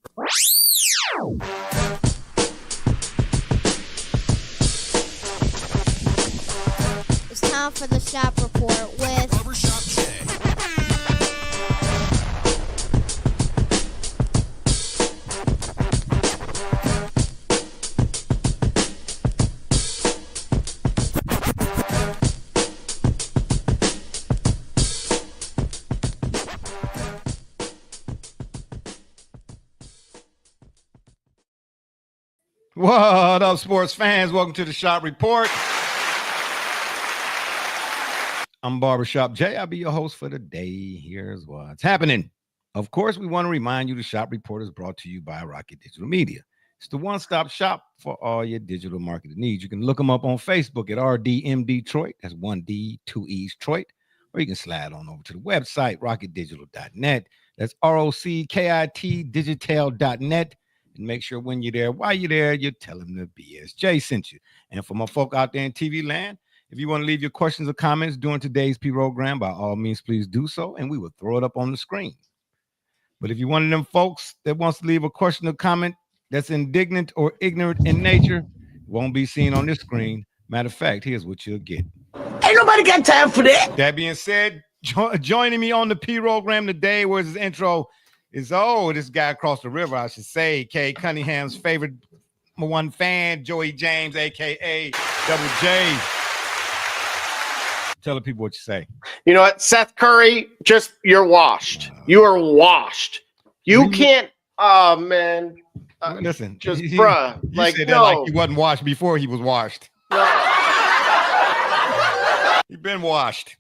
It's time for the shop report with Barbershop J. What up, sports fans? Welcome to the Shop Report. I'm Barbershop Jay. I'll be your host for the day. Here's what's happening. Of course, we want to remind you the Shop Report is brought to you by Rocket Digital Media. It's the one-stop shop for all your digital marketing needs. You can look them up on Facebook at RDM Detroit. That's 1D, 2 E's Detroit. Or you can slide on over to the website, rocketdigital.net. That's ROCKIT digital.net. And make sure when you're there, while you're there, you tell them the BSJ sent you. And for my folk out there in TV land, if you want to leave your questions or comments during today's program, by all means, please do so, and we will throw it up on the screen. But if you're one of them folks that wants to leave a question or comment that's indignant or ignorant in nature, it won't be seen on this screen. Matter of fact, here's what you'll get. Ain't nobody got time for that. That being said, joining me on the program today, where's his intro, is this guy across the river, I should say, Kay Cunningham's favorite one fan, Joey James, aka Double J. Tell the people what you say. You know what, Seth Curry, you're washed. You are washed. You can't. Oh man. Listen, bruh. You said that like he wasn't washed before he was washed. No. He's been washed.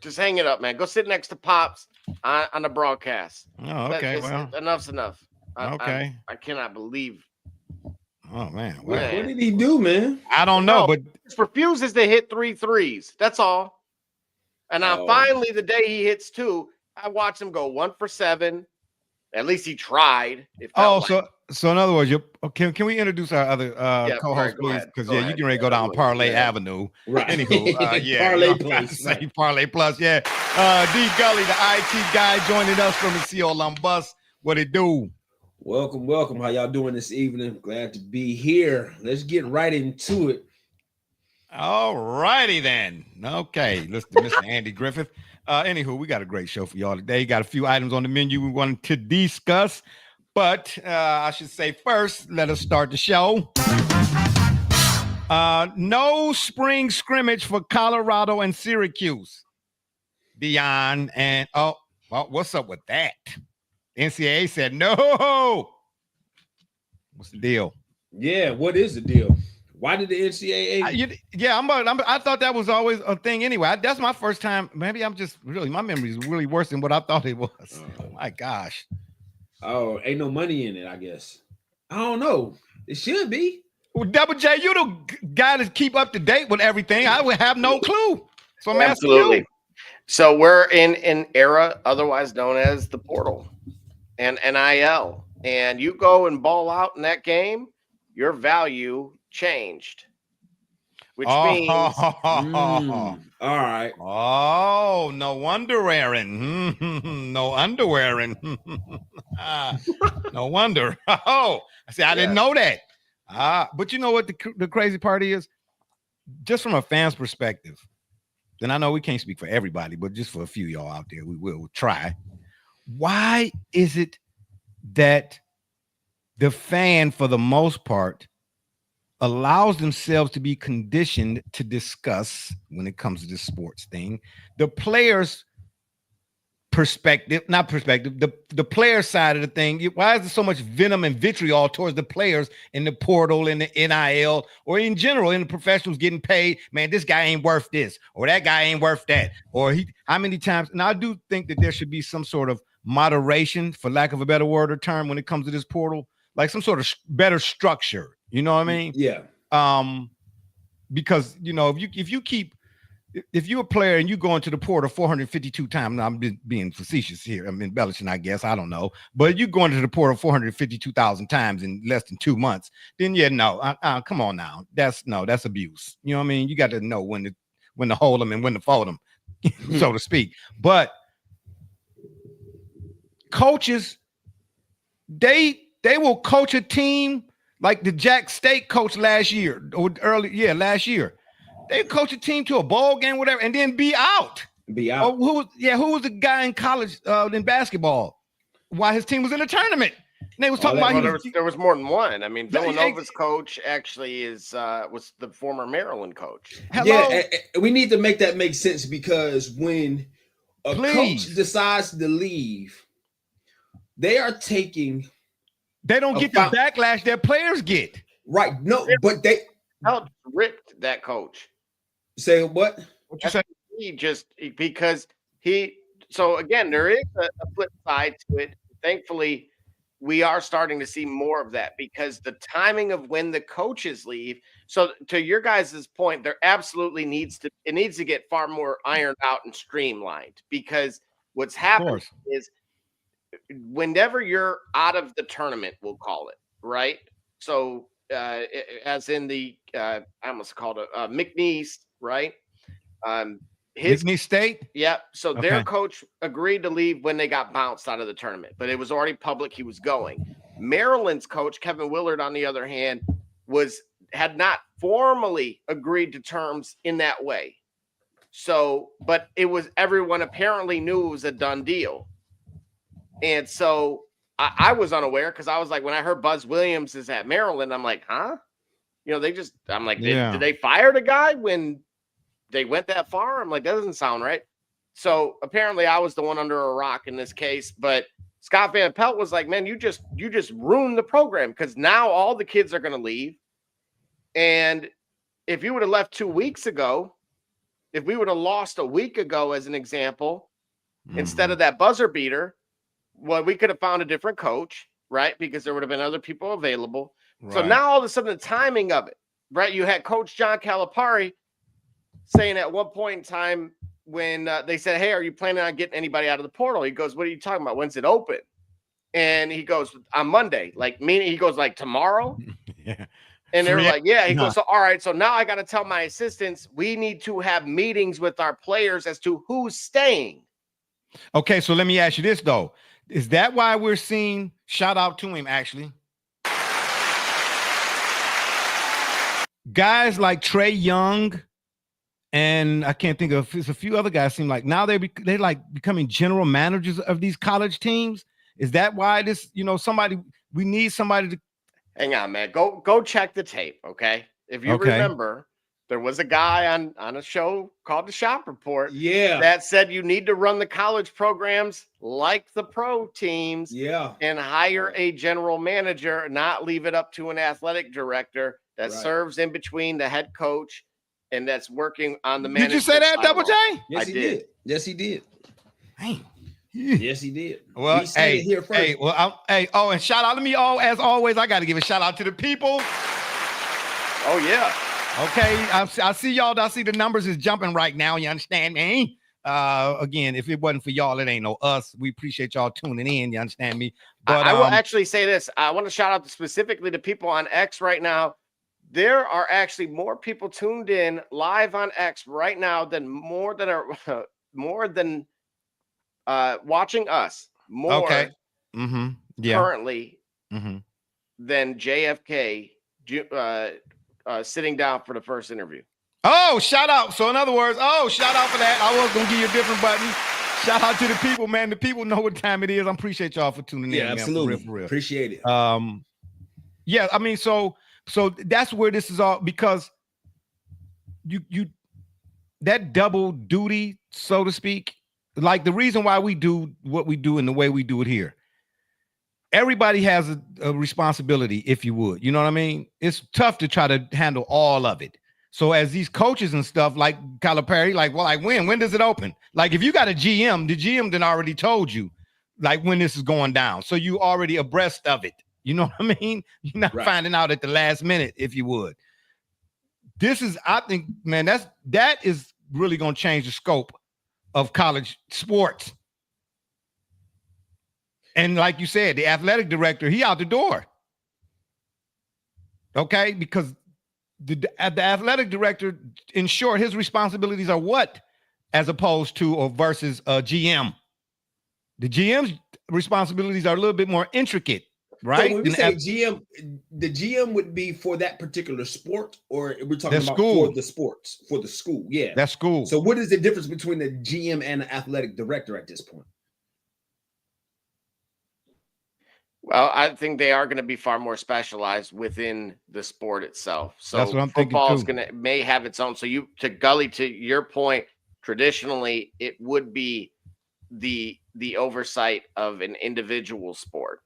Just hang it up, man. Go sit next to Pops on the broadcast. Oh, okay. Enough's enough. Okay. I cannot believe. Oh man. What did he do, man? I don't know, but he refuses to hit 3 threes. That's all. And now finally, the day he hits 2, I watched him go 1 for 7. At least he tried. So in other words, can we introduce our other co-host, please? Because you can go down Parlay Avenue. Right. Anywho, Parlay Plus. Right. Parlay Plus, yeah. D Gully, the IT guy, joining us from the CO Lumbus. What it do? Welcome. How y'all doing this evening? Glad to be here. Let's get right into it. All righty then. Okay, listen to Mr. Andy Griffith. Anywho, we got a great show for y'all today. Got a few items on the menu we wanted to discuss. But I should say first, let us start the show. No spring scrimmage for Colorado and Syracuse. Dion and what's up with that? NCAA said no. What's the deal? Yeah, what is the deal? Why did the NCAA? I thought that was always a thing anyway. That's my first time. Maybe I'm just my memory is really worse than what I thought it was. Oh my gosh. Oh, ain't no money in it, I guess. I don't know. It should be. Well, Double J, you the guy to keep up to date with everything. I would have no clue. So I'm asking you. So we're in an era otherwise known as the portal and NIL. And you go and ball out in that game, your value changed. Which means all right. Oh, no underwearing. No underwearing. No wonder. Oh, I see. I didn't know that. But you know what the crazy part is? Just from a fan's perspective, then I know we can't speak for everybody, but just for a few of y'all out there, we'll try. Why is it that the fan, for the most part, allows themselves to be conditioned to discuss, when it comes to this sports thing, the players' the player side of the thing? Why is there so much venom and vitriol towards the players in the portal, in the NIL, or in general in the professionals getting paid? Man, this guy ain't worth this, or that guy ain't worth that, or how many times? And I do think that there should be some sort of moderation, for lack of a better word or term, when it comes to this portal, like some sort of better structure. You know what I mean? Yeah. Because if you're a player and you go into the portal 452 times, now I'm being facetious here, I'm embellishing, I guess, I don't know, but you go into the portal 452,000 times in less than 2 months, then come on now, that's abuse. You know what I mean? You got to know when to hold them and when to fold them, so to speak. But coaches they will coach a team like the Jack State coach last year or last year. They coach a team to a bowl game, whatever, and then be out. Oh, who was the guy in college in basketball? Why his team was in the tournament? And they was talking about there was more than one. I mean, Villanova's coach actually was the former Maryland coach. Hello? Yeah, and we need to make that make sense, because when a coach decides to leave, they are taking. They don't get the backlash that players get. Right. No, but they ripped that coach. Say what? What you say? Because so again, there is a flip side to it. Thankfully, we are starting to see more of that, because the timing of when the coaches leave. So to your guys' point, there absolutely needs to get far more ironed out and streamlined, because what's happening is whenever you're out of the tournament, we'll call it, right? So as in the I almost called it McNeese, right? McNeese State? Yeah. So their coach agreed to leave when they got bounced out of the tournament, but it was already public he was going. Maryland's coach, Kevin Willard, on the other hand, had not formally agreed to terms in that way. So, but everyone apparently knew it was a done deal. And so I was unaware, because I was like, when I heard Buzz Williams is at Maryland, I'm like, huh? You know, I'm like, did they fire the guy when they went that far? I'm like, that doesn't sound right. So apparently I was the one under a rock in this case, but Scott Van Pelt was like, man, you just ruined the program, because now all the kids are going to leave. And if you would have left 2 weeks ago, if we would have lost a week ago, as an example, instead of that buzzer beater, well, we could have found a different coach, right? Because there would have been other people available. Right. So now all of a sudden the timing of it, right? You had Coach John Calipari saying at one point in time when they said, hey, are you planning on getting anybody out of the portal? He goes, what are you talking about? When's it open? And he goes, on Monday. He goes, like, tomorrow? Yeah. And they're like, yeah. He goes, so all right, so now I got to tell my assistants we need to have meetings with our players as to who's staying. Okay, so let me ask you this, though. Is that why we're seeing, shout out to him, actually, guys like Trey Young, and I can't think of, there's a few other guys seem like now they're like becoming general managers of these college teams? Is that why this, we need somebody to. Hang on, man. Go check the tape, okay? If you remember, there was a guy on a show called The Shop Report that said you need to run the college programs like the pro teams and hire a general manager, not leave it up to an athletic director that serves in between the head coach and that's working on the management. Did you say that, Double J? Yes, he did. Yes, he did. Dang. Yes, he did. Well, and shout out to me. As always, I got to give a shout out to the people. Oh yeah. Okay, I see y'all. I see the numbers is jumping right now. You understand me? Again, if it wasn't for y'all, it ain't no us. We appreciate y'all tuning in. You understand me? But I will actually say this. I want to shout out specifically to people on X right now. There are actually more people tuned in live on X right now than more than watching us currently than JFK sitting down for the first interview. Oh, shout out. So in other words, shout out for that. I was going to give you a different button. Shout out to the people, man. The people know what time it is. I appreciate y'all for tuning in. Yeah, absolutely. Man, for real. Appreciate it. Yeah, I mean, so that's where this is all, because you that double duty, so to speak, like the reason why we do what we do and the way we do it here. Everybody has a responsibility, if you would. You know what I mean? It's tough to try to handle all of it. So as these coaches and stuff, like Calipari, when does it open? Like if you got a GM, the GM then already told you, like when this is going down. So you already abreast of it. You know what I mean? You're not finding out at the last minute, if you would. This is, I think, man, that is really going to change the scope of college sports. And like you said, the athletic director, he out the door. Okay? Because the athletic director, in short, his responsibilities are what? As opposed to or versus a GM. The GM's responsibilities are a little bit more intricate. right? So when we say GM, the GM would be for that particular sport, or we're talking about school. for the sports, for the school. Yeah, that's school. So what is the difference between the GM and the athletic director at this point? Well, I think they are going to be far more specialized within the sport itself. So that's what I'm thinking football too. is may have its own. So to your point, traditionally it would be the oversight of an individual sport.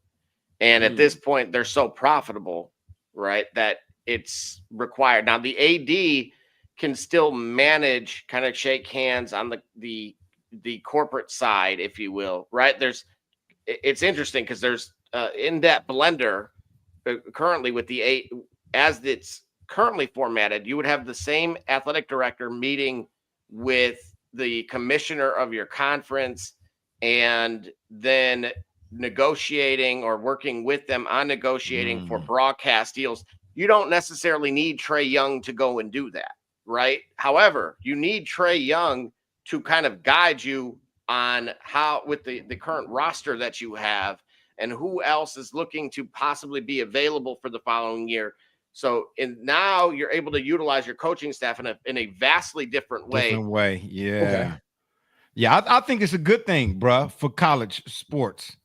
And at this point, they're so profitable, right, that it's required. Now, the AD can still manage, kind of shake hands on the corporate side, if you will, right? It's interesting because there's in that blender currently with the as it's currently formatted, you would have the same athletic director meeting with the commissioner of your conference and then negotiating or working with them on negotiating for broadcast deals. You don't necessarily need Trae Young to go and do that, right? However, you need Trae Young to kind of guide you on how, with the current roster that you have, and who else is looking to possibly be available for the following year. So, and now you're able to utilize your coaching staff in a vastly different way. Yeah. Okay. Yeah, I think it's a good thing, bruh, for college sports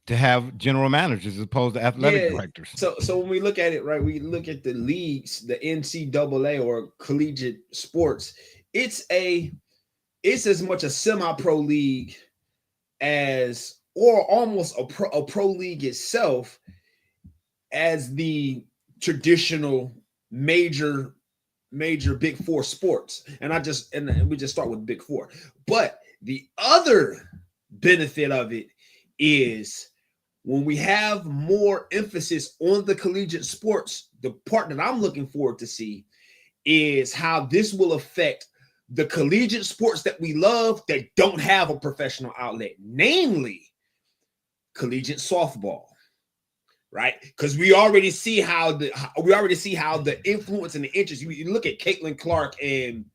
to have general managers as opposed to athletic directors. So when we look at it, right, we look at the leagues, the NCAA or collegiate sports, it's as much a semi-pro league as, or almost a pro league itself, as the traditional major Big Four sports. And we just start with Big Four. But the other benefit of it is when we have more emphasis on the collegiate sports, the part that I'm looking forward to see is how this will affect the collegiate sports that we love that don't have a professional outlet, namely collegiate softball, right? Because we already see how the influence and the interest. You look at Caitlin Clark and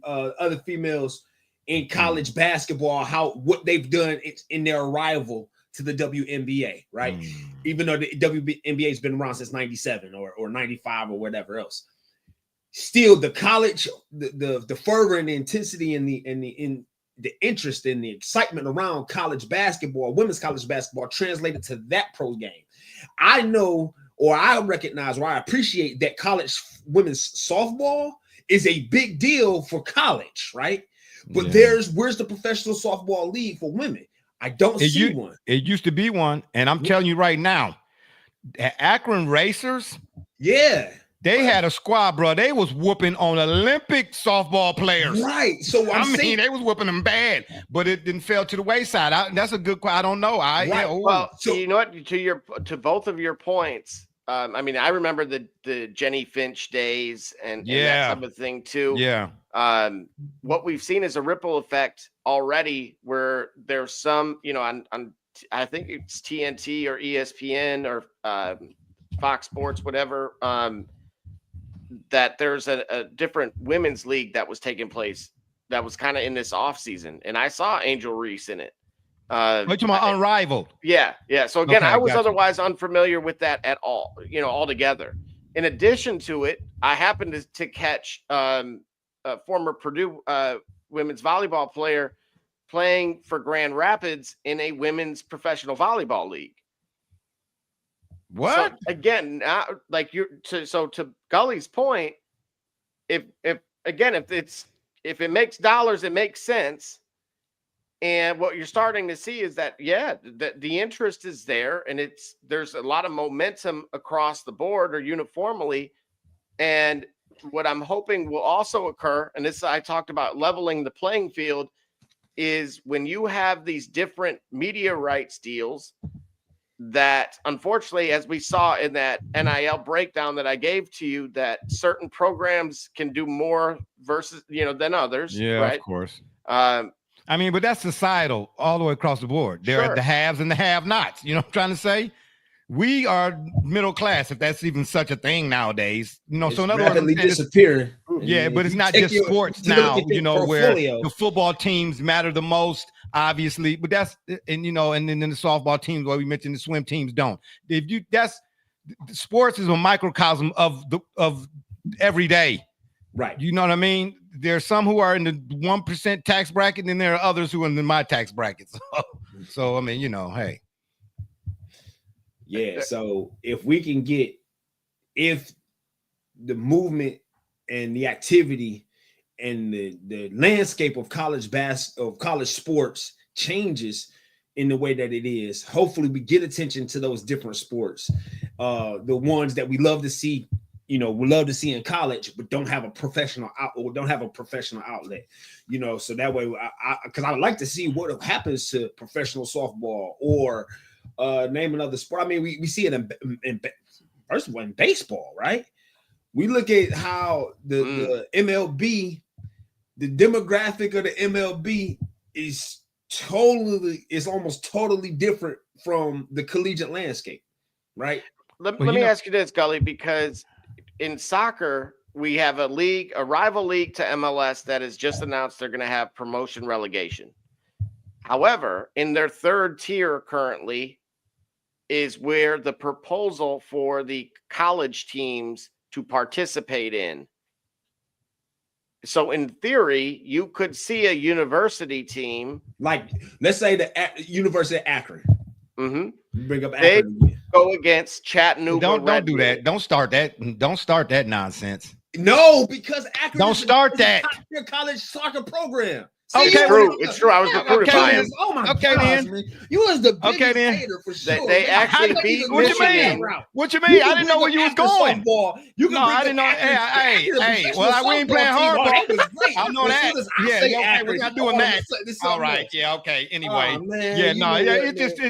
other females in college basketball, what they've done in their arrival to the WNBA, right? Even though the WNBA has been around since 97 or 95 or whatever else. Still, the college, the fervor and the intensity and the interest and the excitement around college basketball, women's college basketball, translated to that pro game. I know, or I recognize, or I appreciate that college women's softball is a big deal for college, right? But where's the professional softball league for women? I don't see one. It used to be one, and I'm telling you right now, Akron Racers, they had a squad, bro. They was whooping on Olympic softball players. Right. So I mean, they was whooping them bad, but it didn't fell to the wayside. That's a good. I don't know. Well, so you know what? To both of your points. I mean, I remember the Jenny Finch days and that type of thing too. Yeah. What we've seen is a ripple effect already, where there's some, on I think it's TNT or ESPN or Fox Sports, whatever. That there's a different women's league that was taking place that was kind of in this off season, and I saw Angel Reese in it. Talking about Unrivaled. Yeah. So again, I was gotcha. otherwise unfamiliar with that at all, altogether. In addition to it, I happened to catch a former Purdue women's volleyball player playing for Grand Rapids in a women's professional volleyball league. What? So again, to Gully's point, if it makes dollars, it makes sense. And what you're starting to see is that, the interest is there, and there's a lot of momentum across the board or uniformly. And what I'm hoping will also occur, and this I talked about leveling the playing field, is when you have these different media rights deals that, unfortunately, as we saw in that NIL breakdown that I gave to you, that certain programs can do more versus, than others. Yeah, right? Of course. I mean, but that's societal all the way across the board. There are the haves and the have-nots. You know what I'm trying to say? We are middle class, if that's even such a thing nowadays. It's so in other rapidly words, disappearing. Yeah, but it's not just sports now, where the football teams matter the most. obviously, but that's and and then the softball teams, what we mentioned, the swim teams don't. If you sports is a microcosm of every day. Right. You know what I mean? There are some who are in the 1% tax bracket, and there are others who are in my tax bracket. So I mean, hey. Yeah. So if the movement and the activity and the landscape of college sports changes in the way that it is, hopefully we get attention to those different sports, the ones that we love to see. We love to see in college, but don't have a professional outlet. So that way, because I would like to see what happens to professional softball or name another sport. I mean, we see it in first of all in baseball, right? We look at how the MLB, the demographic of the MLB is almost totally different from the collegiate landscape, right? Let me ask you this, Gully, because in soccer, we have a rival league to MLS that has just announced they're going to have promotion relegation. However, in their third tier currently is where the proposal for the college teams to participate in. So in theory, you could see a university team. Like, let's say the University of Akron. Mm-hmm. Bring up Akron again. Go against Chattanooga. Don't do that. Don't start that. Don't start that nonsense. No, because Akron don't start that. Your college soccer program. See, it's true. It's true. I was recruited by him. Oh my gosh, man. You was the biggest hater for sure. They actually beat What you mean? What you mean? I didn't know where you was going. I didn't know. Hey. Well, we ain't playing hardball. I know that. Yeah, okay. We're not doing that. All right. Yeah. Okay. Anyway. Yeah. No. Yeah. It just.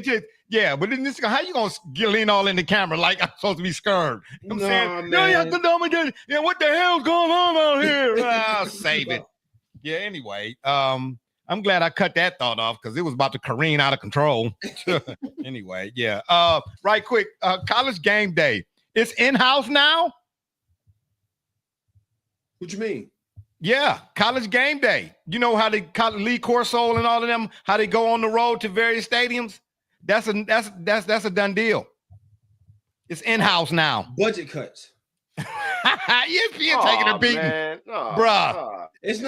Yeah, but then this guy, how you gonna lean all in the camera like I'm supposed to be scared? I'm saying, yeah, what the hell's going on out here? I'll save it. Yeah, anyway, I'm glad I cut that thought off because it was about to careen out of control. Anyway, yeah. Right quick, college game day. It's in-house now? What you mean? Yeah, college game day. You know how they Lee Corso and all of them, how they go on the road to various stadiums? That's a done deal. It's in-house now. Budget cuts. ESPN taking a beating, bruh. It's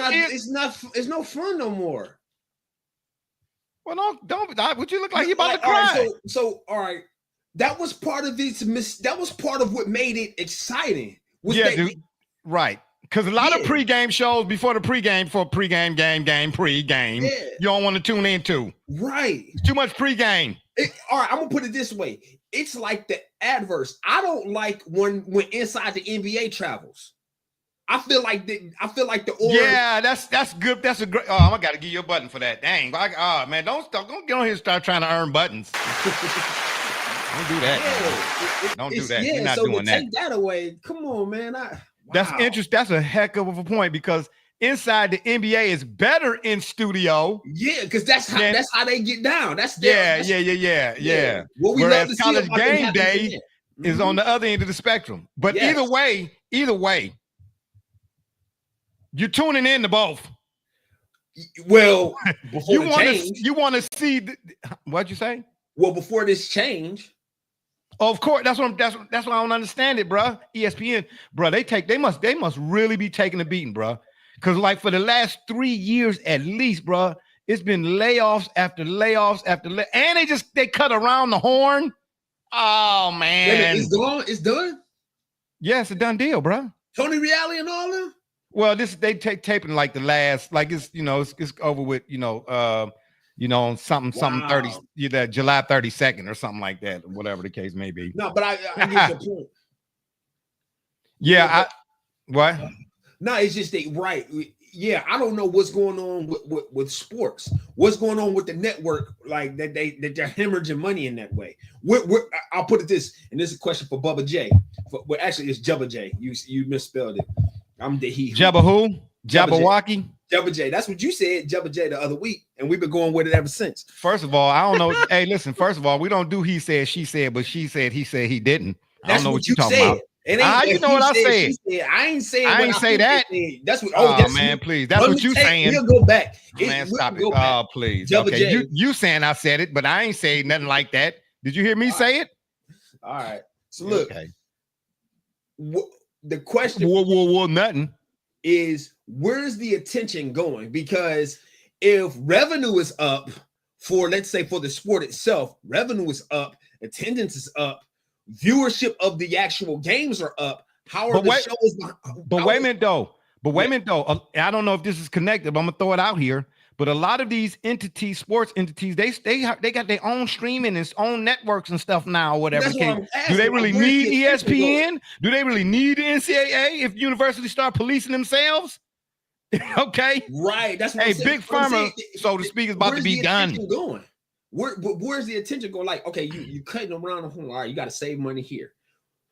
no fun no more. Well, don't. Would you look like you about to cry? Right, so all right. That was part of that was part of what made it exciting. Dude. Right. Because a lot of pregame shows before the pregame, game, pregame, you don't want to tune into. Right. It's too much pregame. All right, I'm gonna put it this way. It's like the adverse. I don't like when inside the NBA travels. I feel like the order. Yeah, that's good. That's a great. Oh, I gotta give you a button for that. Dang. Man, don't get on here and start trying to earn buttons. Don't do that. Yeah, don't do that. Yeah, You're not so doing that. Take that away. Come on, man. Wow. That's interesting. That's a heck of a point because inside the NBA is better in studio. Yeah, because that's how they get down. Yeah. What we Whereas love to college see game day is on the other end of the spectrum. But either way, you're tuning in to both. Well, before you want to see what'd you say? Well, before this change. Oh, of course, that's why I don't understand it, bro. ESPN, bro, they must really be taking a beating, bro. Because like for the last 3 years at least, bro, it's been layoffs after layoffs after and they cut around the horn. Oh man, it's gone. It's done. Yeah, it's a done deal, bro. Tony Reale and all them. Well, they taping like the last, like it's it's over with, something 30, July 32nd or something like that, or whatever the case may be. No, but I get your point. Yeah, what? No, it's just right. Yeah, I don't know what's going on with sports. What's going on with the network? Like that they're hemorrhaging money in that way. I'll put it this, and this is a question for Bubba J. Actually, it's Jubba J. You misspelled it. I'm the he. Jabba who? Jabberwocky? Jubba J. That's what you said, Jubba J, the other week, and we've been going with it ever since. First of all, I don't know. Hey, listen. First of all, we don't do he said, she said, but she said, he said, he didn't. I don't know what you're talking about. It ain't you know what I said. I ain't saying. I ain't say that. That's what. Oh, that's man, please. That's what you saying. We'll go back. Man, stop it. Go back. Oh, please. Double Okay, J. you saying I said it, but I ain't saying nothing like that. Did you hear me say it? All right. So look, okay. The question nothing is, where's the attention going? Because if revenue is up for, let's say, for the sport itself, revenue is up, attendance is up, viewership of the actual games are up. How are the shows? But wait a minute though. I don't know if this is connected, but I'm gonna throw it out here. But a lot of these entities, sports entities, they got their own streaming and its own networks and stuff now, or whatever. Do they really need ESPN? Do they really need the NCAA if universities start policing themselves? Okay, right. That's what Big Pharma, so to speak, is about to be done. Going? Where's the attention going? Like, okay, you cutting around the horn. All right, you got to save money here.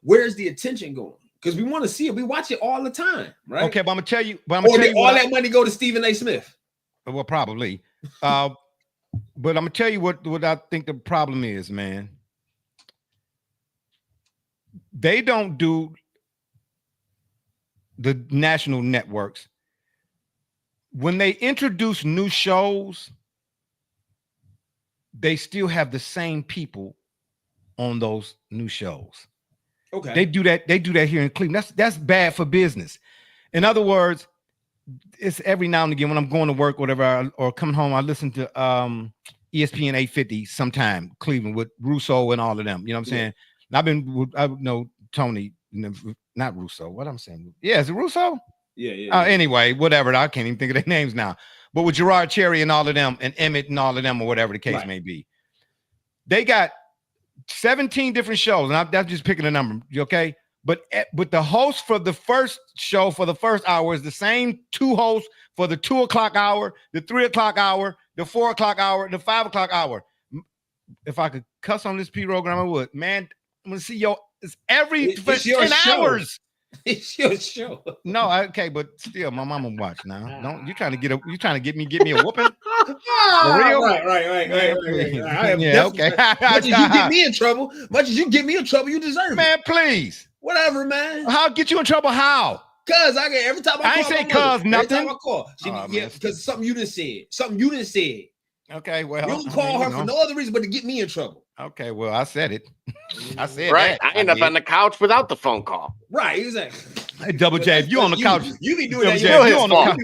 Where's the attention going? Because we want to see it. We watch it all the time, right? Okay, but I'm gonna tell you. But all that money go to Stephen A. Smith. Well, probably. But I'm gonna tell you what I think the problem is, man. They don't do the national networks. When they introduce new shows, they still have the same people on those new shows. Okay. They do that here in Cleveland. That's bad for business. In other words, it's every now and again when I'm going to work, whatever, or coming home, I listen to ESPN 850 sometime, Cleveland, with Russo and all of them. You know what I'm saying? And I know Tony, not Russo. What I'm saying? Yeah, is it Russo? Yeah. Anyway, whatever. I can't even think of their names now. But with Gerard Cherry and all of them, and Emmett and all of them, or whatever the case may be, they got 17 different shows, and that's just picking a number. Okay. But the host for the first show for the first hour is the same two hosts for the 2 o'clock hour, the 3 o'clock hour, the 4 o'clock hour, and the 5 o'clock hour. If I could cuss on this program, I would. Man, I'm gonna see it's every 10 hours. It's your show. No, okay, but still, my mama watch now. Don't you trying to get me a whooping? For real? Right. Yeah, okay. Much as you get me in trouble, you deserve it. Man, please. Whatever, man. How get you in trouble? How? Cause I get every time I ain't say cause nothing. Every time I call, because something you didn't say. Okay, well, you don't call her for no other reason but to get me in trouble. Okay, well, I said it. I said right. That. I end up on the couch without the phone call. Right, exactly. Hey, Double J, if you on the couch, you be doing that. You on the couch.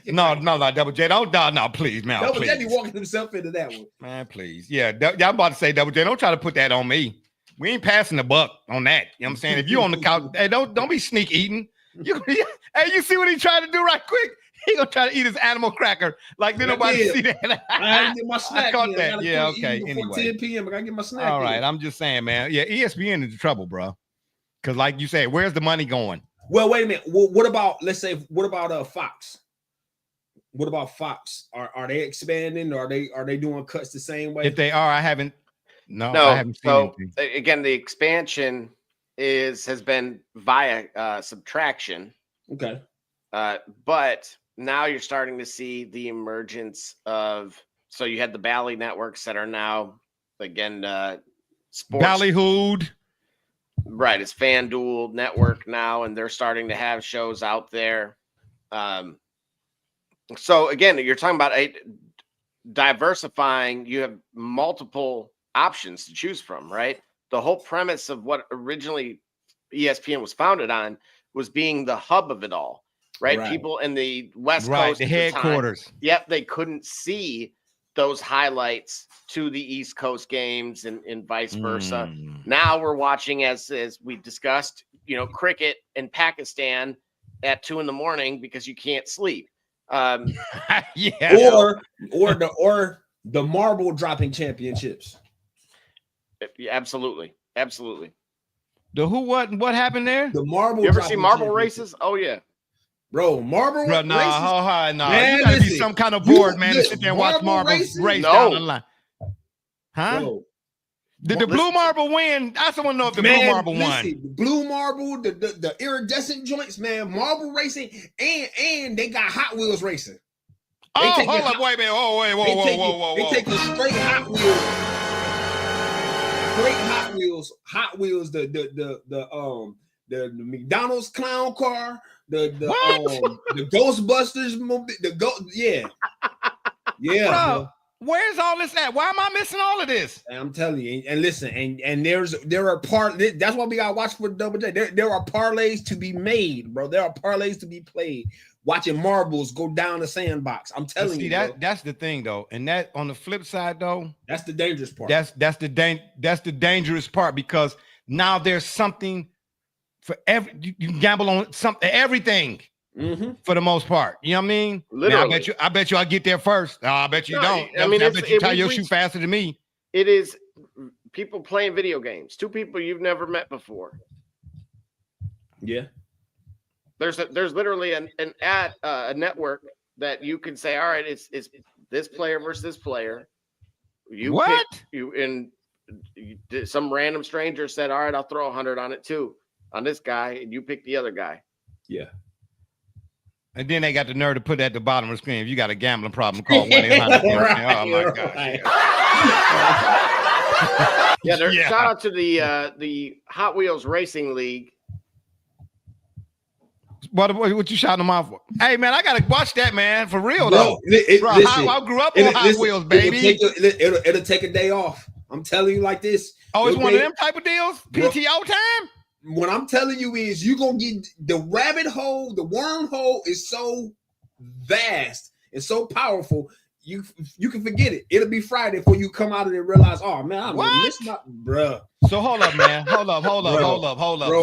No, Double J, no, please, man. Double J be walking himself into that one. Man, please. Yeah, I'm about to say, Double J, don't try to put that on me. We ain't passing the buck on that. You know what I'm saying? If you on the couch, hey, don't be sneak eating. Hey, you see what he tried to do right quick? He gonna try to eat his animal cracker like did nobody see that. I had to get my snack. I caught that. Yeah, okay. Anyway, 10 p.m. I gotta get my snack. All right, I'm just saying, man. Yeah, ESPN is in trouble, bro. Because, like you said, where's the money going? Well, wait a minute. What about Fox? What about Fox? Are they expanding? Or are they doing cuts the same way? If they are, I haven't seen anything. Again, the expansion has been via subtraction. Okay. But now you're starting to see the emergence of, so you had the Bally networks that are now, again, sports. Ballyhooed. Right. It's FanDuel network now, and they're starting to have shows out there. So again, you're talking about diversifying. You have multiple options to choose from, right? The whole premise of what originally ESPN was founded on was being the hub of it all. Right. People in the West Coast, the headquarters. Yep. They couldn't see those highlights to the East Coast games and vice versa. Now we're watching, as we discussed, cricket in Pakistan at 2 a.m. because you can't sleep. Yeah. Or the marble dropping championships. Yeah, absolutely. The who, what happened there? The marble. You ever see marble races? Oh yeah. Bro, marble races? No. Man, you gotta be some kind of bored man to sit there and watch marble race down the line. Huh? Bro. Did the blue marble win? I just want to know if the blue marble won. Blue marble, the iridescent joints, man, marble racing, and they got Hot Wheels racing. Hold up, wait a minute. Whoa. They take the straight Hot Wheels. Hot Wheels, the the McDonald's clown car, the Ghostbusters movie, yeah. Bro, where's all this at? Why am I missing all of this? And I'm telling you, and listen, and there are that's why we gotta watch for Double J. There are parlays to be made, bro. There are parlays to be played. Watching marbles go down the sandbox. I'm telling you, that's the thing though. And that on the flip side though, that's the dangerous part. That's the dangerous part, because now there's something for you can gamble on everything. For the most part, you know what I mean? Literally. Now, I bet you I'll get there first. I bet you don't. I mean, I bet you tie your shoe faster than me. It is people playing video games. Two people you've never met before. Yeah. There's literally a network that you can say, all right, it's this player versus this player. Some random stranger said, all right, I'll throw 100 on it too, on this guy, and you pick the other guy. Yeah. And then they got the nerve to put at the bottom of the screen, if you got a gambling problem, call 1-800. Right, oh my gosh. Shout out to the Hot Wheels Racing League. What you shouting them out for? Hey man, I gotta watch that, man, for real though. I grew up on Hot Wheels, baby. It'll take a day off. I'm telling you like this. Oh, it's one of them type of deals. PTO time. What I'm telling you is you're going to get the rabbit hole, the wormhole is so vast and so powerful, you can forget it. It'll be Friday before you come out of it and realize, oh, man, I'm missing out, bruh. So hold up, man. Hold up. Bro,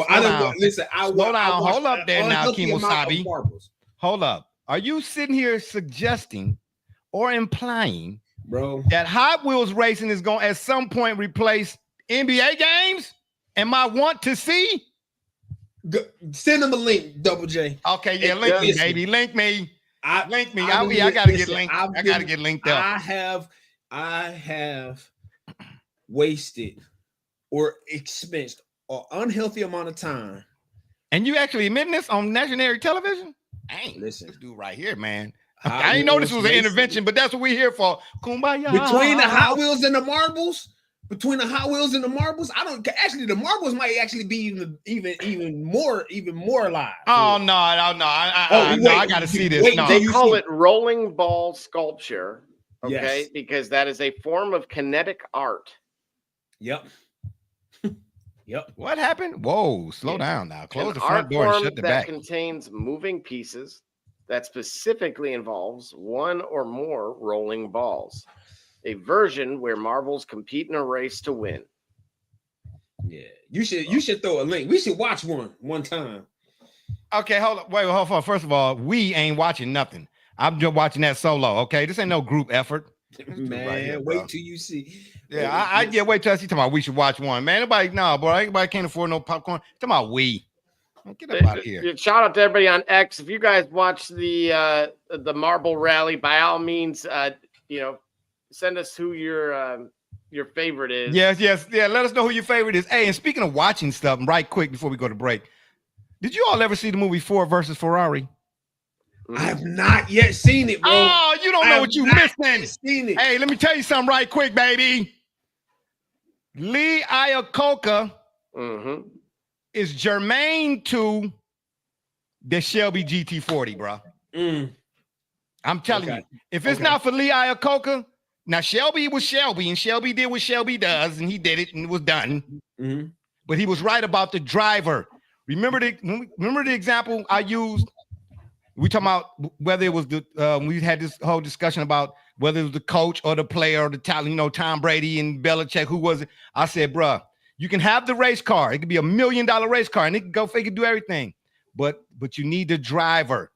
I don't listen. Slow down. Hold up there now, Kimosabi. Hold up. Are you sitting here suggesting or implying, bro, that Hot Wheels racing is going to at some point replace NBA games? Am I want to see? Send them a link, Double J. Okay, yeah, link me, baby. Link me. I gotta get linked. I gotta get linked up. I have wasted or expensed an unhealthy amount of time. And you actually admitting this on national television? Listen, this dude right here, man. I didn't know this was an intervention, but that's what we're here for. Kumbaya. Between the Hot Wheels and the marbles. I don't actually. The marbles might actually be even more live. Oh no! I got to see this. They call it rolling ball sculpture. Okay, yes. Because that is a form of kinetic art. Yep. What happened? Whoa! Slow down now. Close the front door and shut the back. That contains moving pieces that specifically involves one or more rolling balls. A version where marbles compete in a race to win. Yeah, you should throw a link. We should watch one time. Okay, hold on. First of all, we ain't watching nothing. I'm just watching that solo. Okay, this ain't no group effort. Man, right here, wait till you see. Yeah, wait till I see. Talking about we should watch one. Man, nobody can't afford no popcorn. Talking about we. Get up out of here. Shout out to everybody on X. If you guys watch the marble rally, by all means, send us who your favorite is. Yes. Yeah, let us know who your favorite is. Hey, and speaking of watching stuff, right quick before we go to break, did you all ever see the movie Ford versus Ferrari? I have not yet seen it, bro. Oh, you don't know what you missing. Seen it. Hey, let me tell you something right quick, baby. Lee Iacocca is germane to the Shelby GT40, bro. I'm telling you, if it's not for Lee Iacocca, now Shelby was Shelby, and Shelby did what Shelby does, and he did it, and it was done. But he was right about the driver. Remember the example I used? We talking about whether it was we had this whole discussion about whether it was the coach or the player or the talent, Tom Brady and Belichick, who was it? I said, bruh, you can have the race car. It could be $1 million race car, and it can do everything. But you need the driver.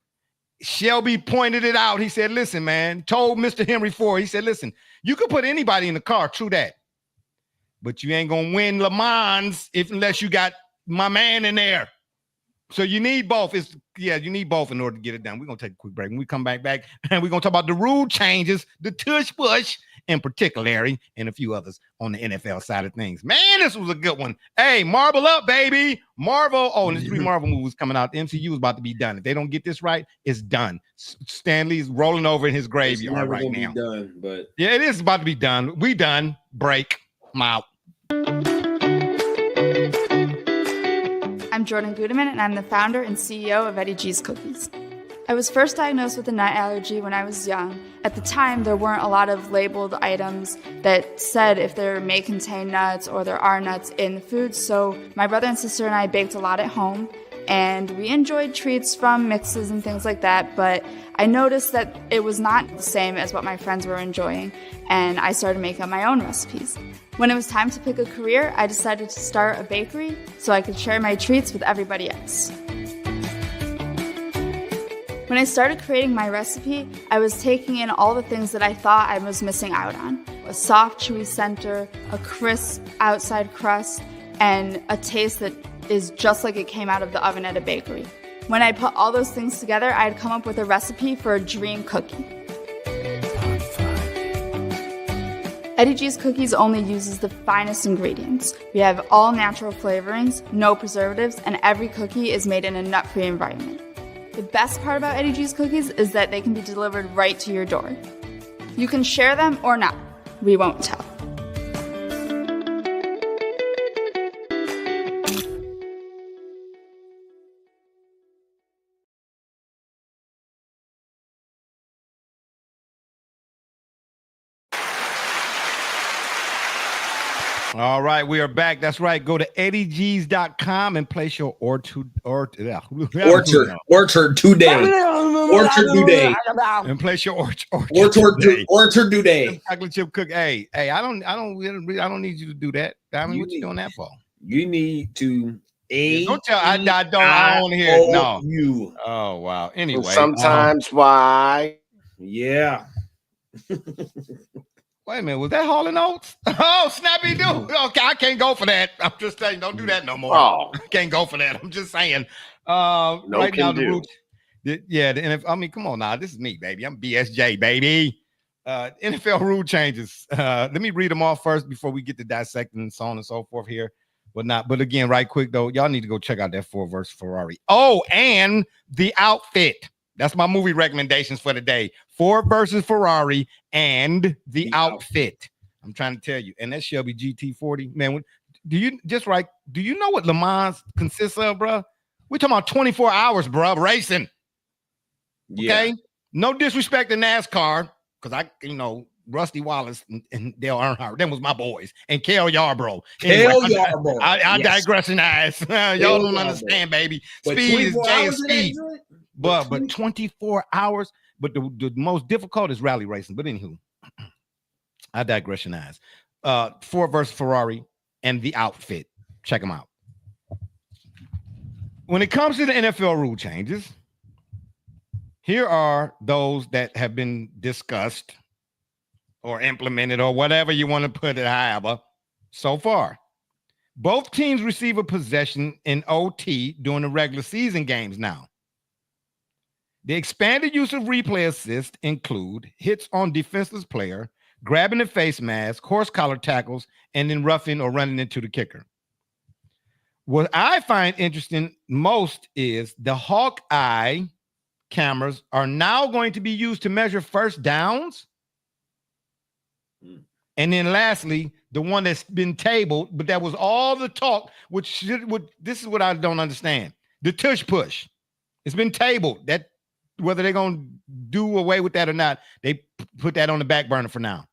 Shelby pointed it out. He said, listen, man, told Mr. Henry Ford, he said, listen, you can put anybody in the car, true that. But you ain't going to win Le Mans unless you got my man in there. So you need both. You need both in order to get it done. We're going to take a quick break. When we come back, and we're going to talk about the rule changes, the tush push in particular, and a few others on the NFL side of things. Man, this was a good one. Hey, Marvel up, baby. Marvel. Oh, and there's 3 Marvel movies coming out. The MCU is about to be done. If they don't get this right, it's done. Stan Lee's rolling over in his graveyard right now. Be done, but yeah, it is about to be done. We done. Break. I'm out. I'm I'm Jordan Gudeman, and I'm the founder and CEO of Eddie G's Cookies. I was first diagnosed with a nut allergy when I was young. At the time, there weren't a lot of labeled items that said if there may contain nuts or there are nuts in the food, so my brother and sister and I baked a lot at home, and we enjoyed treats from mixes and things like that, but I noticed that it was not the same as what my friends were enjoying, and I started making my own recipes. When it was time to pick a career, I decided to start a bakery so I could share my treats with everybody else. When I started creating my recipe, I was taking in all the things that I thought I was missing out on. A soft, chewy center, a crisp outside crust, and a taste that is just like it came out of the oven at a bakery. When I put all those things together, I had come up with a recipe for a dream cookie. Eddie G's Cookies only uses the finest ingredients. We have all natural flavorings, no preservatives, and every cookie is made in a nut-free environment. The best part about Eddie G's Cookies is that they can be delivered right to your door. You can share them or not. We won't tell. All right, we are back. That's right. Go to eddiegs.com and place your order today. Orchard today. And place your orchard today. Chocolate chip cookie. Hey, I don't need you to do that. I mean, what you doing that for? You need to don't tell. I don't want to hear it. No. You. Oh wow. Anyway. Sometimes why? Yeah. Wait a minute, was that Hall & Oates? Oh, Snappy Doo. Okay, I can't go for that. I'm just saying, don't do that no more. Oh, Can't go for that. I'm just saying. no right can now, do. the NFL. I mean, come on now. This is me, baby. I'm BSJ, baby. NFL rule changes. Let me read them all first before we get to dissecting and so on and so forth here. But again, right quick though, y'all need to go check out that Ford versus Ferrari. Oh, and the outfit. That's my movie recommendations for the day. Ford versus Ferrari and the outfit. I'm trying to tell you. And that Shelby GT40. Man, do you know what Le Mans consists of, bro? We're talking about 24 hours, bro, racing. Okay? Yeah. No disrespect to NASCAR, because Rusty Wallace and Dale Earnhardt, them was my boys. And Cale Yarborough. Yarborough. I Yes. digress in eyes. Y'all don't understand, baby. But Speed is 24 J hours is in that speed. joint? But 24 hours. But the most difficult is rally racing. But anywho, I digress in eyes. Ford versus Ferrari and the outfit. Check them out. When it comes to the NFL rule changes, here are those that have been discussed or implemented or whatever you want to put it, however, so far. Both teams receive a possession in OT during the regular season games now. The expanded use of replay assist include hits on defenseless player, grabbing the face mask, horse collar tackles, and then roughing or running into the kicker. What I find interesting most is the Hawkeye cameras are now going to be used to measure first downs. And then lastly, the one that's been tabled, but that was all the talk, this is what I don't understand. The tush push. It's been tabled. That whether they're going to do away with that or not, they put that on the back burner for now.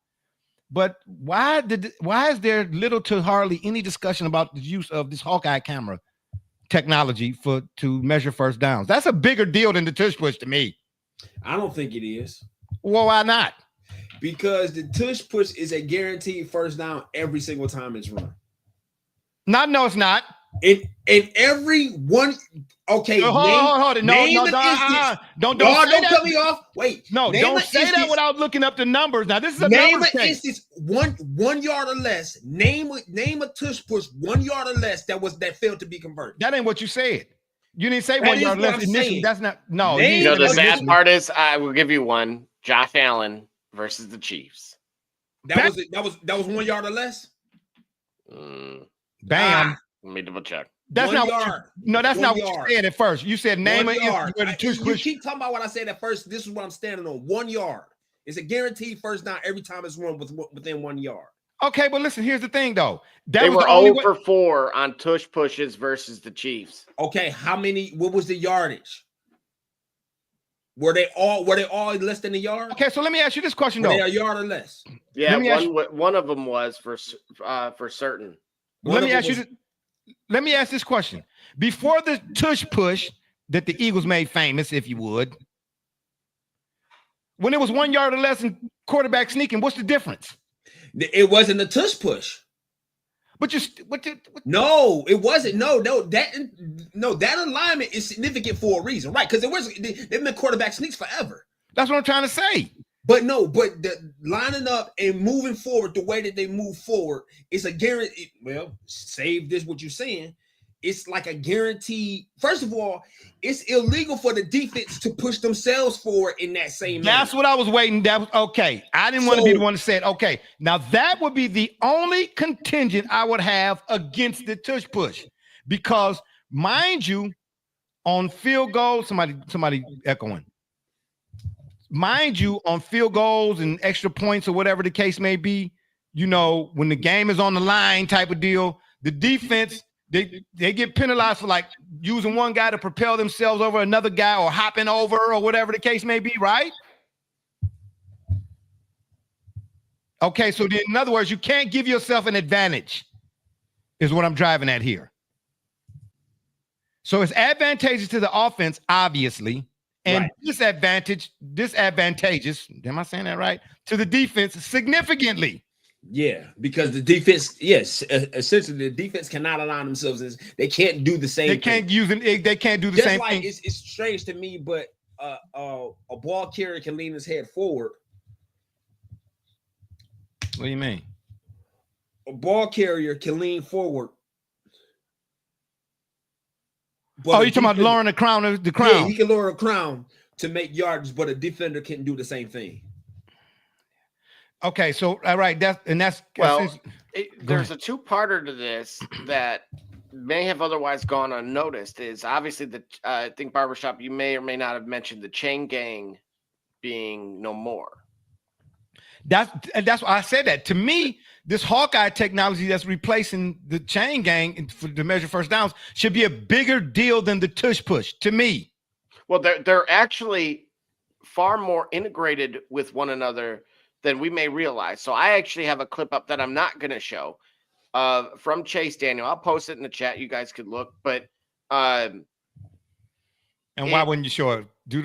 But why is there little to hardly any discussion about the use of this Hawkeye camera technology to measure first downs? That's a bigger deal than the tush push to me. I don't think it is. Well, why not? Because the tush push is a guaranteed first down every single time it's run. No, it's not. In every one, okay. Hold it. Don't cut me off. Wait, no, don't say that without looking up the numbers. Now this is a name numbers an case. instance 1 yard or less. Name a tush push 1 yard or less that failed to be converted. That ain't what you said. You didn't say That 1 is yard what less I'm initially. saying. That's not no. The sad part is I will give you one. Josh Allen versus the Chiefs. That was 1 yard or less. Bam. Let me double check. That's not that's not what you said at first. You said name an instance where the tush You push. keep talking about what I said at first. This is what I'm standing on. 1 yard. It's a guaranteed first down every time it's run within 1 yard. Okay, but listen, here's the thing though. That They was were the only 0 way. for 4 on tush pushes versus the Chiefs. Okay, what was the yardage? Were they all less than a yard? Okay, so let me ask you this question Were though. they a yard or less? Yeah, Let me ask one of them was for certain. Let me ask this question. Before the tush push that the Eagles made famous, if you would, when it was 1 yard or less and quarterback sneaking, what's the difference? It wasn't a tush push. But No, it wasn't. No, that alignment is significant for a reason, right? Because they've been quarterback sneaks forever. that's what I'm trying to say. But the lining up and moving forward the way that they move forward is a guarantee. Well, save this what you're saying. It's like a guarantee. First of all, it's illegal for the defense to push themselves forward in that same That's manner. what I was waiting. That was okay. I didn't want to be the one to say it. Okay. Now that would be the only contingent I would have against the tush push. Because mind you, on field goals, somebody echoing. Mind you, on field goals and extra points or whatever the case may be, you know, when the game is on the line type of deal, the defense, they get penalized for like using one guy to propel themselves over another guy or hopping over or whatever the case may be, right? Okay, so in other words, you can't give yourself an advantage, is what I'm driving at here. So it's advantageous to the offense, obviously, and Right. disadvantageous, am I saying that right? To the defense significantly. Yeah, because the defense, yes, essentially the defense cannot align themselves as they can't do the same. They can't they can't do the Just same like thing. it's strange to me, but a ball carrier can lean his head forward. What do you mean? A ball carrier can lean forward. But Oh, you're talking about lowering the crown? Yeah, he can lower a crown to make yards, but a defender can't do the same thing. Okay, so all right, that's Well, there's a two-parter to this that may have otherwise gone unnoticed. Is obviously I think Barbershop, you may or may not have mentioned the chain gang being no more. That's why I said that. To me, this Hawkeye technology that's replacing the chain gang to measure first downs should be a bigger deal than the tush push. To me, well, they're actually far more integrated with one another than we may realize. So I actually have a clip up that I'm not going to show from Chase Daniel. I'll post it in the chat. You guys could look, but and why wouldn't you show it? Do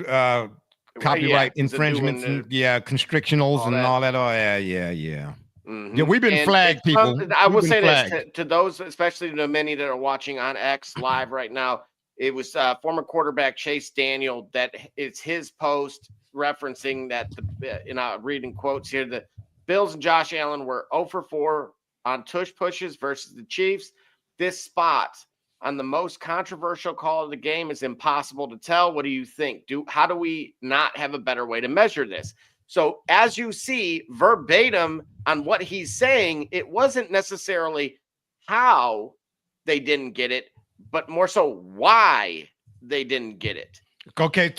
copyright infringements and constrictionals and all that. Oh yeah. Mm-hmm. Yeah, we've been flagged, people. I will say this to those, especially to many that are watching on X live right now. It was former quarterback Chase Daniel. That it's his post referencing that reading quotes here. The Bills and Josh Allen were 0 for 4 on tush pushes versus the Chiefs. This spot on the most controversial call of the game is impossible to tell. What do you think? How do we not have a better way to measure this? So as you see verbatim on what he's saying, it wasn't necessarily how they didn't get it, but more so why they didn't get it. Okay,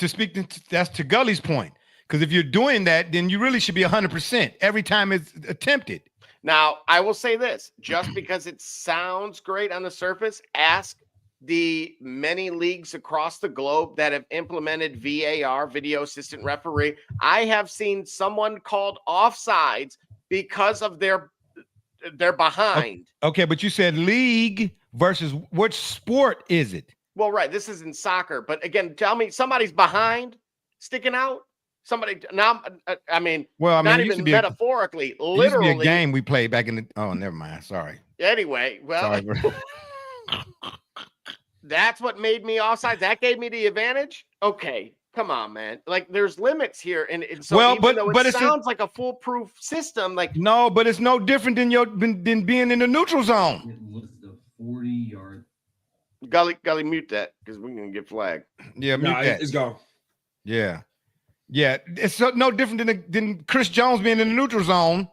that's to Gully's point. Because if you're doing that, then you really should be 100% every time it's attempted. Now, I will say this, just because it sounds great on the surface, ask the many leagues across the globe that have implemented VAR, video assistant referee. I have seen someone called offsides because of their behind. Okay, but you said league versus which sport is it? Well, right. This is in soccer. But again, tell me somebody's behind sticking out. Somebody now, not even metaphorically, literally. Used to be a game we played back in the. Oh, never mind. Sorry. Anyway, well, that's what made me offside. That gave me the advantage. Okay, come on, man. Like, there's limits here, and so but it sounds like a foolproof system. Like, no, but it's no different than being in the neutral zone. It was the 40-yard. Gully, mute that because we're gonna get flagged. Yeah, mute that. It's gone. Yeah. Yeah, it's no different than Chris Jones being in the neutral zone.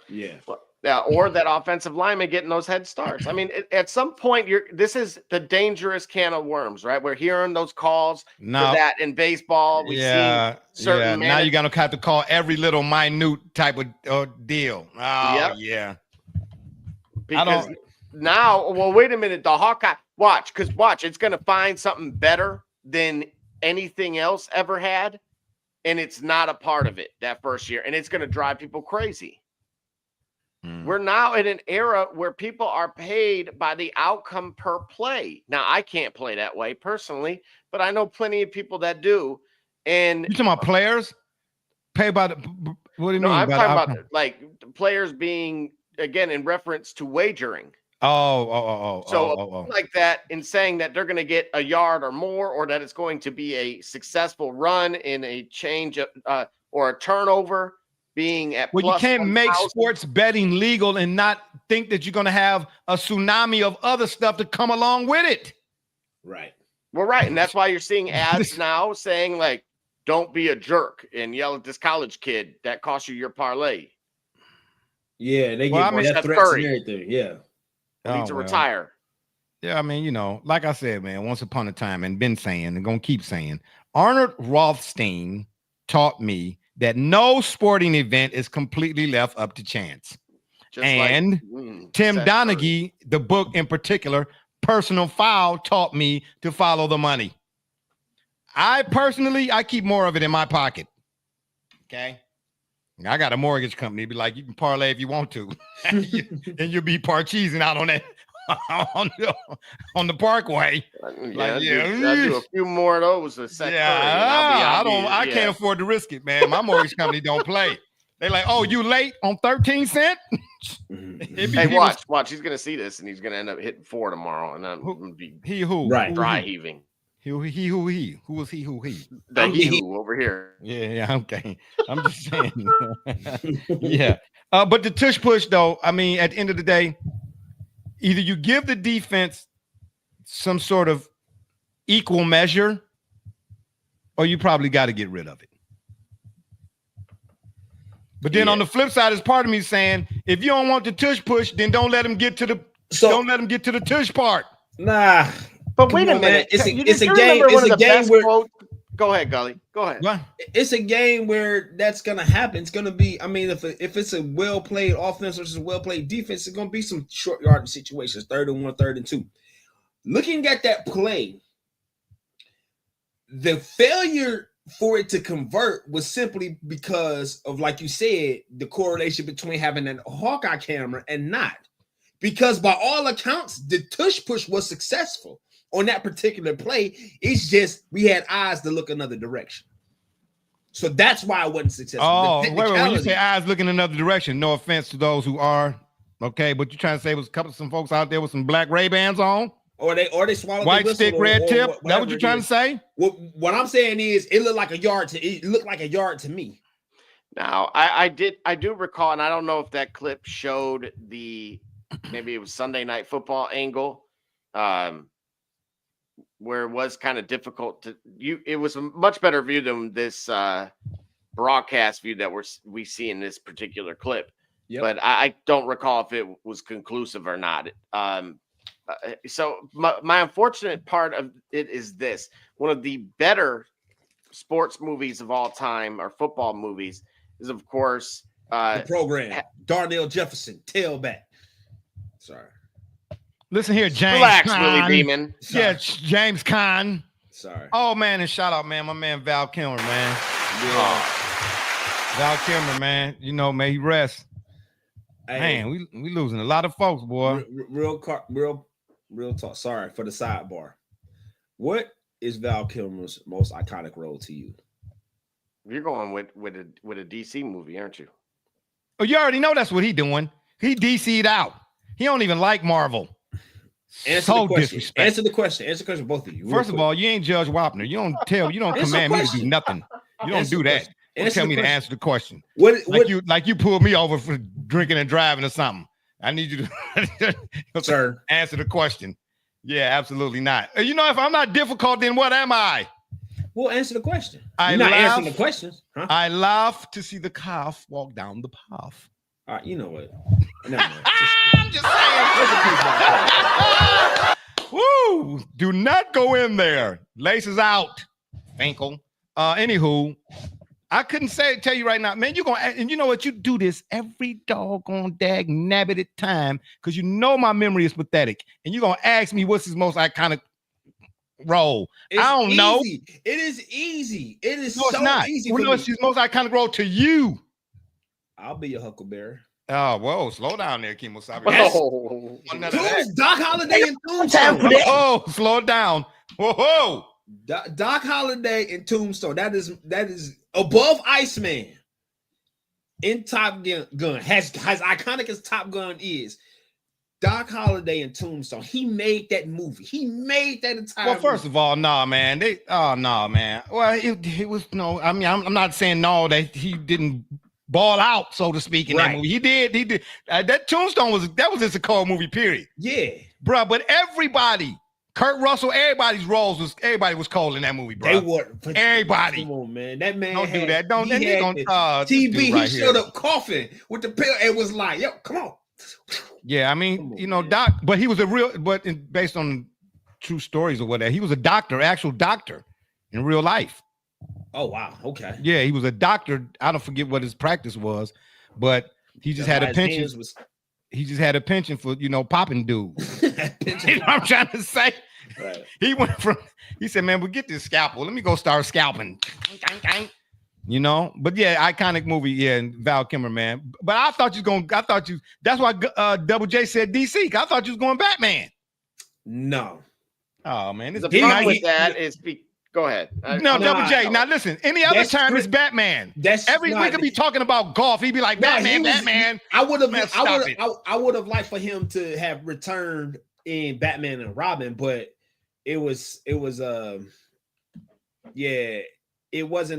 Yeah. or that offensive lineman getting those head starts. I mean, at some point, this is the dangerous can of worms, right? We're hearing those calls for that in baseball. We've seen certain Now you're gonna have to call every little minute type of deal. Oh yeah. Because now, well, wait a minute. The Hawkeye, watch, it's gonna find something better than anything else ever had, and it's not a part of it that first year, and it's gonna drive people crazy. We're now in an era where people are paid by the outcome per play. Now, I can't play that way personally, but I know plenty of people that do. And you talking about players pay by the? What do you mean? I'm talking about like players being, again, in reference to wagering. So like that, in saying that they're going to get a yard or more, or that it's going to be a successful run in a change or a turnover. Being at you can't 1, make sports betting legal and not think that you're going to have a tsunami of other stuff to come along with it. Right. Well, right. And that's why you're seeing ads now saying, like, don't be a jerk and yell at this college kid that cost you your parlay. Yeah, they get death threats and everything. Yeah. Need to retire. Yeah, I mean, like I said, man, once upon a time, and been saying and going to keep saying, Arnold Rothstein taught me that no sporting event is completely left up to chance. Tim Donaghy, the book in particular, Personal Foul, taught me to follow the money. I keep more of it in my pocket. Okay. I got a mortgage company. Be like, you can parlay if you want to. and you'll be parcheesing out on that on the parkway. I'll do a few more of those. I can't afford to risk it, man. My mortgage company don't play. They like, oh, you late on 13 cents? Hey, watch. He's gonna see this, and he's gonna end up hitting 4 tomorrow, and I'm gonna be dry heaving. Who was he? The he over here. Yeah, okay. I'm just saying. Yeah. But the tush push, though, I mean, at the end of the day, either you give the defense some sort of equal measure, or you probably got to get rid of it. But then on the flip side, is part of me saying, if you don't want the tush push, then don't let him get to the tush part. Nah. But wait a minute. It's a game. It's a game where. Go ahead, Gully. Go ahead. What? It's a game where that's gonna happen. It's gonna be. I mean, if it's a well played offense versus a well played defense, it's gonna be some short yardage situations. 3rd and 1, 3rd and 2. Looking at that play, the failure for it to convert was simply because of, like you said, the correlation between having an Hawkeye camera and not. Because by all accounts, the tush push was successful on that particular play. It's just we had eyes to look another direction. So that's why it wasn't successful. Oh, wait, when you say eyes looking another direction, no offense to those who are, okay, but you're trying to say was some folks out there with some black Ray-Bans on? Or they swallowed white stick, red tip. That what you're trying to say? What I'm saying is it looked like a yard to me. Now, I do recall, and I don't know if that clip showed maybe it was Sunday Night Football angle, where it was kind of difficult it was a much better view than this broadcast view that we see in this particular clip. Yep. But I don't recall if it was conclusive or not. So my unfortunate part of it is this: one of the better sports movies of all time, or football movies, is of course the program. Darnell Jefferson, tailback. Sorry. Listen here, James. Relax, Willie Beeman. Yeah, James Conn. Sorry. Oh man, and shout out, man, my man Val Kilmer, man. Yeah. Val Kilmer, man. May he rest. Hey. Man, we losing a lot of folks, boy. Real talk. Sorry for the sidebar. What is Val Kilmer's most iconic role to you? You're going with a DC movie, aren't you? Oh, you already know that's what he doing. He DC'd out. He don't even like Marvel. Answer the question, both of you. First of all, you ain't Judge Wapner. You don't command me to do nothing. You don't do that. Tell me to answer the question. Like you pulled me over for drinking and driving or something. I need you to answer the question. Yeah, absolutely not. If I'm not difficult, then what am I? Well, answer the question. You're not answering the questions. Huh? I love to see the calf walk down the path. All right, you know what? Never mind. I'm just saying. Woo! Do not go in there. Laces out, Finkel. Anywho, I couldn't tell you right now, man. You're gonna, and you know what? You do this every doggone dag nabbited time because you know my memory is pathetic, and you're gonna ask me what's his most iconic role. It's I don't know. easy. It is easy. It is No, it's so not. easy. Well, For no, me. it's his most iconic role to you. I'll be your Huckleberry. Oh, whoa, slow down there, Kimosabe. Oh, Doc Holliday and Tombstone. Oh, slow it down. Whoa. Doc Holliday and Tombstone. That is above Iceman. In Top Gun, as iconic as Top Gun is, Doc Holliday and Tombstone. He made that movie. He made that entire. Well, first of all, nah, man. Man. Well, it was no. I mean, I'm not saying no that he didn't ball out, so to speak, in that movie. He did. That Tombstone was just a cold movie. Period. Yeah, bro. But everybody. Kurt Russell, everybody was cold in that movie, bro. They were. Everybody. Come on, man. That man don't do that. Don't. He Then TV. Right he showed up coughing with the pill and was like, "Yo, come on." Yeah, I mean, Doc, but he was based on true stories or whatever. He was a doctor, actual doctor in real life. Oh wow, okay. Yeah, he was a doctor. I don't forget what his practice was, but he just had a pension. He just had a penchant for popping dudes. You know what I'm trying to say? Right. He said, "Man, we'll get this scalpel. Let me go start scalping." But yeah, iconic movie, yeah, and Val Kilmer, man. But I thought that's why Double J said DC. I thought you was going Batman. No. Oh man, the problem with that is go ahead. Double J. Now listen, any other time it's Batman. We could be talking about golf. He'd be like, Batman. I would have liked for him to have returned in Batman and Robin, but it wasn't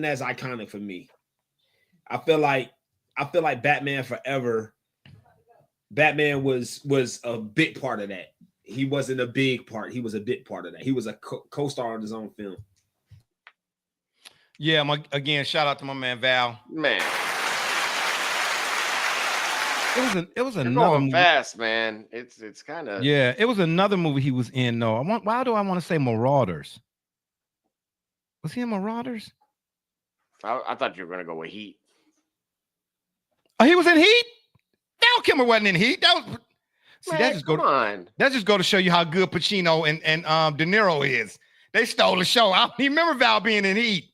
as iconic for me. I feel like Batman Forever. Batman was a big part of that. He wasn't a big part. He was a big part of that. He was a co-star on his own film. Yeah, again, shout out to my man Val. Man, it was You're another going movie. fast, man. It's kind of it was another movie he was in. No, why do I want to say Marauders? Was he in Marauders? I thought you were gonna go with Heat. Oh, he was in Heat. Val Kilmer wasn't in Heat. That was. See, Man, that just go to show you how good Pacino and De Niro is. They stole the show. I don't even remember Val being in Heat.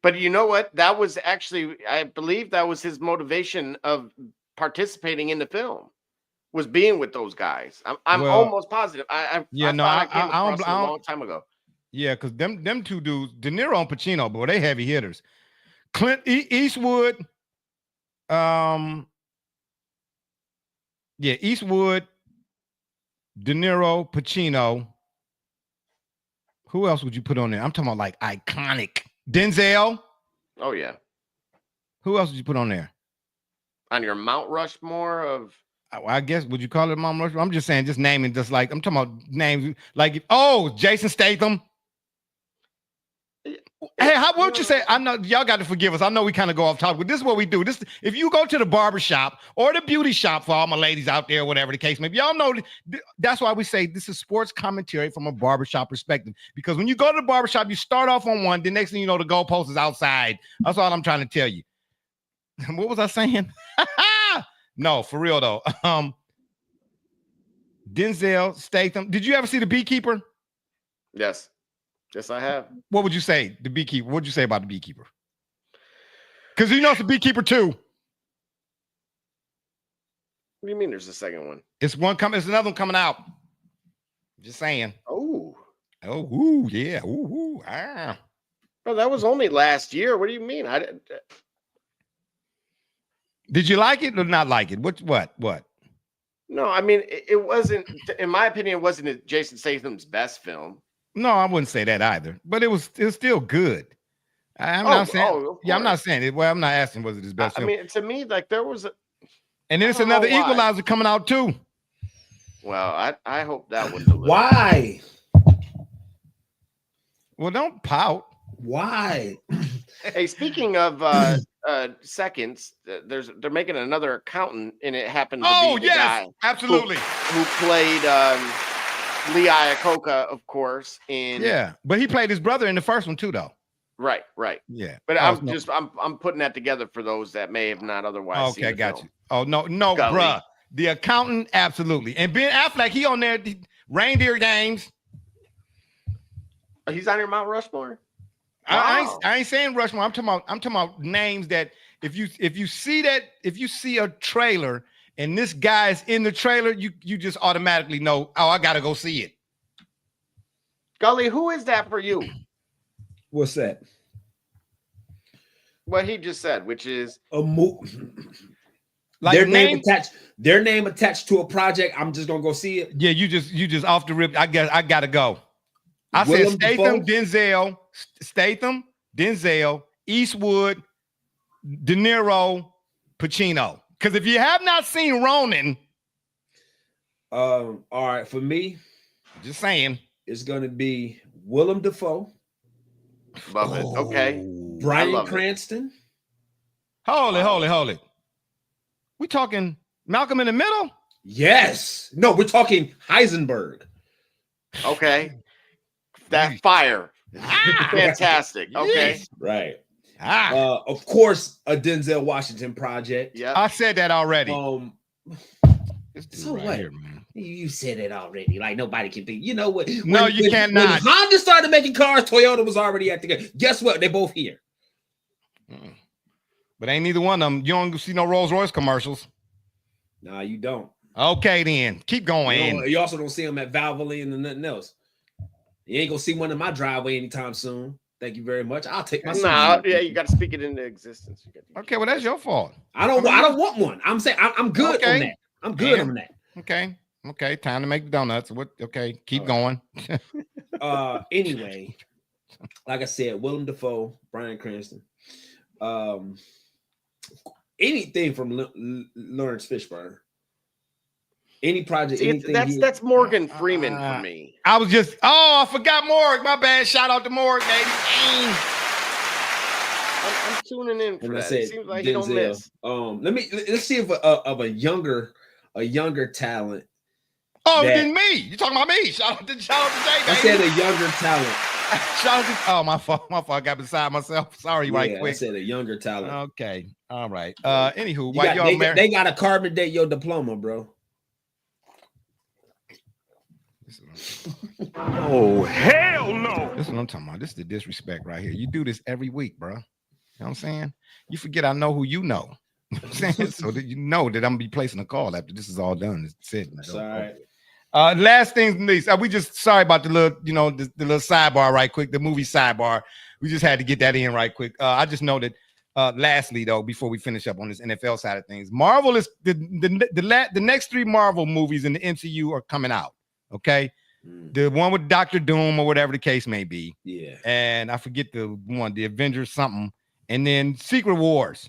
But you know what? That was actually, I believe that was his motivation of participating in the film, was being with those guys. I'm almost positive. I came across it a long time ago. Yeah, because them two dudes, De Niro and Pacino, boy, they heavy hitters. Clint Eastwood, Eastwood, De Niro, Pacino. Who else would you put on there? I'm talking about like iconic. Denzel. Oh yeah. Who else would you put on there? On your Mount Rushmore of, I guess, would you call it Mount Rushmore? I'm just saying, just naming, just like I'm talking about names like Jason Statham. Hey, what would you say? I know y'all got to forgive us. I know we kind of go off topic, but this is what we do. This, if you go to the barber shop or the beauty shop, for all my ladies out there, whatever the case may be, y'all know that's why we say this is sports commentary from a barbershop perspective. Because when you go to the barbershop, you start off on one, the next thing you know, the goalpost is outside. That's all I'm trying to tell you. What was I saying? No, for real though. Denzel Statham. Did you ever see The Beekeeper? Yes. Yes, I have. What would you say? The Beekeeper. What would you say about The Beekeeper? Because it's The Beekeeper 2. What do you mean there's a second one? It's another one coming out. Just saying. Oh, ooh, yeah. Ooh, ah. Bro, that was only last year. What do you mean? Did you like it or not like it? What? No, I mean, it wasn't, in my opinion, it wasn't Jason Statham's best film. No, I wouldn't say that either. But it was still good. I'm not saying. Yeah, I'm not saying it. Well, I'm not asking was it his best film. I mean, to me, like there was and then it's another Equalizer coming out too. Well, I hope that one delivers. Why? Well, don't pout. Why? Hey, speaking of seconds, they're making another accountant, and it happened to Oh, be the guy absolutely. who played Lee Iacocca, of course. In Yeah, but he played his brother in the first one too, though. right. Yeah. But Oh, no. I'm putting that together for those that may have not otherwise seen Okay, the got film. you. Oh no, Scully. bruh. The accountant, absolutely. And Ben Affleck, he on there. Reindeer Games. He's on your Mount Rushmore. I Wow. ain't saying Rushmore. I'm talking about names that if you see a trailer and this guy is in the trailer, you just automatically know. Oh, I gotta go see it. Gully, who is that for you? What's that? What he just said, which is A Like their name attached to a project. I'm just gonna go see it. Yeah, you just off the rip. I guess I gotta go. I Willem said Statham, Dafoe? Denzel, Eastwood, De Niro, Pacino. Because if you have not seen Ronin, All right, for me, just saying, it's gonna be Willem Dafoe, love it. Okay. Bryan love it. Cranston. Holy. We talking Malcolm in the Middle? Yes. No, we're talking Heisenberg. Okay. That fire. Fantastic. Okay. Yes. Right. Of course, a Denzel Washington project. Yeah. I said that already. This dude So right what? here, man. You said it already. Like nobody can think. You know what? No, you cannot. When Honda started making cars, Toyota was already at the game. Guess what? They're both here. But ain't neither one of them. You don't see no Rolls Royce commercials. Nah, you don't. Okay, then keep going. You also don't see them at Valvoline and nothing else. You ain't gonna see one in my driveway anytime soon. Thank you very much. I'll take my. Yeah, you got to speak it into existence. Okay, well that's your fault. I don't want one. I'm saying I'm good on that. I'm good on that. Okay. Time to make the donuts. Okay, keep going. Anyway, like I said, Willem Dafoe, Bryan Cranston, anything from Lawrence Fishburne. Any project, anything. That's Morgan Freeman for me. I was just I forgot Morg. My bad. Shout out to Morg, baby. I'm tuning in for that. It seems like Denzel. he don't miss. Let's see if of a younger talent. Then me. You talking about me? Shout out to Jay, baby. I said a younger talent. Shout out to my fault. I got beside myself. Sorry, right quick. I said a younger talent. Okay. All right. Anywho, why y'all married? They got to carbon date your diploma, bro. Oh, hell no. This is what I'm talking about. This is the disrespect right here. You do this every week, bro. You know what I'm saying? You forget I know who you know. You know what I'm saying? So that you know that I'm gonna be placing a call after this is all done. It's it. That's all right. Last things least. We just sorry about the little, the little sidebar right quick, the movie sidebar. We just had to get that in right quick. I just know that lastly, though, before we finish up on this NFL side of things, Marvel is the next 3 Marvel movies in the MCU are coming out. Okay. The one with Dr. Doom or whatever the case may be. Yeah. And I forget the one, the Avengers something. And then Secret Wars.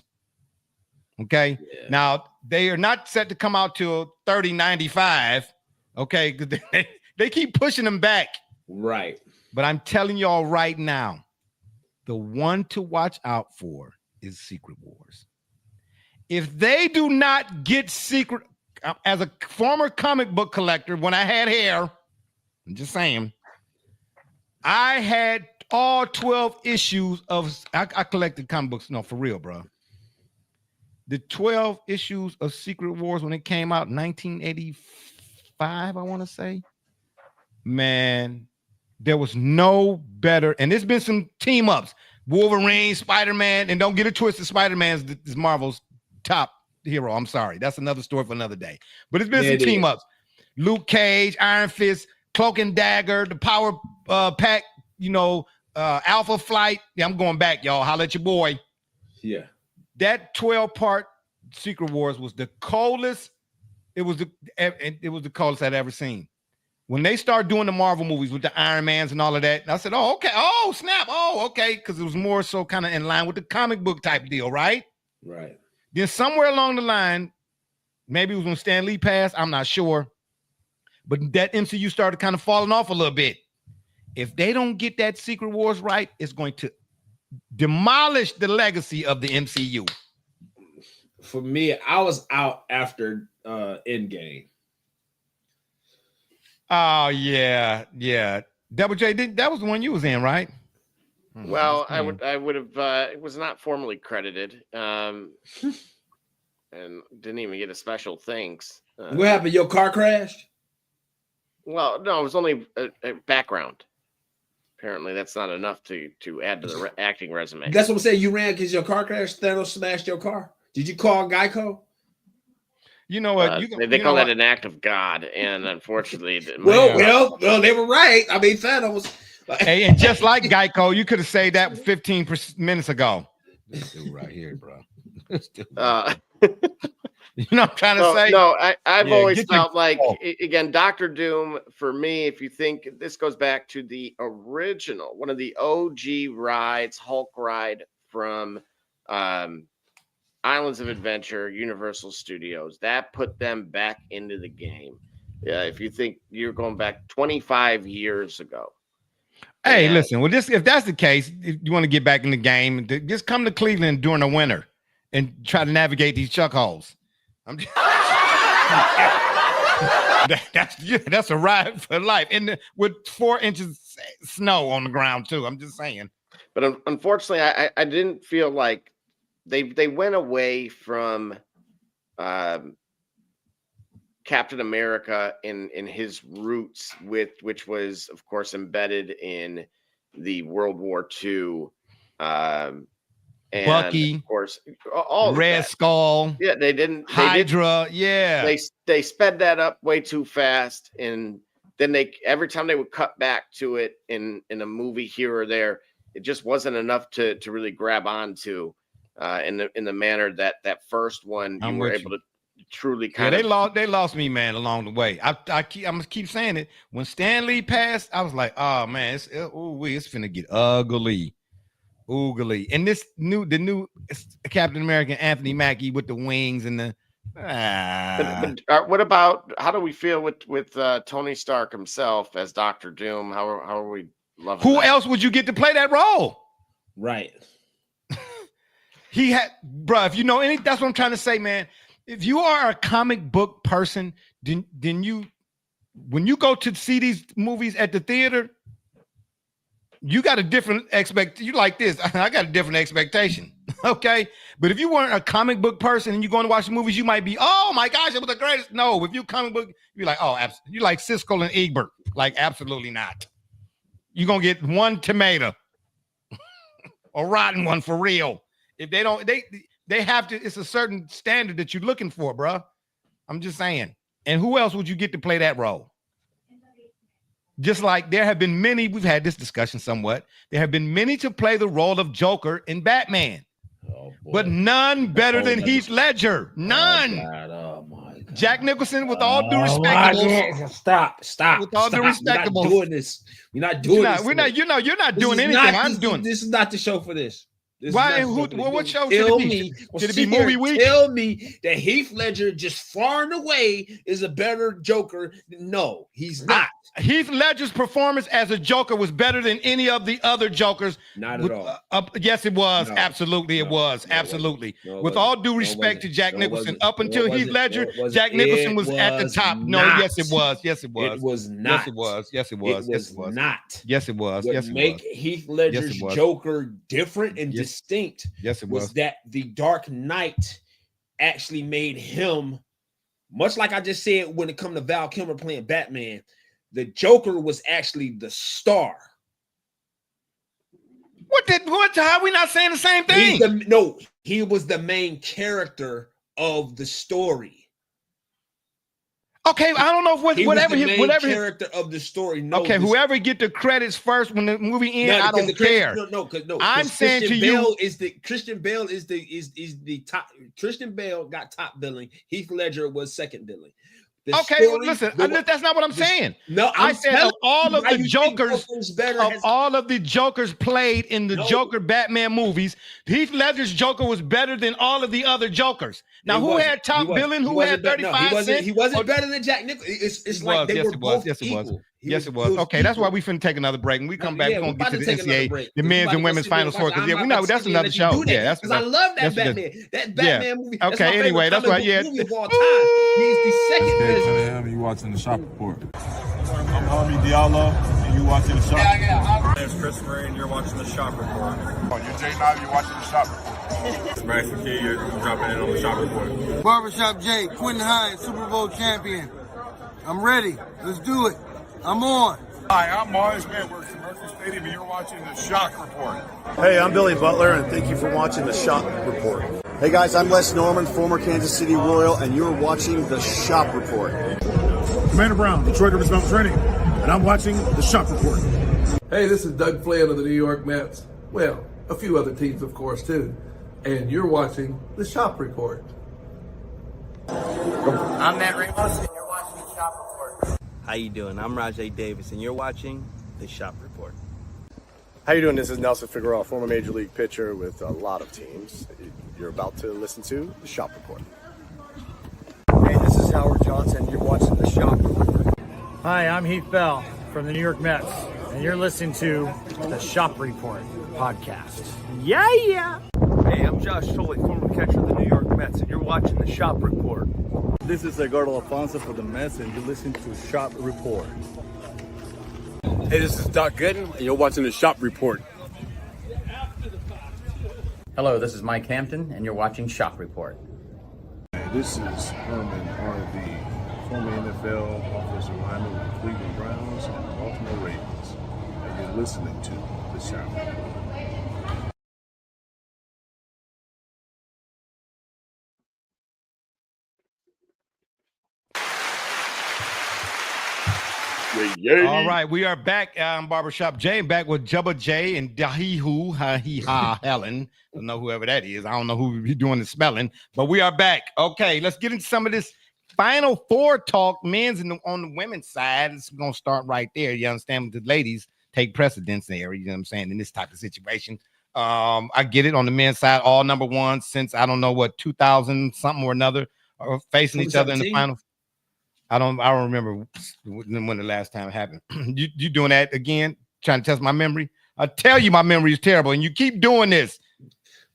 Okay. Yeah. Now, they are not set to come out till 3095. Okay. Because they keep pushing them back. Right. But I'm telling y'all right now, the one to watch out for is Secret Wars. If they do not get Secret, as a former comic book collector, when I had hair, I'm just saying, I had all 12 issues of, I collected comic books. No, for real, bro. The 12 issues of Secret Wars when it came out in 1985, I want to say. Man, there was no better. And there's been some team ups. Wolverine, Spider-Man, and don't get it twisted, Spider-Man's is Marvel's top hero. I'm sorry. That's another story for another day. But it's been some team ups. Luke Cage, Iron Fist, Cloak and Dagger, the Power Pack, Alpha Flight. Yeah, I'm going back, y'all. Holla at your boy. Yeah. That 12-part Secret Wars was the coldest. It was the coldest I'd ever seen. When they start doing the Marvel movies with the Iron Mans and all of that, I said, oh, okay. Oh, snap. Oh, okay. Because it was more so kind of in line with the comic book type deal, right? Right. Then somewhere along the line, maybe it was when Stan Lee passed, I'm not sure. But that MCU started kind of falling off a little bit. If they don't get that Secret Wars right, it's going to demolished the legacy of the MCU? For me, I was out after Endgame. Oh yeah. Double J, that was the one you was in, right? Well, I would have. It was not formally credited, and didn't even get a special thanks. What happened? Your car crashed? Well, no, it was only a background. Apparently, that's not enough to add to the acting resume. That's what I'm saying. You ran because your car crashed. Thanos smashed your car. Did you call Geico? You know what? They call that an act of God, and unfortunately, well, they were right. I mean, Thanos. Hey, and just like Geico, you could have said that 15 minutes ago. This dude right here, bro. You know what I'm trying to say? No, I've always felt like, again, Dr. Doom, for me, if you think this goes back to the original, one of the OG rides, Hulk ride from Islands of Adventure, Universal Studios, that put them back into the game. Yeah, if you think you're going back 25 years ago. Hey, listen, well, if that's the case, if you want to get back in the game, just come to Cleveland during the winter and try to navigate these chuck holes. I'm just, that's a ride for life, and with 4 inches snow on the ground too. I'm just saying. But unfortunately, I didn't feel like they went away from Captain America in his roots, which was of course embedded in the World War II. And Bucky, of course, all Red Skull. Yeah, they didn't. Hydra. Yeah, they sped that up way too fast, and then every time they would cut back to it in a movie here or there, it just wasn't enough to really grab onto in the manner that first one you were able to truly kind of. They lost me, man, along the way. I'm gonna keep saying it. When Stan Lee passed, I was like, oh man, it's finna get ugly. Oogly. And the new Captain America, Anthony Mackie with the wings and the But what about, how do we feel with Tony Stark himself as Dr. Doom? How are we loving Who that? else would you get to play that role? Right. He had, bro, if you know any, that's what I'm trying to say, man. If you are a comic book person, then you, when you go to see these movies at the theater, you got a different you like this. I got a different expectation. Okay. But if you weren't a comic book person and you're going to watch the movies, you might be, oh my gosh, it was the greatest. No, if you comic book, you're like, oh, you like Siskel and Ebert. Like, absolutely not. You're going to get one tomato or rotten one for real. If they don't, they have to, it's a certain standard that you're looking for, bro. I'm just saying. And who else would you get to play that role? Just like there have been many, we've had this discussion somewhat. There have been many to play the role of Joker in Batman, but none better than Heath Ledger. None. Oh my God. Jack Nicholson, with all due respect. Stop. With all due respect. We're not doing this. We're not doing this. We're not. You're not doing anything. I'm doing. This is not the show for this. Why? What show should it be? Should it be Movie Week? Tell me that Heath Ledger just far and away is a better Joker. No, he's not. Heath Ledger's performance as a Joker was better than any of the other Jokers. Not at all. Yes, it was. No, absolutely, it was. Absolutely. With all due respect to Jack Nicholson, up until Heath Ledger, Jack Nicholson was at the top. No, yes, it was. Yes, it was. It was not. Yes, it was. Yes, it was. It was not. Yes, it was. Yes, it was. Make Heath Ledger's Joker different and distinct. Yes, it was. That the Dark Knight actually made him, much like I just said when it comes to Val Kilmer playing Batman. The Joker was actually the star. How are we not saying the same thing? He was the main character of the story. Okay, I don't know whatever character of the story. Whoever get the credits first when the movie ends, I don't care. No. I'm saying Christian Bale is the top. Christian Bale got top billing. Heath Ledger was second billing. Listen, that's not what I'm saying. No, I said of all of the Jokers played in the Joker Batman movies, Heath Ledger's Joker was better than all of the other Jokers. Now, who had top billing? Who had 35 cents? He wasn't better than Jack Nicholson. It's like they were both equal. Yes, it was. Okay, that's why we finna take another break. When we come back, we're gonna get to the NCAA, the men's and women's final score. Because we know that's another show. Yeah, that's because I love that Batman. That Batman movie. Okay, anyway, that's why. Yeah, movie of all time. He's the second best. You watching the Shop Report? I'm Harvey Diallo, and you watching the Shop. My name's Chris Murray, and you're watching the Shop Report. You're Jay Knight, you're watching the Shop Report. Max McKee, you're dropping in on the Shop Report. Barbershop Jay, Quentin Hines, Super Bowl champion. I'm ready. Let's do it. I'm on. Hi, I'm Mars Man, works at Mercury Stadium, and you're watching the Shock Report. Hey, I'm Billy Butler, and thank you for watching the Shop Report. Hey guys, I'm Les Norman, former Kansas City Royal, and you're watching the Shop Report. Commander Brown, Detroit Rivers Mountain Training, and I'm watching the Shop Report. Hey, this is Doug Flynn of the New York Mets. Well, a few other teams, of course, too. And you're watching the Shop Report. I'm Matt Ramos, and you're watching the Shop Report. How you doing? I'm Rajay Davis, and you're watching the Shop Report. How you doing? This is Nelson Figueroa, former Major League pitcher with a lot of teams. You're about to listen to the Shop Report. Hey, this is Howard Johnson. You're watching the Shop Report. Hi, I'm Heath Bell from the New York Mets, and you're listening to the Shop Report podcast. Yeah! Hey, I'm Josh Tolley, former catcher of the New York Mets, and you're watching the Shop Report. This is Edgardo Alfonso for the Mets, and you're listening to Shop Report. Hey, this is Doc Gooden, and you're watching the Shop Report. Hello, this is Mike Hampton, and you're watching Shop Report. Hey, this is Herman R.V., former NFL offensive lineman with the Cleveland Browns and Baltimore Ravens, and you're listening to the Shop Report. All right, we are back. I'm Barbershop Jay, back with Jubba J and Dahihu Ha Helen. I don't know whoever that is. I don't know who be doing the spelling, but we are back. Okay, let's get into some of this Final Four talk, men's and on the women's side. It's going to start right there. You understand? The ladies take precedence there. You know what I'm saying? In this type of situation, I get it on the men's side. All number one since I don't know what 2000 something or another are facing each other in the final. I don't remember when the last time it happened. you doing that again? Trying to test my memory? I tell you, my memory is terrible, and you keep doing this.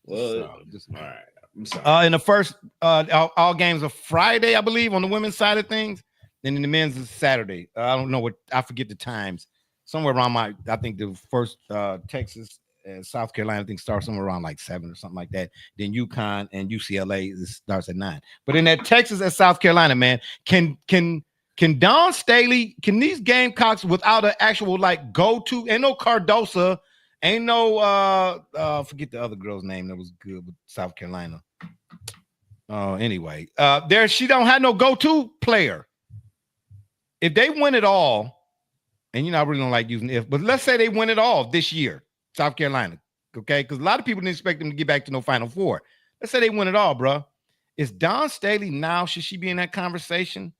Well, all right. I'm sorry. In the first, all games are Friday, I believe, on the women's side of things, and in the men's is Saturday. I don't know I forget the times. Somewhere around I think the first Texas and South Carolina, I think starts somewhere around like 7 or something like that. Then UConn and UCLA starts at 9. But in that Texas and South Carolina, man, can Dawn Staley, can these Gamecocks without an actual like go-to, ain't no Cardosa, ain't no forget the other girl's name that was good with South Carolina. Anyway, she don't have no go-to player. If they win it all, and I really don't like using if, but let's say they win it all this year. South Carolina, okay? Because a lot of people didn't expect them to get back to no Final Four. Let's say they win it all, bro. Is Dawn Staley now, should she be in that conversation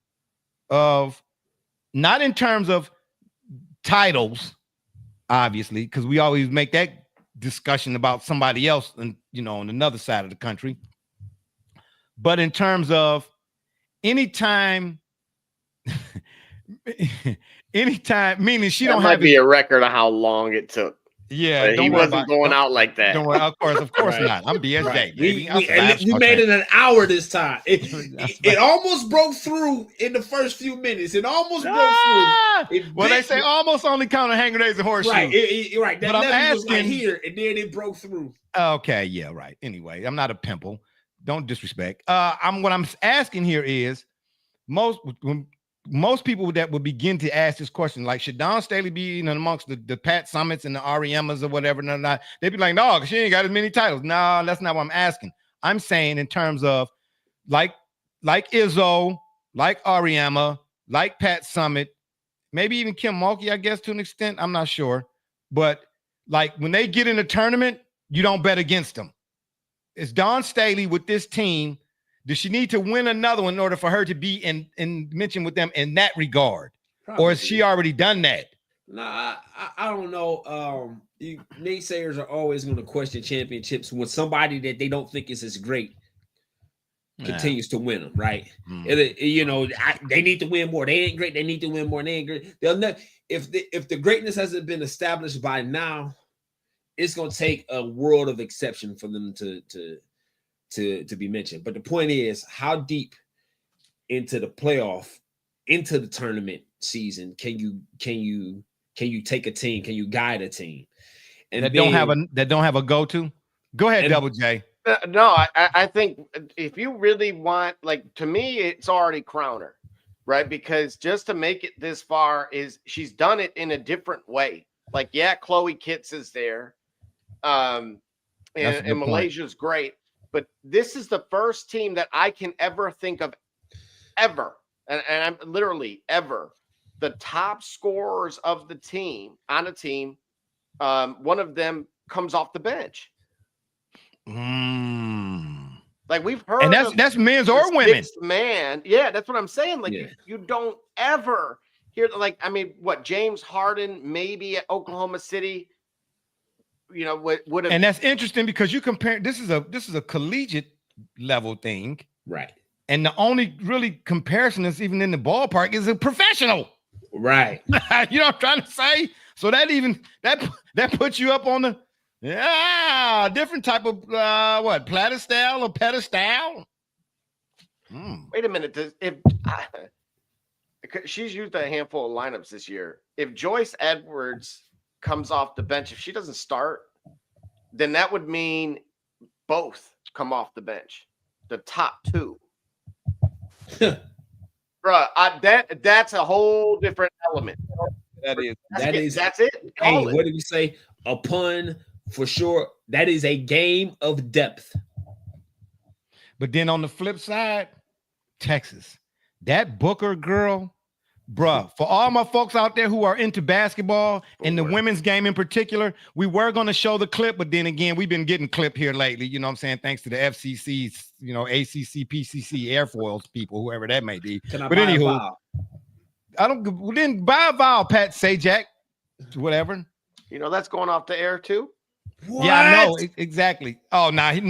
of, not in terms of titles, obviously, because we always make that discussion about somebody else and on another side of the country, but in terms of anytime, meaning she don't have be a record of how long it took. Yeah, he wasn't going out like that. Don't worry, of course right. Not. I'm BSJ. Right. We made it an hour this time. It almost broke through in the first few minutes. It almost broke through. They say almost only count on hanger days and horseshoes. Right, right. That but I'm asking was right here, and then it broke through. Okay, yeah, right. Anyway, I'm not a pimple. Don't disrespect. What I'm asking here is most people that would begin to ask this question, like, should Dawn Staley be amongst the Pat Summits and the Ariamas or whatever? No, they'd be like, no, because she ain't got as many titles. No, that's not what I'm asking. I'm saying in terms of like Izzo, like Ariama, like Pat Summit, maybe even Kim Mulkey, I guess, to an extent. I'm not sure. But like when they get in a tournament, you don't bet against them. Is Dawn Staley with this team? Does she need to win another one in order for her to be in mention with them in that regard? Probably. Or has she already done that? No, I don't know. Naysayers are always going to question championships with somebody that they don't think is as great. continues to win them, right? They need to win more. They ain't great. They need to win more. They ain't great. They'll never. If the greatness hasn't been established by now, it's gonna take a world of exception for them to be mentioned. But the point is, how deep into the playoff, into the tournament season can you take a team? Can you guide a team? And that don't have a go-to? Go ahead, Double J. No, I think if you really want, like, to me, it's already Crowner, right? Because just to make it this far she's done it in a different way. Like, yeah, Chloe Kitts is there. And Malaysia's great, but this is the first team that I can ever think of ever, and I'm literally ever, the top scorers of the team on a team, one of them comes off the bench. Like, we've heard, and that's men's or women. Man, yeah, that's what I'm saying. Like, you don't ever hear, like, I mean, what, James Harden maybe at Oklahoma City, would have. And that's interesting because you compare, this is a collegiate level thing, right? And the only really comparison that's even in the ballpark is a professional, right? You know what I'm trying to say? So that puts you up on the different type of pedestal or pedestal. Wait a minute, she's used a handful of lineups this year. If Joyce Edwards comes off the bench, if she doesn't start, then that would mean both come off the bench, the top two. Bruh, that's a whole different element. That's it. Hey, what did we say? A pun for sure. That is a game of depth. But then on the flip side, Texas, that Booker girl, bruh, for all my folks out there who are into basketball and the women's game in particular, we were going to show the clip, but then again, we've been getting clip here lately, you know what I'm saying? Thanks to the FCC's, ACC, PCC, Airfoils people, whoever that may be. But anywho, we didn't buy a vowel, Pat Sajak, whatever. That's going off the air too? What? Yeah, I know, exactly. Oh, now. Well,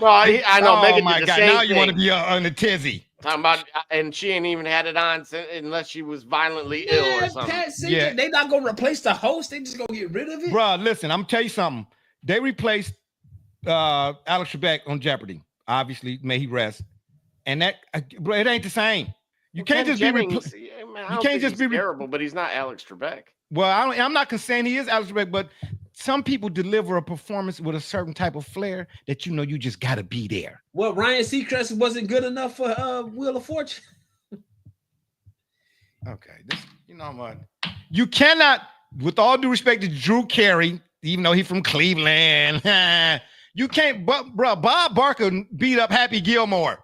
I know. Oh, Megan my did the God, same now thing. you want to be on a tizzy. Talking about, and she ain't even had it on unless she was violently ill or something. Pat Sajak, they not gonna replace the host. They just gonna get rid of it. Bruh, listen, I'm gonna tell you something. They replaced Alex Trebek on Jeopardy. Obviously, may he rest. And that, bro, it ain't the same. You can't just be. You can't just be terrible, but he's not Alex Trebek. Well, I'm not saying he is Alex Trebek, but some people deliver a performance with a certain type of flair that you just got to be there. Well, Ryan Seacrest wasn't good enough for Wheel of Fortune. Okay, you know what? You cannot, with all due respect to Drew Carey, even though he's from Cleveland, you can't. But bro, Bob Barker beat up Happy Gilmore.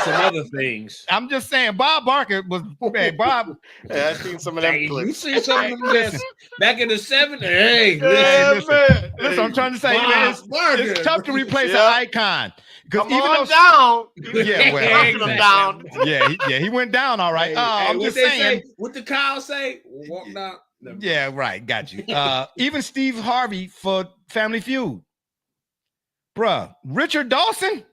Some other things. I'm just saying, Bob Barker was Bob. Yeah, I've seen some of them clips. You see some of them back in the 70s. Hey, listen, I'm trying to say, it's tough to replace an icon. Come on down. Yeah, well, down. Yeah, he went down all right. I'm just saying. What the cow say? Walk down. Yeah, right. Got you. Even Steve Harvey for Family Feud. Bruh, Richard Dawson.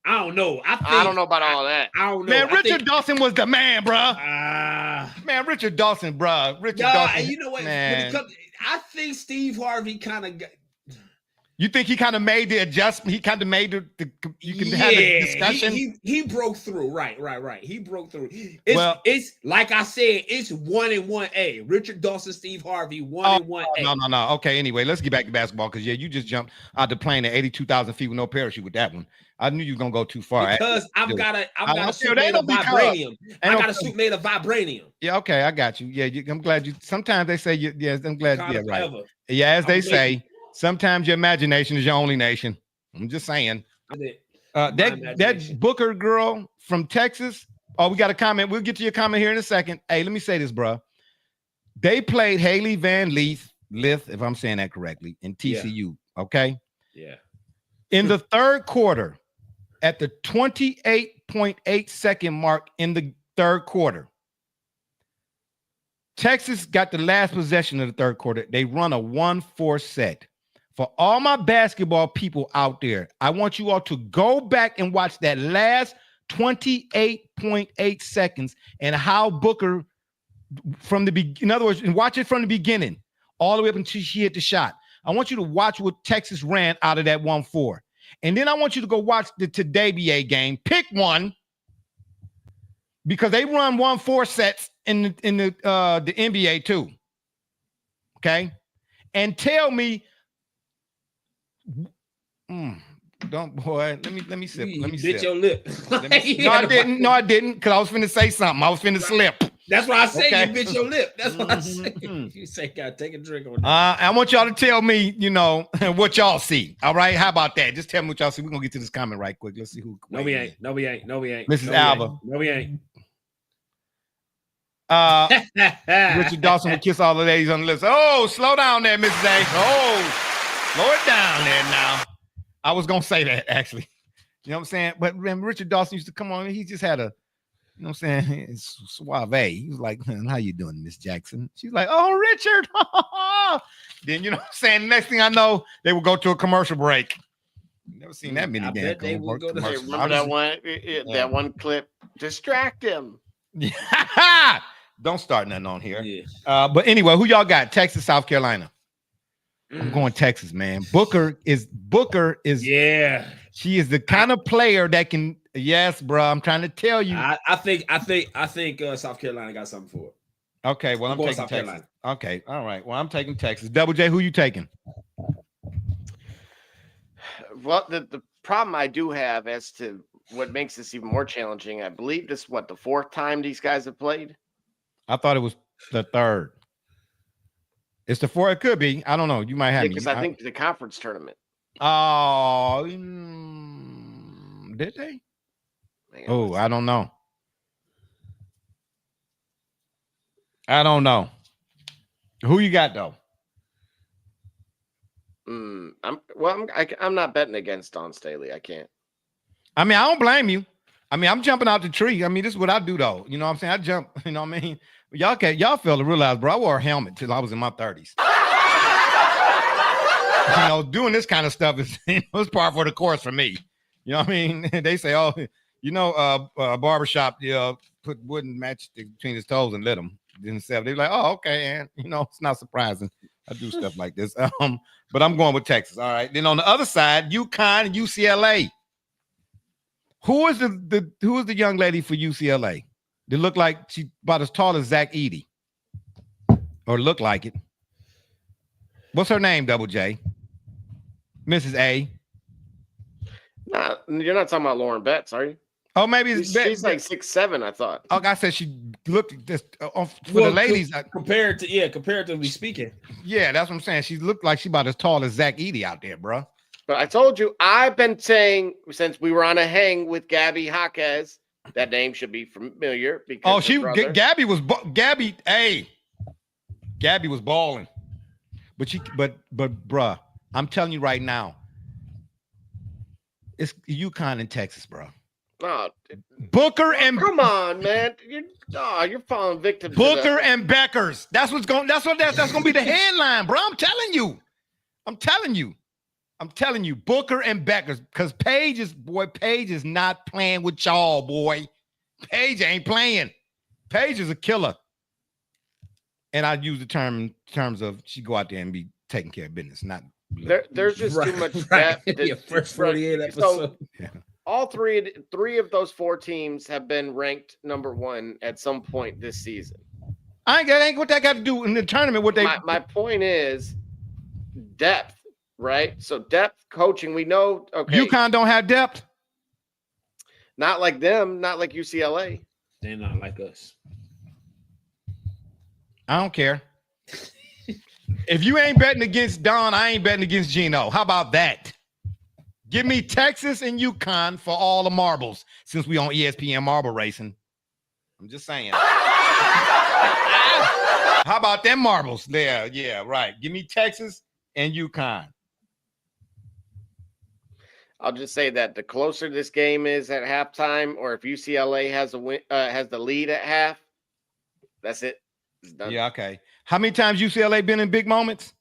I don't know. I don't know about all that. I don't know. Man, Richard Dawson was the man, bro. Man, Richard Dawson, bro. Dawson. You know what? Man. I think Steve Harvey kind of. You think he kind of made the adjustment? He kind of made you can have a discussion. He broke through. Right. He broke through. It's like I said. It's 1 and 1A. Richard Dawson, Steve Harvey, 1 and 1A. No. Okay. Anyway, let's get back to basketball because you just jumped out the plane at 82,000 feet with no parachute with that one. I knew you were gonna go too far. Because I've got a suit made of vibranium. I got a suit made of vibranium. Yeah, okay, I got you. Yeah, I'm glad you. Sometimes they say you. Yes, I'm glad. Yeah, right. Yeah, as they say, sometimes your imagination is your only nation. I'm just saying. That Booker girl from Texas. Oh, we got a comment. We'll get to your comment here in a second. Hey, let me say this, bro. They played Haley Van Lith, if I'm saying that correctly, in TCU. Yeah. Okay. Yeah. In the third quarter. At the 28.8 second mark in the third quarter, Texas got the last possession of the third quarter. They run a 1-4 set. For all my basketball people out there, I want you all to go back and watch that last 28.8 seconds and how Booker in other words, and watch it from the beginning all the way up until she hit the shot. I want you to watch what Texas ran out of that 1-4. And then I want you to go watch the Today BA game. Pick one because they run 1-4 sets in the NBA too. Okay? And tell me don't boy. Let me sip. Let me bit sip. your lip. No, I didn't. No, I didn't. Because I was finna say something. I was finna slip. That's why I say Okay. you bit your lip. That's what I say. You say, God, take a drink on that. I want y'all to tell me, what y'all see. All right. How about that? Just tell me what y'all see. We're gonna get to this comment right quick. Let's see who. No, we ain't. No, we ain't. No, we ain't. Mrs. No, Alva. No, we ain't. Richard Dawson would kiss all the ladies on the list. Oh, slow down there, Mrs. A. Oh, slow it down there now. I was gonna say that actually. You know what I'm saying? But when Richard Dawson used to come on, he just had a, you know what I'm saying, it's suave. He was like, how you doing, Miss Jackson? She's like, oh, Richard. Then, you know what I'm saying? Next thing I know, they would go to a commercial break. Never seen that many damn commercials. Hey, remember that one? That one clip? Distract him. Don't start nothing on here. Yeah. But anyway, who y'all got? Texas, South Carolina. I'm going Texas, man. Booker is. Yeah. She is the kind of player that can. Yes, bro. I'm trying to tell you. I think South Carolina got something for it. Okay, well, I'm taking South Texas. Carolina. Okay, all right. Well, I'm taking Texas. Double J, who you taking? Well, the problem I do have as to what makes this even more challenging, I believe this is the fourth time these guys have played. I thought it was the third. It's the fourth. It could be. I don't know. You might have me. Because I think the conference tournament. Oh, did they? Man, I don't know. I don't know. Who you got though? I'm not betting against Dawn Staley. I can't. I mean, I don't blame you. I mean, I'm jumping out the tree. I mean, this is what I do though. You know what I'm saying? I jump. You know what I mean? Y'all fail to realize, bro. I wore a helmet till I was in my 30s. Doing this kind of stuff is it's par for the course for me. You know what I mean? They say, oh, barbershop, put wooden matchstick between his toes and lit him. They're like, oh, okay, and it's not surprising. I do stuff like this. But I'm going with Texas. All right. Then on the other side, UConn and UCLA. Who is the young lady for UCLA? They look like she's about as tall as Zach Edey, or look like it. What's her name? Double J. Mrs. A. Nah, you're not talking about Lauren Betts, are you? Oh, maybe it's she's like 6'7", I thought. Oh, I said she looked just for the ladies. Comparatively speaking. Yeah, that's what I'm saying. She looked like she about as tall as Zach Edey out there, bro. But I told you, I've been saying since we were on a hang with Gabby Jaquez, that name should be familiar because Gabby was balling, but bruh, I'm telling you right now, it's UConn and Texas, bro. Oh, Booker and come on, man, you're falling victim. Booker and Beckers. That's gonna be the headline, bro. I'm telling you, Booker and Beckers, because Paige is not playing with y'all, boy. Paige ain't playing. Paige is a killer. And I use the term in terms of she go out there and be taking care of business. There's just too much depth. First 48 episodes. So, all three of those four teams have been ranked number one at some point this season. Ain't what that got to do in the tournament. My point is depth. Right, so depth coaching, we know. Okay, UConn don't have depth. Not like them, not like UCLA. They're not like us. I don't care. If you ain't betting against Don, I ain't betting against Gino. How about that? Give me Texas and UConn for all the marbles, since we on ESPN marble racing. I'm just saying. How about them marbles there? Yeah, right. Give me Texas and UConn. I'll just say that the closer this game is at halftime, or if UCLA has the lead at half, that's it. It's done. Yeah, okay. How many times UCLA been in big moments?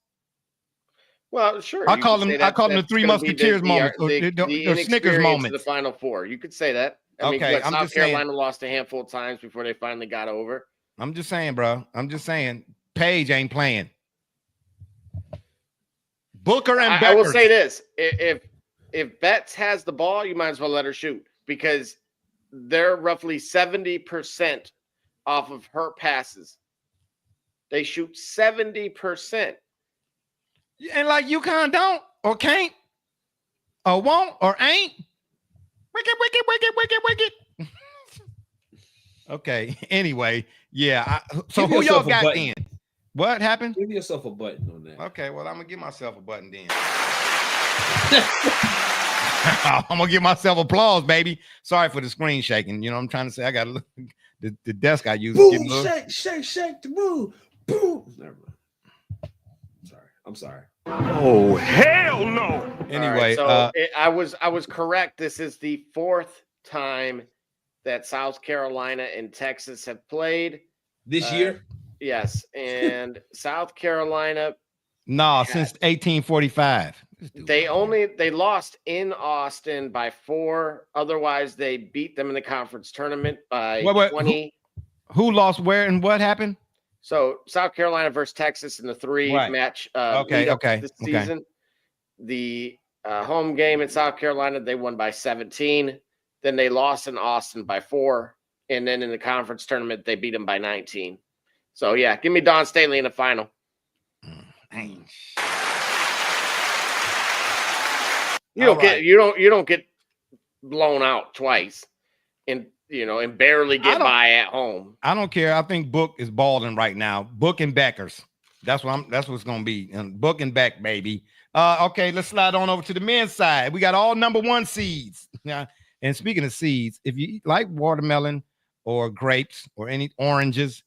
Well, sure. I you call could them. say I call them the that's Three gonna be Musketeers moments, or the the Snickers inexperience of the moments. Final Four. You could say that. I mean, Okay, what, I'm South just saying. Carolina lost a handful of times before they finally got over. I'm just saying, bro. I'm just saying. Page ain't playing. Booker and I will Beckers. say this: if Betts has the ball, you might as well let her shoot because they're roughly 70% off of her passes. They shoot 70%. And like UConn don't or can't or won't or ain't. Wicked. Okay. Anyway, yeah. So Give who y'all yourself a got button. then? What happened? Give yourself a button on that. Okay, well, I'm gonna give myself a button then. I'm gonna give myself applause, baby. Sorry for the screen shaking. You know, I'm trying to say I got to look the desk I use. Boom, shake the move. Boom. Never mind. I'm sorry. Oh, hell no. Anyway, so I was correct. This is the fourth time that South Carolina and Texas have played this year. Yes, and South Carolina. Since 1845. They lost in Austin by 4. Otherwise, they beat them in the conference tournament by 20. Who lost where and what happened? So South Carolina versus Texas in the 3 match this season. The home game in South Carolina, they won by 17. Then they lost in Austin by 4. And then in the conference tournament, they beat them by 19. So yeah, give me Dawn Staley in the final. You don't get blown out twice and barely get by at home. I don't care. I think Book is balling right now. Book and Beckers. That's what it's gonna be. And Book and Beck, baby. Okay, let's slide on over to the men's side. We got all number 1 seeds. Yeah. And speaking of seeds, if you like watermelon or grapes or any oranges,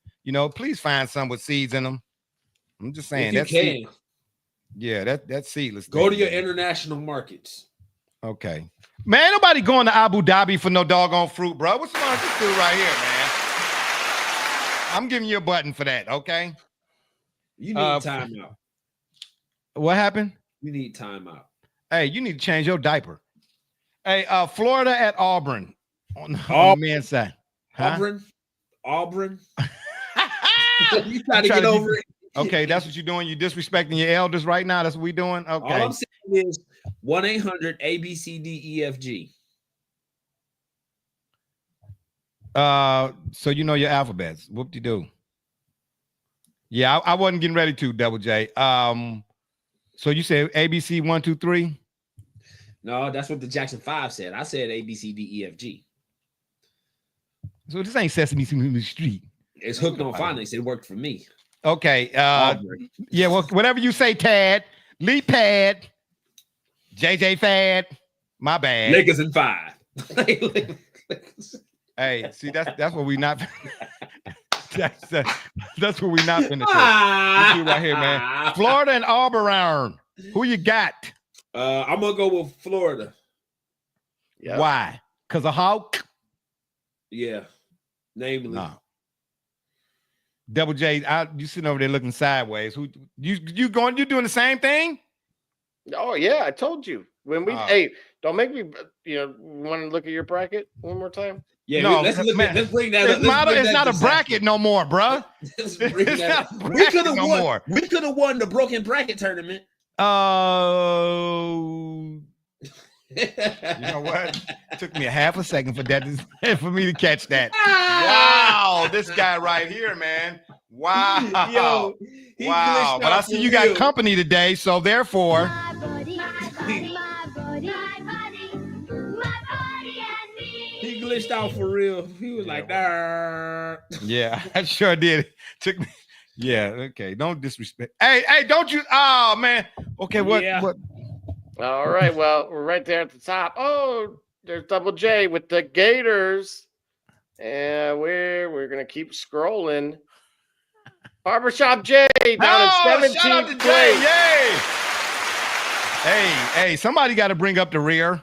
please find some with seeds in them. I'm just saying if you can. Yeah, that's seedless. Go to your international markets. Okay. Man, nobody going to Abu Dhabi for no doggone fruit, bro. What's wrong with this dude right here, man? I'm giving you a button for that, okay? You need timeout. What happened? You need timeout. Hey, you need to change your diaper. Hey, Florida at Auburn on the men's side. Huh? Auburn. You trying to get over it. Okay, that's what you're doing. You're disrespecting your elders right now. That's what we're doing. Okay. All I'm saying is 1-800-ABCDEFG. So you know your alphabets. Whoop-de-doo. Yeah, I wasn't getting ready to, Double J. So you said ABC 1, 2, 3? No, that's what the Jackson 5 said. I said ABCDEFG. So this ain't Sesame Street. It's hooked on phonics. It worked for me. Okay. Yeah, well, whatever you say, Tad, Lee Pad, JJ Fad, my bad. Lakers in 5. Hey, see, that's what we not. that's what we not finna do right here, man. Florida and Auburn. Who you got? I'm gonna go with Florida. Yep. Why? Because of Hawk? Yeah. Namely. No. Double J, you sitting over there looking sideways. Who you doing the same thing? Oh yeah, I told you. When we don't make me want to look at your bracket one more time. Yeah, no, let's bring that up. It's not a bracket no more, bro. We could have won. We could have won the broken bracket tournament. Oh. You know what? It took me a half a second for me to catch that. Wow, this guy right here, man. Wow. Yo, wow. But I see you got company today, so therefore. My body and me. He glitched out for real. He was like, nah. Yeah, I sure did. It took me. Yeah, okay. Don't disrespect. Hey, don't you? Oh, man. Okay, what? All right, well, we're right there at the top. Oh, there's Double J with the Gators. And we're going to keep scrolling. Barbershop J down in 17th place. Yay! Hey, somebody got to bring up the rear.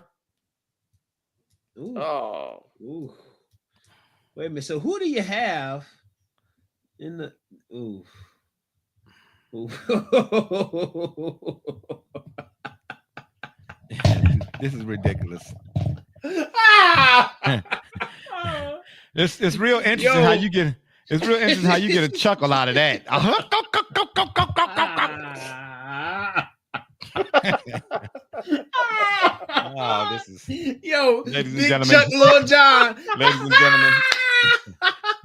Ooh. Oh. Ooh. Wait a minute. So who do you have in the This is ridiculous. It's real interesting how you get. It's real interesting how you get a chuckle out of that. Oh, this is ladies and gentlemen, Chuck Lil John. Ladies and gentlemen,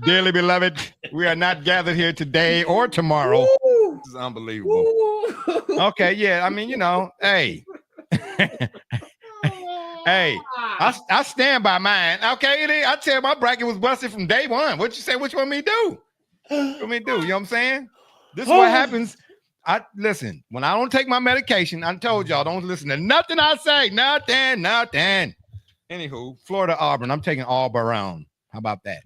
dearly beloved, we are not gathered here today or tomorrow. Woo. This is unbelievable. Okay, yeah, I mean, hey. Hey, I stand by mine. Okay, I tell my bracket was busted from day one. What you say? What you want me to do? What you want me to do? You know what I'm saying? This is what happens. Listen, when I don't take my medication, I told y'all don't listen to nothing I say. Nothing. Anywho, Florida, Auburn. I'm taking Auburn. How about that?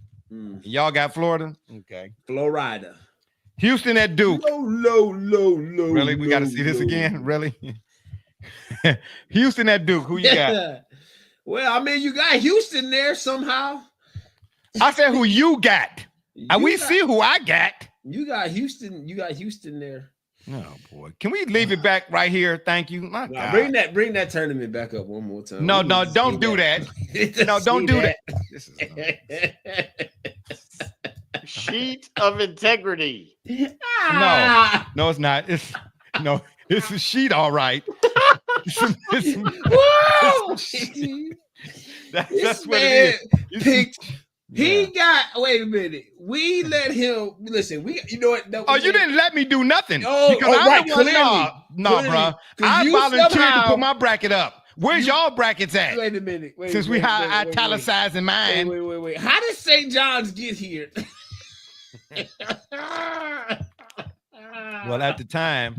Y'all got Florida? Okay. Florida. Houston at Duke. Low. Really? We got to see this again? Really? Houston at Duke. Who you got? Well, I mean, you got Houston there somehow. I said who you got. See who I got. You got Houston. You got Houston there. Oh boy. Can we leave it back right here? Thank you. My God. Bring that tournament back up one more time. No, don't do that. No, don't do that. This is sheet of integrity. No, it's not. It's a sheet, all right. That's what it is. He got. Wait a minute. We let him listen. You know what? No, you didn't let me do nothing. Because right. No, bro. I volunteered to put my bracket up. Where's y'all brackets at? Wait a minute. Since we italicizing mine. Wait. How did St. John's get here? Well, at the time,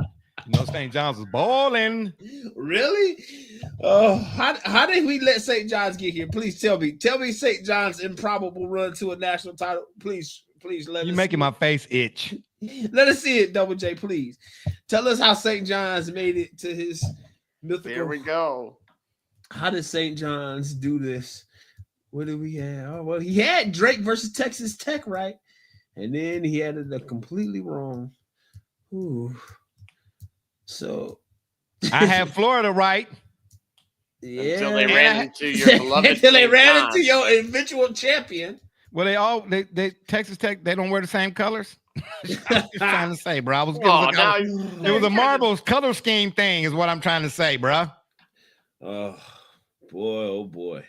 St. John's was balling. Really? Oh, how did we let St. John's get here? Please tell me. Tell me St. John's improbable run to a national title. Please let us. You're making my face itch. Let us see it, Double J, please. Tell us how St. John's made it to his mythical. Here we go. How did St. John's do this? What did we have? Oh, well, he had Drake versus Texas Tech, right? And then he had it completely wrong. Ooh. So I have Florida right. Yeah. Until they ran into your beloved. Until they ran into your eventual champion. Well, they Texas Tech, they don't wear the same colors. I'm just trying to say, bro. It was a marbles color scheme thing, is what I'm trying to say, bro. Oh boy.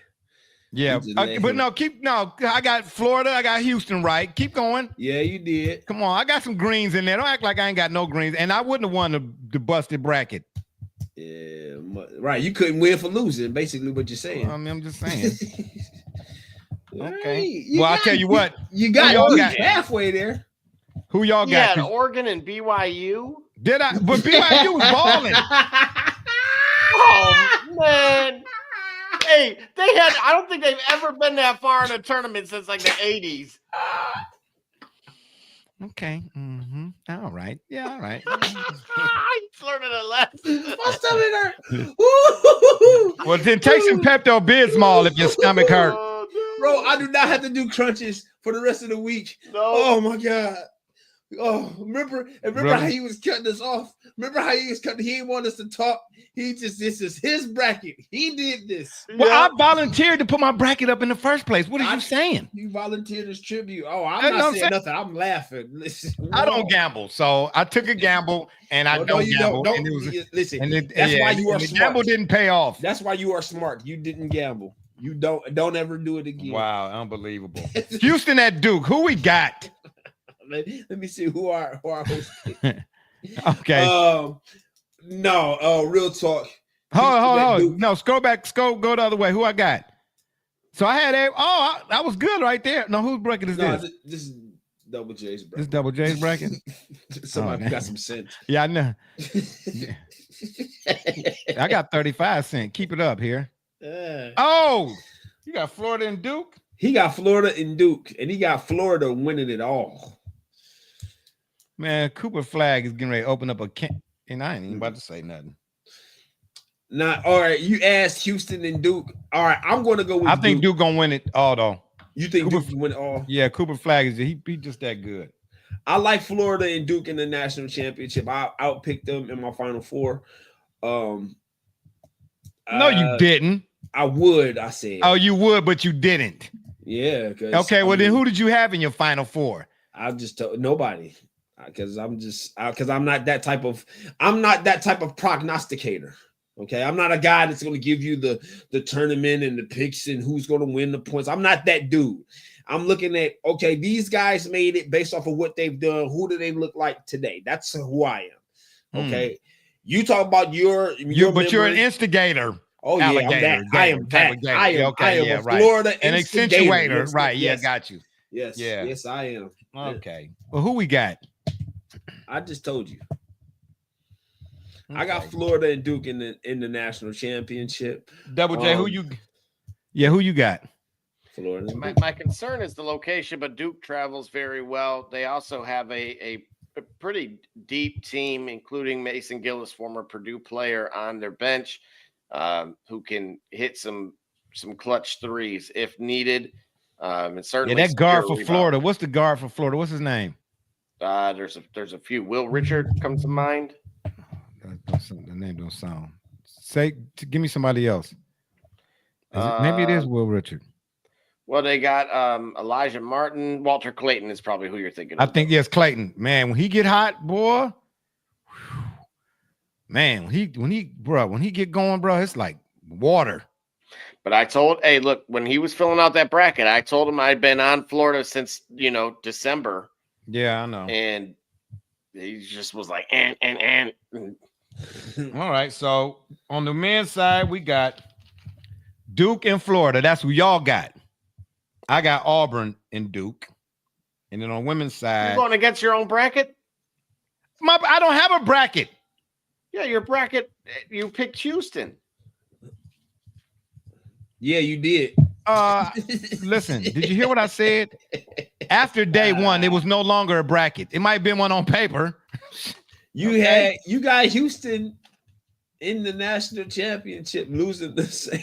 Yeah, I got Florida, I got Houston right. Keep going. Yeah, you did. Come on, I got some greens in there. Don't act like I ain't got no greens. And I wouldn't have won the busted bracket. Yeah, right. You couldn't win for losing, basically what you're saying. Well, I mean, I'm just saying. Okay. Well, I'll tell you what. You got halfway there. Who y'all got? Yeah, Oregon and BYU. Did I? But BYU was balling. Oh, man. Hey, I don't think they've ever been that far in a tournament since like the 80s. Okay. Mm-hmm. All right. Yeah, all right. He's learning a lesson. My stomach hurt. Well, then take some Pepto-Bismol if your stomach hurt. Bro, I do not have to do crunches for the rest of the week. No. Oh, my God. Oh, remember how he was cutting us off? Remember how he was cutting? He didn't want us to talk. This is his bracket. He did this. Well, I volunteered to put my bracket up in the first place. What are you saying? You volunteered as tribute. Oh, I'm not saying nothing. I'm laughing. Listen, I don't gamble, so I took a gamble, and I don't gamble. Listen, that's why you are smart. The gamble didn't pay off. That's why you are smart. You didn't gamble. You don't ever do it again. Wow, unbelievable. Houston at Duke. Who we got? Let me see who our host is. Okay. No, real talk. Hold on. No, go the other way. Who I got? So I had that was good right there. No, whose bracket is this? This is Double J's bracket. This Double J's bracket? Somebody got some sense. Yeah, I know. I got 35 cents. Keep it up here. You got Florida and Duke? He got Florida and Duke, and he got Florida winning it all. Man, Cooper Flag is getting ready to open up a can. And I ain't even about to say nothing. Nah, all right. You asked Houston and Duke. All right, I'm going to go with I think Duke gonna win it all, though. You think Duke can win it all? Yeah, Cooper Flag is he just that good. I like Florida and Duke in the national championship. I outpicked them in my Final Four. No, you didn't. I would. I said. Oh, you would, but you didn't. Yeah. Okay. Well, then who did you have in your Final Four? I just told nobody because I'm not that type of prognosticator. Okay, I'm not a guy that's going to give you the tournament and the picks and who's going to win the points. I'm not that dude. I'm looking at, okay, these guys made it based off of what they've done. Who do they look like today? That's who I am. Okay, you talk about your but you're an instigator. Oh yeah, I am a Florida an accentuator. Right? Yes. Yeah, got you. Yes, yeah, yes, I am. Okay. Well, who we got? I just told you. Okay. I got Florida and Duke in the national championship. Double J, who you? Yeah, who you got? Florida. My concern is the location, but Duke travels very well. They also have a pretty deep team, including Mason Gillis, former Purdue player, on their bench, who can hit some clutch threes if needed. And certainly, that guard for Florida. What's the guard for Florida? What's his name? There's a few. Will Richard comes to mind. The name don't sound. Give me somebody else. Maybe it is Will Richard. Well, they got Elijah Martin. Walter Clayton is probably who you're thinking of. I think yes, Clayton. Man, when he get hot, boy. Man, when he get going, bro, it's like water. But I told, hey, look, when he was filling out that bracket, I told him I'd been on Florida since December. Yeah, I know. And he just was like, and. All right. So on the men's side, we got Duke and Florida. That's who y'all got. I got Auburn and Duke. And then on women's side, you're going against your own bracket? I don't have a bracket. Yeah, your bracket, you picked Houston. Yeah, you did. Listen, did you hear what I said? After day one, it was no longer a bracket. It might have been one on paper. You got Houston in the national championship losing the same.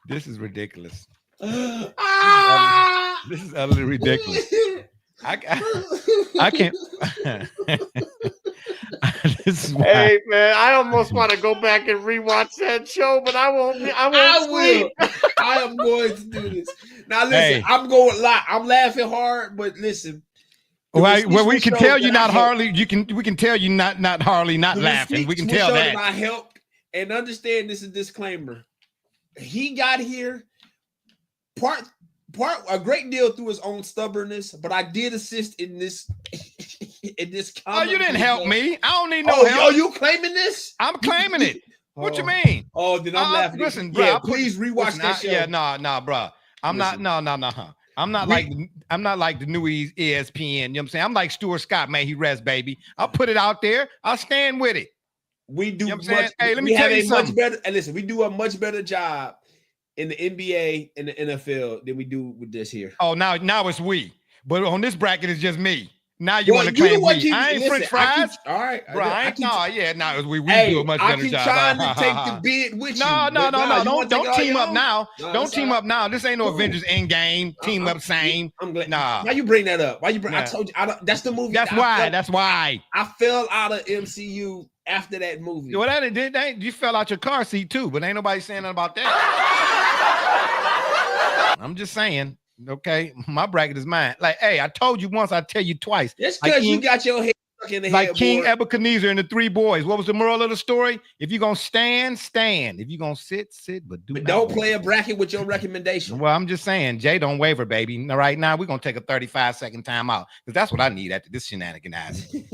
This is ridiculous. This is utterly ridiculous. I can't. Hey man, I almost want to go back and rewatch that show, but I won't. I will. I am going to do this. Now listen, I'm going live. I'm laughing hard, but listen. Well, we can tell you not Harley. We can tell you not Harley not laughing. We can tell that. I helped and understand. This is a disclaimer. He got here part a great deal through his own stubbornness, but I did assist in this. Oh, you didn't help me. I don't need no help. Oh, you claiming this? I'm claiming it. What you mean? Oh, then I'm laughing. Listen, bro. Yeah, please rewatch that show. Yeah, nah, bro. I'm not like the new ESPN. You know what I'm saying? I'm like Stuart Scott, man. He rest, baby. I'll put it out there. I'll stand with it. We do. You know what I'm saying? Hey, let me tell you something. Much better. And listen, we do a much better job in the NBA and the NFL than we do with this here. Oh, now it's we. But on this bracket, it's just me. Now you want to claim we. I ain't French fries. All right. Bro, we do a much better job. I keep trying to take the bid with you. No. Don't team up now. Don't team up now. This ain't no Avengers Endgame. Team up same. I'm glad. Nah. Why you bring that up? Why you bring? I told you. That's the movie. That's why. I fell out of MCU after that movie. Well, you fell out your car seat too, but ain't nobody saying nothing about that. I'm just saying. Okay, my bracket is mine. Like, hey, I told you once, I tell you twice. Just because you got your head stuck in the like head, King Nebuchadnezzar and the three boys. What was the moral of the story? If you're gonna stand, stand. If you're gonna sit, but don't play a bracket with your recommendation. Well, I'm just saying, Jay, don't waver, baby. Now, right now, we're gonna take a 35-second timeout because that's what I need after this shenaniganizing.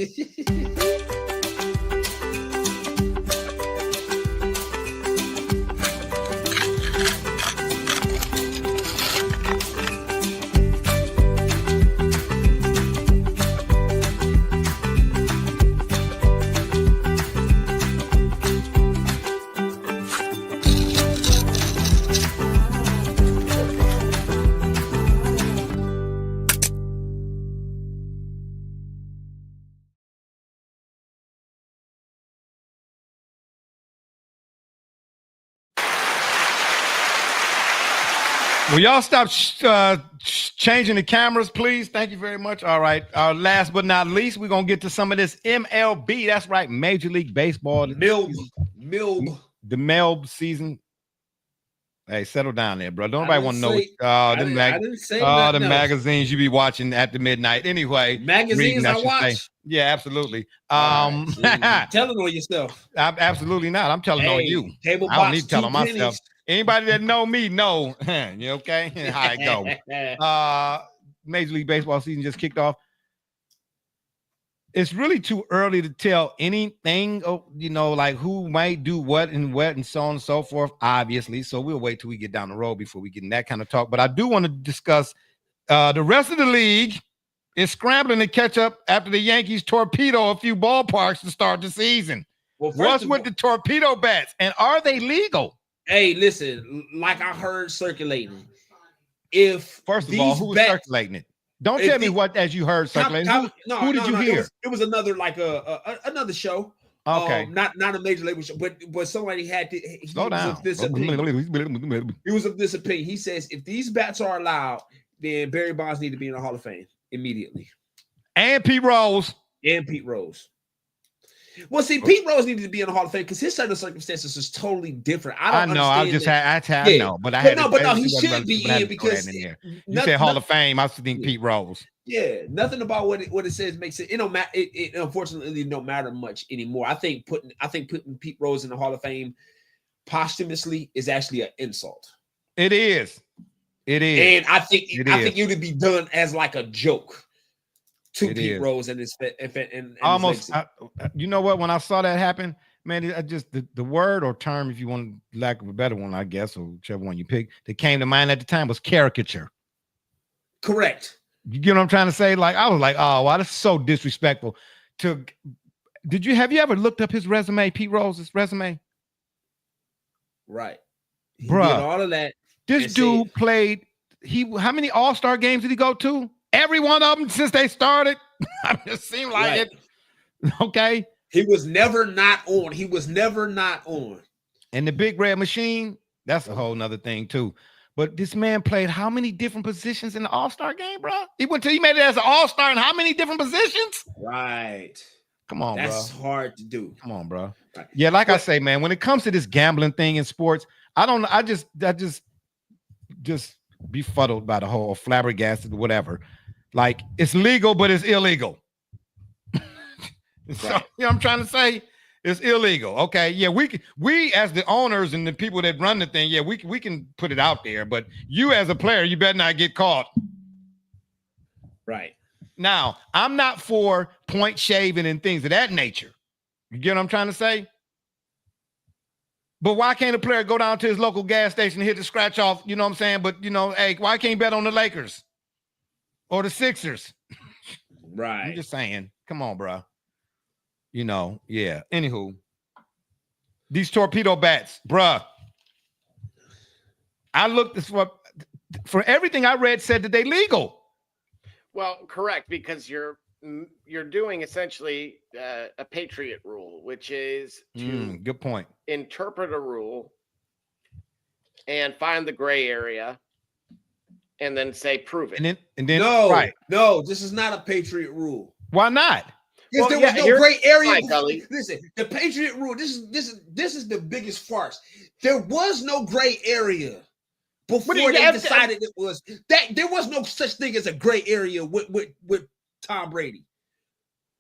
Will y'all stop changing the cameras, please? Thank you very much. All right. Last but not least, we're going to get to some of this MLB. That's right. Major League Baseball. MLB. The MLB season. Hey, settle down there, bro. Don't nobody want to know. I didn't say the nothing else. magazines you be watching at the midnight. Anyway, Magazines I watch. Yeah, absolutely. Right, telling on yourself. Absolutely not. I'm telling on you. I don't need to tell on myself. Anybody that know me know. You okay? How it go? Major League Baseball season just kicked off. It's really too early to tell anything, like who might do what and so on and so forth, obviously. So we'll wait till we get down the road before we get in that kind of talk. But I do want to discuss the rest of the league is scrambling to catch up after the Yankees torpedo a few ballparks to start the season. Well, what's with the torpedo bats, and are they legal? Hey, listen, like I heard circulating. First of all, who's circulating it? Don't tell me what as you heard circulating. Who did you hear? It was another another show. Okay, not a major label show, but somebody had to. Slow down. He was of this opinion. He says if these bats are allowed, then Barry Bonds need to be in the Hall of Fame immediately. And Pete Rose. Well, see, Pete Rose needed to be in the Hall of Fame because his set of circumstances is totally different. I know. I know, but he should be in because you said Hall of Fame. I think Pete Rose. Yeah, nothing about what it says makes it. It don't matter. It unfortunately don't matter much anymore. I think putting Pete Rose in the Hall of Fame posthumously is actually an insult. It is, and I think it would be done as like a joke. Pete Rose and his and almost. You know what? When I saw that happen, man, I just the word or term, if you want lack of a better one, I guess, or whichever one you pick, that came to mind at the time was caricature. Correct. You get what I'm trying to say? Like I was like, oh wow, that's so disrespectful. Have you ever looked up his resume, Pete Rose's resume? Right, bruh. All of that. This dude played. How many All-Star games did he go to? Every one of them since they started. It just seemed like it. Okay. He was never not on. And the Big Red Machine, that's a whole nother thing too. But this man played how many different positions in the All-Star game, bro? He made it as an All-Star in how many different positions? Right. Come on, bro. That's hard to do. Come on, bro. Right. Yeah, like I say, man, when it comes to this gambling thing in sports, I just befuddled by the whole flabbergasted, whatever. Like it's legal, but it's illegal. So, you know what I'm trying to say? It's illegal. Okay. Yeah, we as the owners and the people that run the thing, yeah, we can put it out there, but you as a player, you better not get caught. Right. Now, I'm not for point shaving and things of that nature. You get what I'm trying to say? But why can't a player go down to his local gas station and hit the scratch off? You know what I'm saying? But hey, why can't he bet on the Lakers? Or the Sixers. Right. I'm just saying. Come on, bro. Yeah. Anywho, these torpedo bats, bruh. I looked for everything I read said that they legal. Well, correct, because you're doing essentially a patriot rule, which is to good point. Interpret a rule and find the gray area. And then say, prove it. And then no, this is not a patriot rule. Why not? Because there was no gray area. Listen, the patriot rule. This is the biggest farce. There was no gray area before they decided it was that there was no such thing as a gray area with Tom Brady.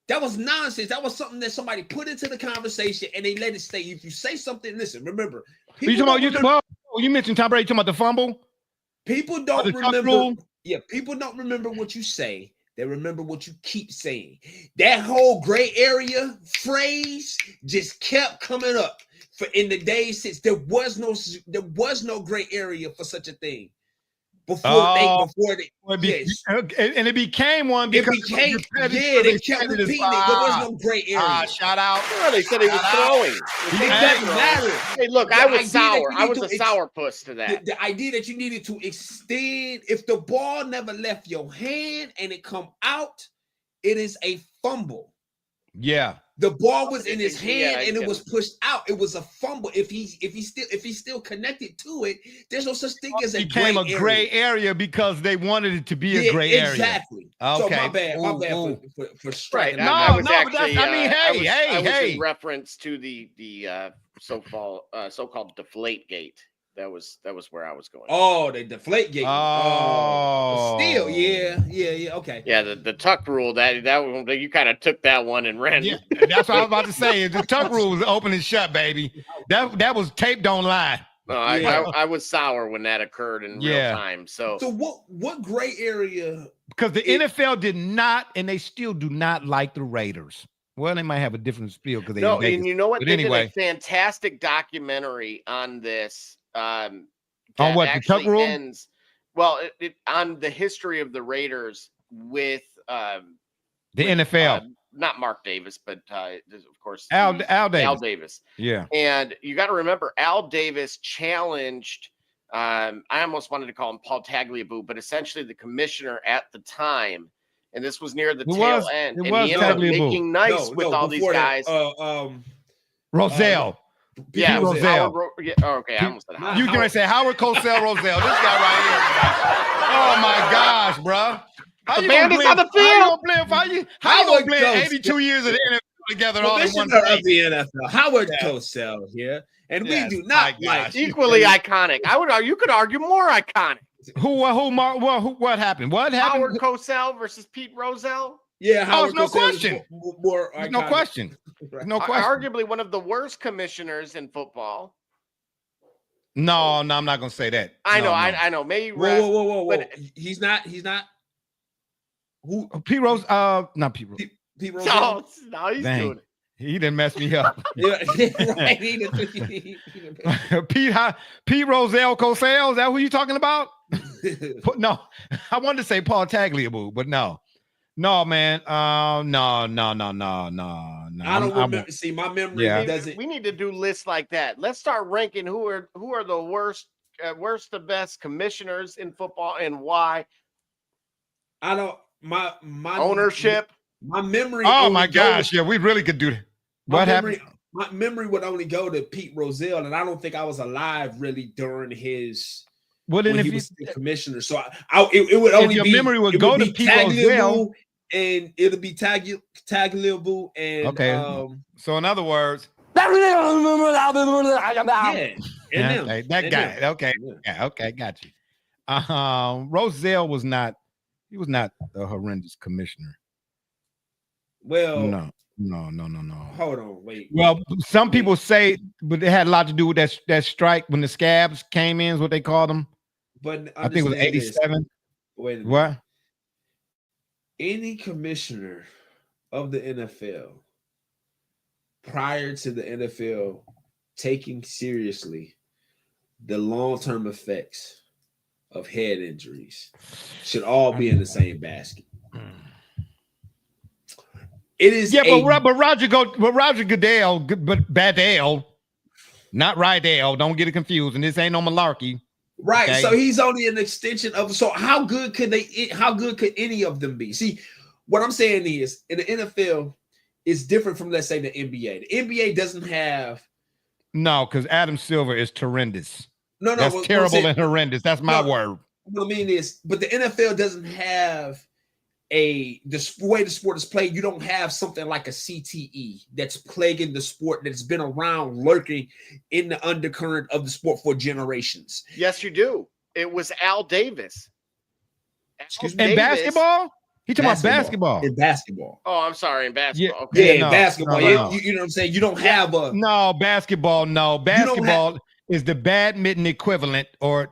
That was nonsense. That was something that somebody put into the conversation and they let it stay. If you say something, listen. Remember, you mentioned Tom Brady talking about the fumble. People don't remember. Yeah, people don't remember what you say. They remember what you keep saying. That whole gray area phrase just kept coming up in the days since there was no gray area for such a thing. And it became one because they kept repeating it. There was no gray area. Shout out. Well, they said he was throwing. It doesn't matter. Hey, look, I was sour. I was a sourpuss to that. The idea that you needed to extend, if the ball never left your hand and it come out, it is a fumble. Yeah. The ball was in his hand and it yeah. was pushed out. It was a fumble. If he's still connected to it, there's no such thing as a became a gray area. area because they wanted it to be a gray area. Exactly. Okay. So my bad for striking. Right. I was but actually, I was hey. in reference to the so-called deflate gate. That was where I was going. Oh, the deflate gate. Oh, still, yeah, okay. Yeah, the tuck rule that one, you kind of took that one and ran. Yeah, that's what I was about to say. The tuck rule was open and shut, baby. That was tape don't lie. No, I was sour when that occurred in real time. So what gray area? Because the NFL did not, and they still do not like the Raiders. Well, they might have a different spiel because they and you know what? But They anyway, did a fantastic documentary on this. On what the tuck rule? Ends, well, on the history of the Raiders with the NFL. Not Mark Davis, but of course Al Davis. Al Davis. Yeah. And you got to remember, Al Davis challenged. I almost wanted to call him Paul Tagliabue, but essentially the commissioner at the time. And this was near the tail end. And he ended up making nice with all these guys. Roselle. Yeah, Roselle. Okay, I almost said Howard. You can say Howard Cosell Roselle. This guy right here. Oh my gosh, bro. The band is on the field. How you gonna blend 82 years of the NFL together all in one of place? the NFL. Howard Cosell here, and we do not like equally iconic. You could argue more iconic. What happened? What happened? Howard Cosell versus Pete Rozelle. Yeah, Howard no Cosell question. More no question. No question. Arguably one of the worst commissioners in football. No, I'm not gonna say that. I know. Maybe whoa. But he's not. Who? Pete Rose? Not Pete Rose. Pete Rose. No, he's doing it. He didn't mess me up. Right. Pete Roselle Cosell. Is that who you talking about? No, I wanted to say Paul Tagliabue, but no. No, man. No. I don't remember. See, my memory doesn't. We need to do lists like that. Let's start ranking who are the worst to best commissioners in football and why. I don't. My ownership. My memory. Oh my gosh! Yeah, we really could do that. What happened? My memory would only go to Pete Rozelle, and I don't think I was alive really during his. When he was the commissioner, so it would only be. Your memory would go to Pete Rozelle, and it'll be Tagliabue and okay. So in other words, that guy. Okay, okay, got you. Rozelle was not. He was not a horrendous commissioner. Well, no. Hold on, wait. Well, some people say, but it had a lot to do with that strike when the scabs came in, is what they called them. But I think it was 87. Wait a minute. What? Any commissioner of the NFL prior to the NFL taking seriously the long-term effects of head injuries should all be in the same basket. It is, but Roger Goodell, but Badell, not Rydell. Don't get it confused. And this ain't no malarkey, right? Okay? So he's only an extension of. So how good could any of them be? See, what I'm saying is, in the NFL, it's different from, let's say, the NBA. The NBA doesn't have. No, because Adam Silver is horrendous. No, that's terrible and horrendous. That's my word. What I mean is, but the NFL doesn't have the way the sport is played. You don't have something like a CTE that's plaguing the sport, that's been around, lurking in the undercurrent of the sport for generations. Yes, you do. It was Al Davis. In basketball? He talking about basketball. In basketball. Oh, I'm sorry. In basketball. Yeah, okay. In basketball. No. You know what I'm saying? You don't have a basketball. No, basketball is the badminton equivalent or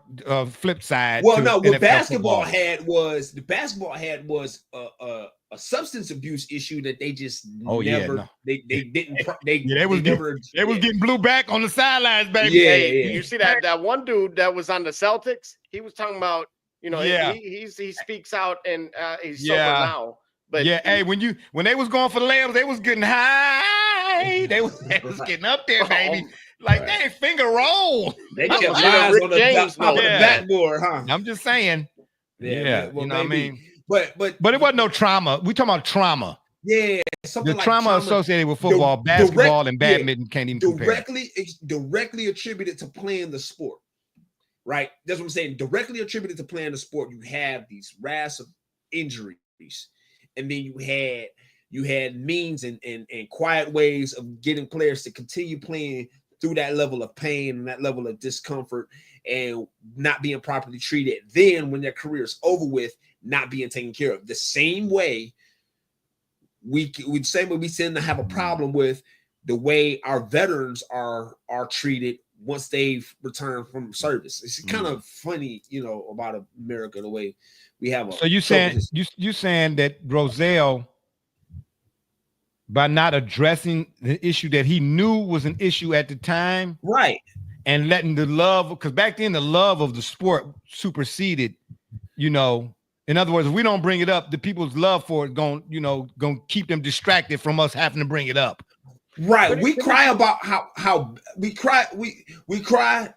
flip side. Well, no, what basketball had was a substance abuse issue that they just they was getting blue back on the sidelines, baby. Yeah. You see that one dude that was on the Celtics? He was talking about, he speaks out and he's sober now. But hey, when they was going for the layups, they was getting high. They was getting up there, baby. Like they finger roll. They kept eyes on the backboard, huh? I'm just saying. Yeah, you know what I mean. But it wasn't no trauma. We talking about trauma. Yeah, something the like trauma associated with football, basketball, and badminton can't even compare. Directly attributed to playing the sport, right? That's what I'm saying. Directly attributed to playing the sport, you have these rash of injuries, and then you had means and quiet ways of getting players to continue playing through that level of pain and that level of discomfort and not being properly treated. Then when their career is over with, not being taken care of. The same way we tend to have a problem with the way our veterans are treated once they've returned from service. It's kind of funny, about America, the way we have. So you saying that Roselle, by not addressing the issue that he knew was an issue at the time, right, and letting the love, because back then the love of the sport superseded, in other words, if we don't bring it up, the people's love for it going to keep them distracted from us having to bring it up. Right. We cry about how we cry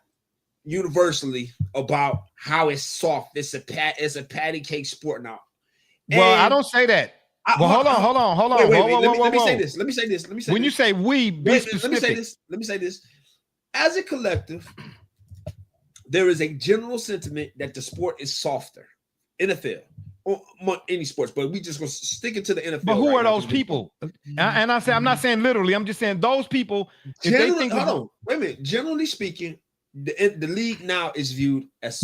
universally about how it's soft. It's a patty cake sport now. Well, I don't say that. Hold on. Wait, let me say this. When you say we, be specific. Let me say this. As a collective, there is a general sentiment that the sport is softer. NFL or any sports, but we just gonna stick it to the NFL. But who are those people? And I say, I'm not saying literally. I'm just saying those people. Wait a minute. Generally speaking, the league now is viewed as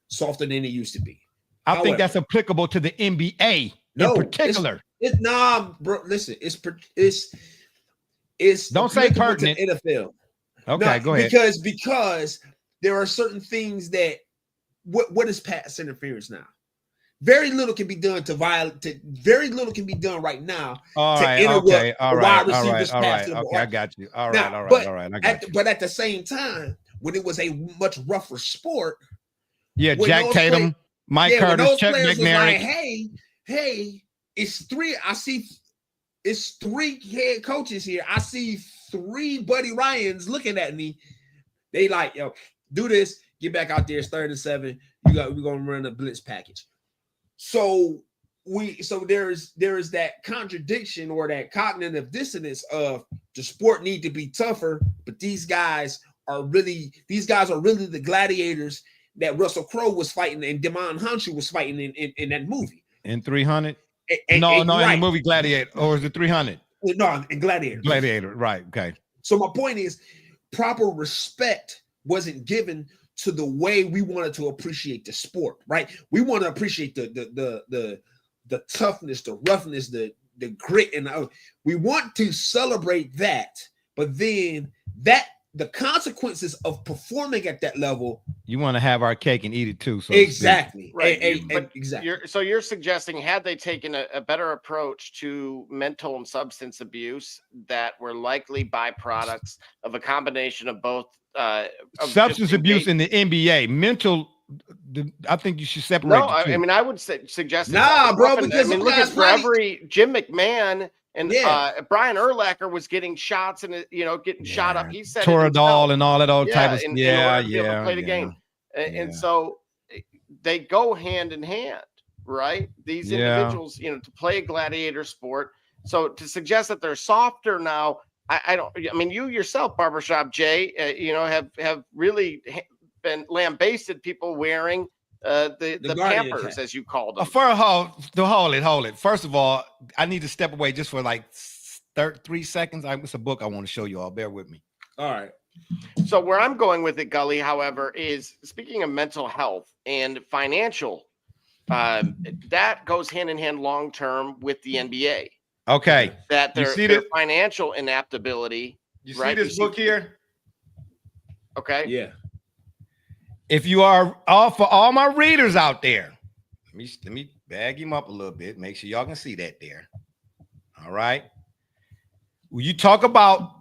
softer than it used to be. I think that's applicable to the NBA in particular. Bro. Listen, it's don't say pertinent. To NFL. Okay, go ahead. Because there are certain things that what is pass interference now? Very little can be done very little can be done right now to interrupt wide receivers pass to the ball. Okay, I got you. All right. But at the same time, when it was a much rougher sport, Jack Tatum, Mike Curtis, Chuck McNary. Like, hey, it's three. I see it's three head coaches here. I see three Buddy Ryans looking at me. They like, do this, get back out there. It's 3rd and 7. We're gonna run a blitz package. So there is that contradiction or that cognitive dissonance of the sport need to be tougher, but these guys are really the gladiators that Russell Crowe was fighting and Damon Hunter was fighting in that movie. In 300? No, in the movie Gladiator, or is it 300? No, in Gladiator. Gladiator, right? Okay. So my point is, proper respect wasn't given to the way we wanted to appreciate the sport, right? We want to appreciate the toughness, the roughness, the grit, and we want to celebrate that. But then the consequences of performing at that level, you want to have our cake and eat it too. So exactly, right? Exactly. You're suggesting, had they taken a better approach to mental and substance abuse, that were likely byproducts of a combination of both. Substance abuse in the NBA, mental. I think you should separate. No, I would suggest. Bro. Because look at for every Jim McMahon and Brian Urlacher was getting shots and getting shot up. He said Toradol and all that old type of in order to be able to play the game, and so they go hand in hand, right? These individuals, to play a gladiator sport. So to suggest that they're softer now. I don't. I mean, you yourself, Barbershop Jay, have really been lambasted people wearing the Pampers, as you called them. Hold it. First of all, I need to step away just for like 3 seconds. It's a book I want to show you all. Bear with me. All right. So where I'm going with it, Gully, however, is speaking of mental health and financial. That goes hand in hand long term with the NBA. Okay. That their financial inaptability. You see this book here? Okay. Yeah. If you are for all my readers out there, let me bag him up a little bit. Make sure y'all can see that there. All right. When you talk about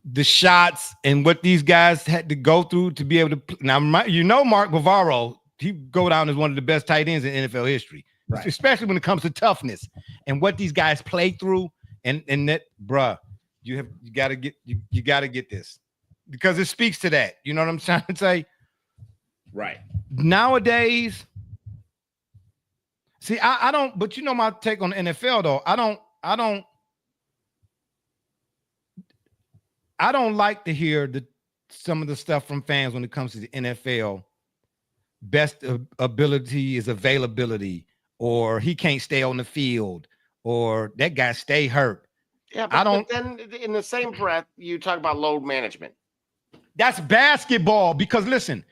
the shots and what these guys had to go through to be able to now, Mark Bavaro, he go down as one of the best tight ends in NFL history. Right. Especially when it comes to toughness and what these guys play through, and that, bruh, you got to get this because it speaks to that. You know what I'm trying to say? Right. Nowadays, see, I don't. But my take on the NFL though, I I don't like to hear some of the stuff from fans when it comes to the NFL. Best ability is availability, or he can't stay on the field, or that guy stay hurt. Yeah, but then in the same breath, you talk about load management. That's basketball because listen,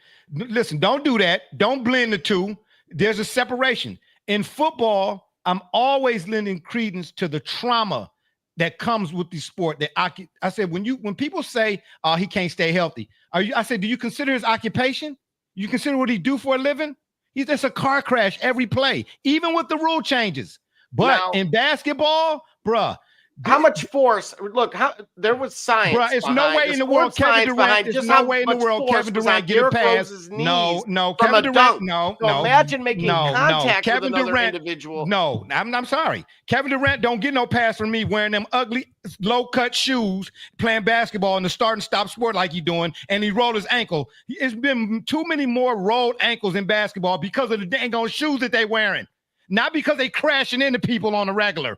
don't do that. Don't blend the two. There's a separation. In football, I'm always lending credence to the trauma that comes with the sport. I said, when people say, "Oh, he can't stay healthy," I said, do you consider his occupation? You consider what he do for a living? He's just a car crash every play, even with the rule changes. But now, in basketball, bruh, how much force? Look, there was science. Bruh, it's no way in the world Kevin Durant. There's no way in the world Kevin Durant get a pass. No, Kevin Durant. No. Imagine making contact Kevin with another Durant, individual. No, I'm sorry. Kevin Durant don't get no pass from me wearing them ugly low-cut shoes, playing basketball in the start and stop sport like he doing, and he rolled his ankle. It's been too many more rolled ankles in basketball because of the dang on shoes that they wearing, not because they crashing into people on the regular.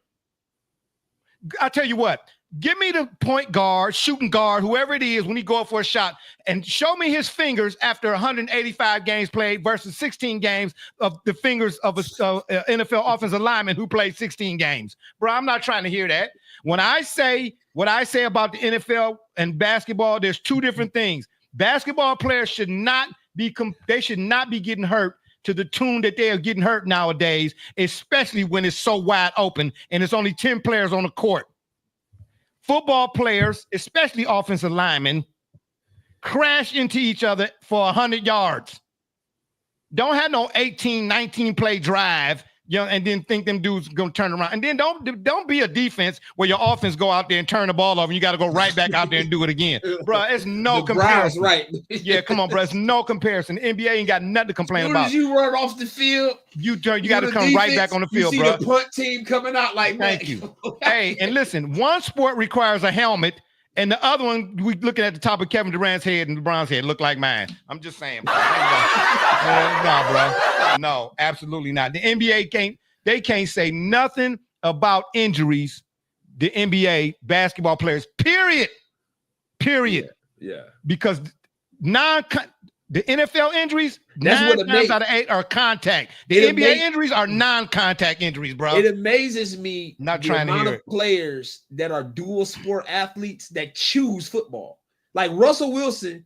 I tell you what, give me the point guard, shooting guard, whoever it is, when he go up for a shot, and show me his fingers after 185 games played versus 16 games of the fingers of a NFL offensive lineman who played 16 games. Bro, I'm not trying to hear that. When I say what I say about the NFL and basketball, there's two different things. Basketball players should not be getting hurt to the tune that they are getting hurt nowadays, especially when it's so wide open and it's only 10 players on the court. Football players, especially offensive linemen, crash into each other for 100 yards. Don't have no 18, 19 play drive, and then think them dudes going to turn around. And then don't be a defense where your offense go out there and turn the ball over and you got to go right back out there and do it again. Bro, it's no comparison. Right. Yeah, come on, bro. It's no comparison. The NBA ain't got nothing to complain about. As soon as you run off the field, you got to come right back on the field, you bro. See the punt team coming out like that. Thank you. Hey, and listen, one sport requires a helmet, and the other one, we looking at the top of Kevin Durant's head and LeBron's head look like mine. I'm just saying, bro. No, bro. No, absolutely not. The NBA can't say nothing about injuries. The NBA basketball players, period. Yeah. Because the NFL injuries, that's 9 times out of 8 are contact. The NBA injuries are non-contact injuries, bro. It amazes me the amount of players that are dual sport athletes that choose football. Like Russell Wilson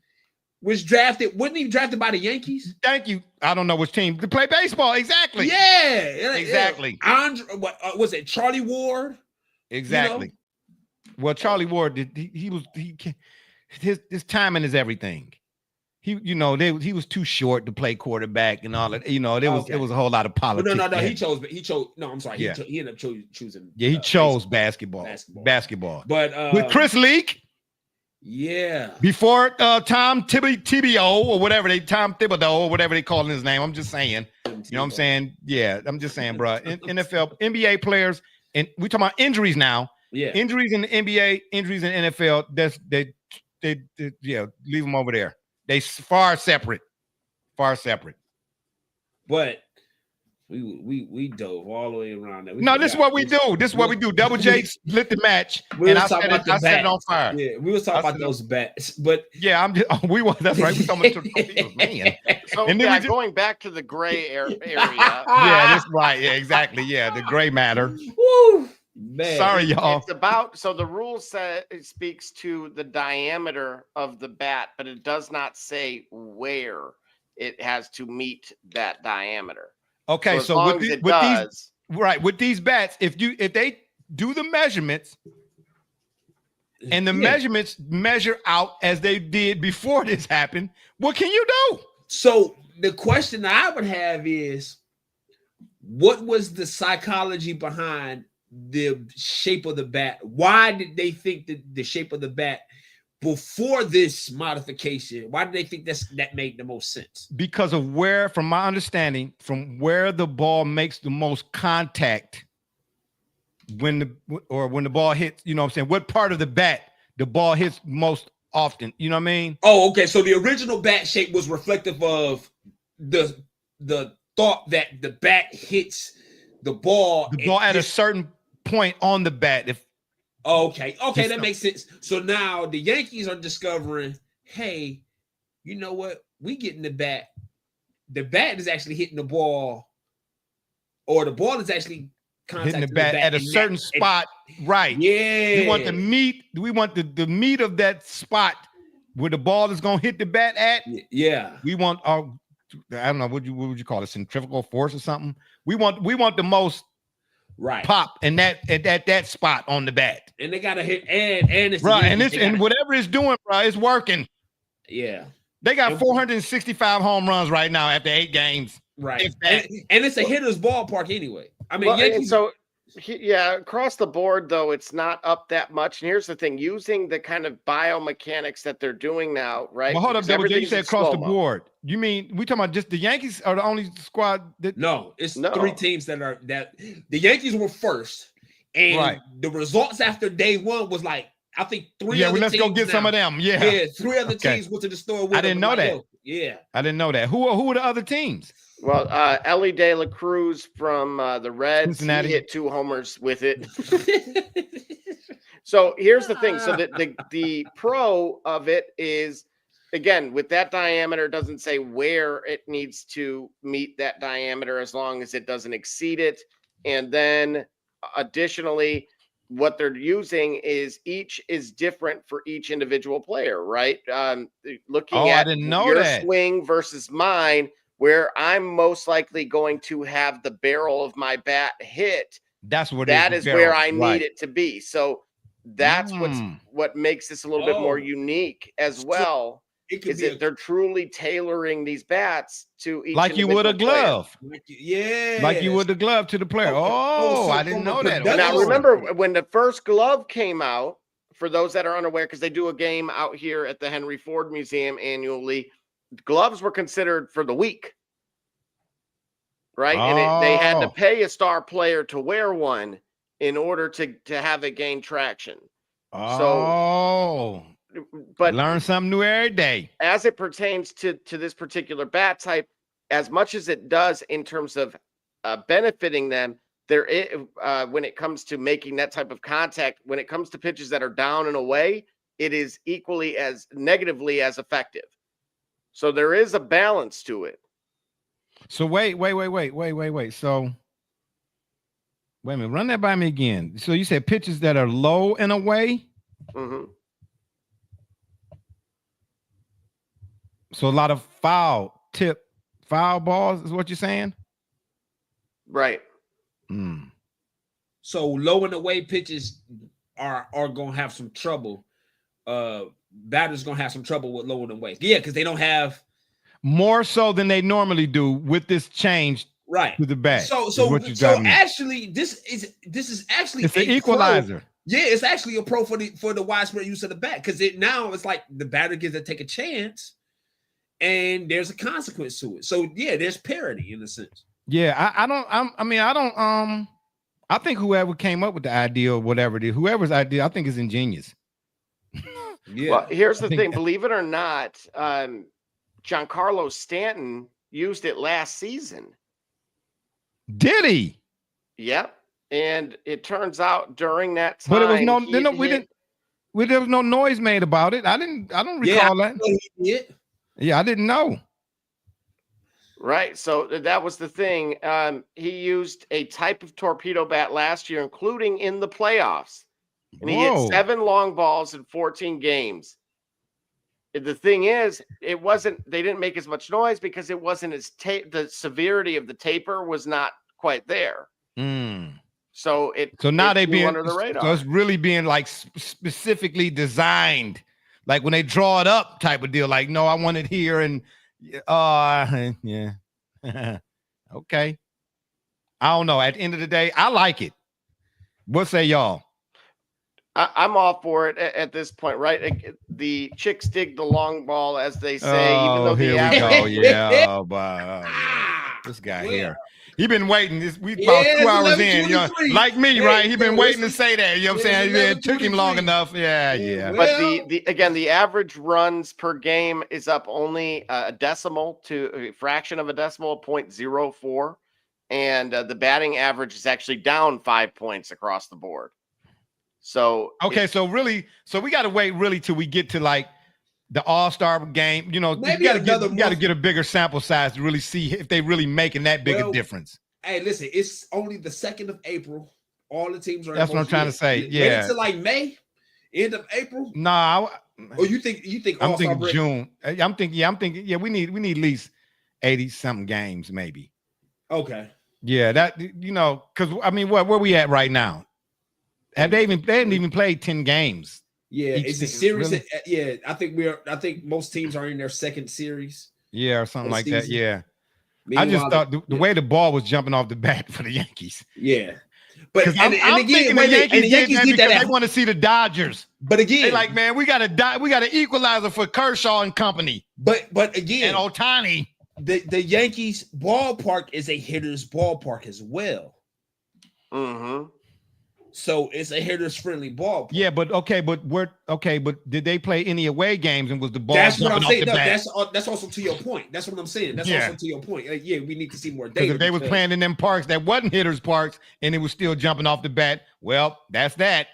was drafted, wasn't he drafted by the Yankees? Thank you. I don't know which team to play baseball. Exactly. Yeah. Exactly. What was it? Charlie Ward? Exactly. Well, Charlie Ward his timing is everything. He was too short to play quarterback and all that. It was a whole lot of politics. No. He chose. No, I'm sorry. Yeah. He ended up choosing. Yeah, he chose basketball. But with Chris Leak. Yeah. Before Tom Thibodeau or whatever Tom Thibodeau or whatever they call his name. I'm just saying. You know what I'm saying? Yeah, I'm just saying, bro. NFL, NBA players, and we talking about injuries now. Yeah. Injuries in the NBA, injuries in the NFL. They leave them over there. They far separate. But we dove all the way around that. This is what we do. Double J lit the match, and I set it on fire. Yeah, we was talking about those bats, but yeah, that's right. We talking about torpedoes, man. So going back to the gray area. Yeah, that's right. Yeah, exactly. Yeah, the gray matter. Woo, man. Sorry, y'all. It's about the rule it speaks to the diameter of the bat, but it does not say where it has to meet that diameter. Okay, so with these bats, if they do the measurements and the measurements measure out as they did before this happened, what can you do? So the question I would have is, what was the psychology behind the shape of the bat? Why did they think that the shape of the bat before this modification? Why did they think that made the most sense? Because of from my understanding, from where the ball makes the most contact when the ball hits, you know what I'm saying? What part of the bat the ball hits most often, you know what I mean? Oh, okay. So the original bat shape was reflective of the thought that the bat hits the ball at a certain point on the bat. If okay, that makes sense. So now the Yankees are discovering, hey, you know what? We getting the bat. The bat is actually hitting the ball, or the ball is actually hitting the bat at a certain spot, right? Yeah. We want the meat. We want the meat of that spot where the ball is going to hit the bat at. Yeah. We want our, I don't know, what would you call it, centrifugal force or something? We want the most pop in that spot on the bat. And they gotta hit and it's right, and whatever it's doing, bro, it's working. Yeah. They got 465 home runs right now after 8 games. Right. And it's a hitter's ballpark anyway. I mean, across the board, though, it's not up that much. And here's the thing, using the kind of biomechanics that they're doing now, right? Well, hold up, Double J, you said across the board. You mean we talking about just the Yankees are the only squad that it's 3 teams that the Yankees were first. And the results after day 1 was like, I think 3 other let's teams go get some of them. Yeah. 3 other teams went to the store with I didn't know that. Yeah. I didn't know that. Who were the other teams? Well, Ellie De La Cruz from the Reds, Cincinnati. He hit 2 homers with it. So here's the thing. So the pro of it is, again, with that diameter, it doesn't say where it needs to meet that diameter as long as it doesn't exceed it. And then additionally, what they're using is each is different for each individual player, right? Looking at your swing versus mine, where I'm most likely going to have the barrel of my bat hit. That's what that is where I need it to be. So that's what makes this a little bit more unique as well. Is that they're truly tailoring these bats to each like you would a glove. Like you would the glove to the player. I didn't know that. Now remember when the first glove came out, for those that are unaware, because they do a game out here at the Henry Ford Museum annually, gloves were considered for the weak, right? And they had to pay a star player to wear one in order to have it gain traction. But learn something new every day. As it pertains to this particular bat type, as much as it does in terms of benefiting them, there is, when it comes to making that type of contact, when it comes to pitches that are down and away, it is equally as negatively as effective. So there is a balance to it. So wait. So wait a minute, run that by me again. So you said pitches that are low and away? Mm-hmm. So a lot of foul balls is what you're saying? Right. So low and away pitches are going to have some trouble. Batters going to have some trouble with low and away. Yeah, because they don't have more so than they normally do with this change to the bat. So actually, this is actually it's an equalizer. Yeah, it's actually a pro for the widespread use of the bat, because now it's like the batter gets to take a chance. And there's a consequence to it. So yeah, there's parity in a sense. Yeah, I think whoever came up with the idea or whatever it is, whoever's idea, I think is ingenious. Yeah. Well, here's the thing. Believe it or not, Giancarlo Stanton used it last season. Did he? Yep. And it turns out during that time, but it was there was no noise made about it. I don't recall that. Yeah, I didn't know. Right. So that was the thing. He used a type of torpedo bat last year, including in the playoffs. And he hit 7 long balls in 14 games. The thing is, they didn't make as much noise because it wasn't the severity of the taper was not quite there. So now they being under the radar. So it's really being like specifically designed. Like when they draw it up type of deal, like, no, I want it here. And yeah. Okay. I don't know. At the end of the day, I like it. What say y'all? I'm all for it at this point, right? The chicks dig the long ball, as they say. Even though here we go. Yeah. This guy here. He been waiting. We about 2 hours in. You know, like me, right? He been waiting to say that. You know what I'm saying? It took him long enough. Yeah. But the average runs per game is up only a decimal to a fraction of a decimal, 0.04. and the batting average is actually down 5 points across the board. So okay, so we got to wait really till we get to like the All-Star game. You know, Maybe you got to get a bigger sample size to really see if they really making that big a difference. Hey, listen, it's only the 2nd of April. All the teams are. That's what I'm trying to say. Wait Yeah, until like May, end of April. No, or you think I'm thinking June. I'm thinking. Yeah, we need at least 80 something games, maybe. Okay. Yeah, that because I mean, where we at right now? They haven't even played 10 games. Yeah, it's a series. Really? Yeah, I think most teams are in their second series. Yeah, or something like that. Yeah. Meanwhile, I just thought the way the ball was jumping off the bat for the Yankees. Yeah. But I'm thinking the Yankees did that because they want to see the Dodgers. But again, they like, man, we got an equalizer for Kershaw and company. But again, and Ohtani. The Yankees ballpark is a hitter's ballpark as well. Mm-hmm. So it's a hitter's friendly ballpark. Yeah, but did they play any away games and was the ball? That's what I'm saying. No, that's also to your point. That's what I'm saying. That's also to your point. Like, yeah, we need to see more data. Because if they was playing in them parks that wasn't hitters parks and it was still jumping off the bat, well, that's that.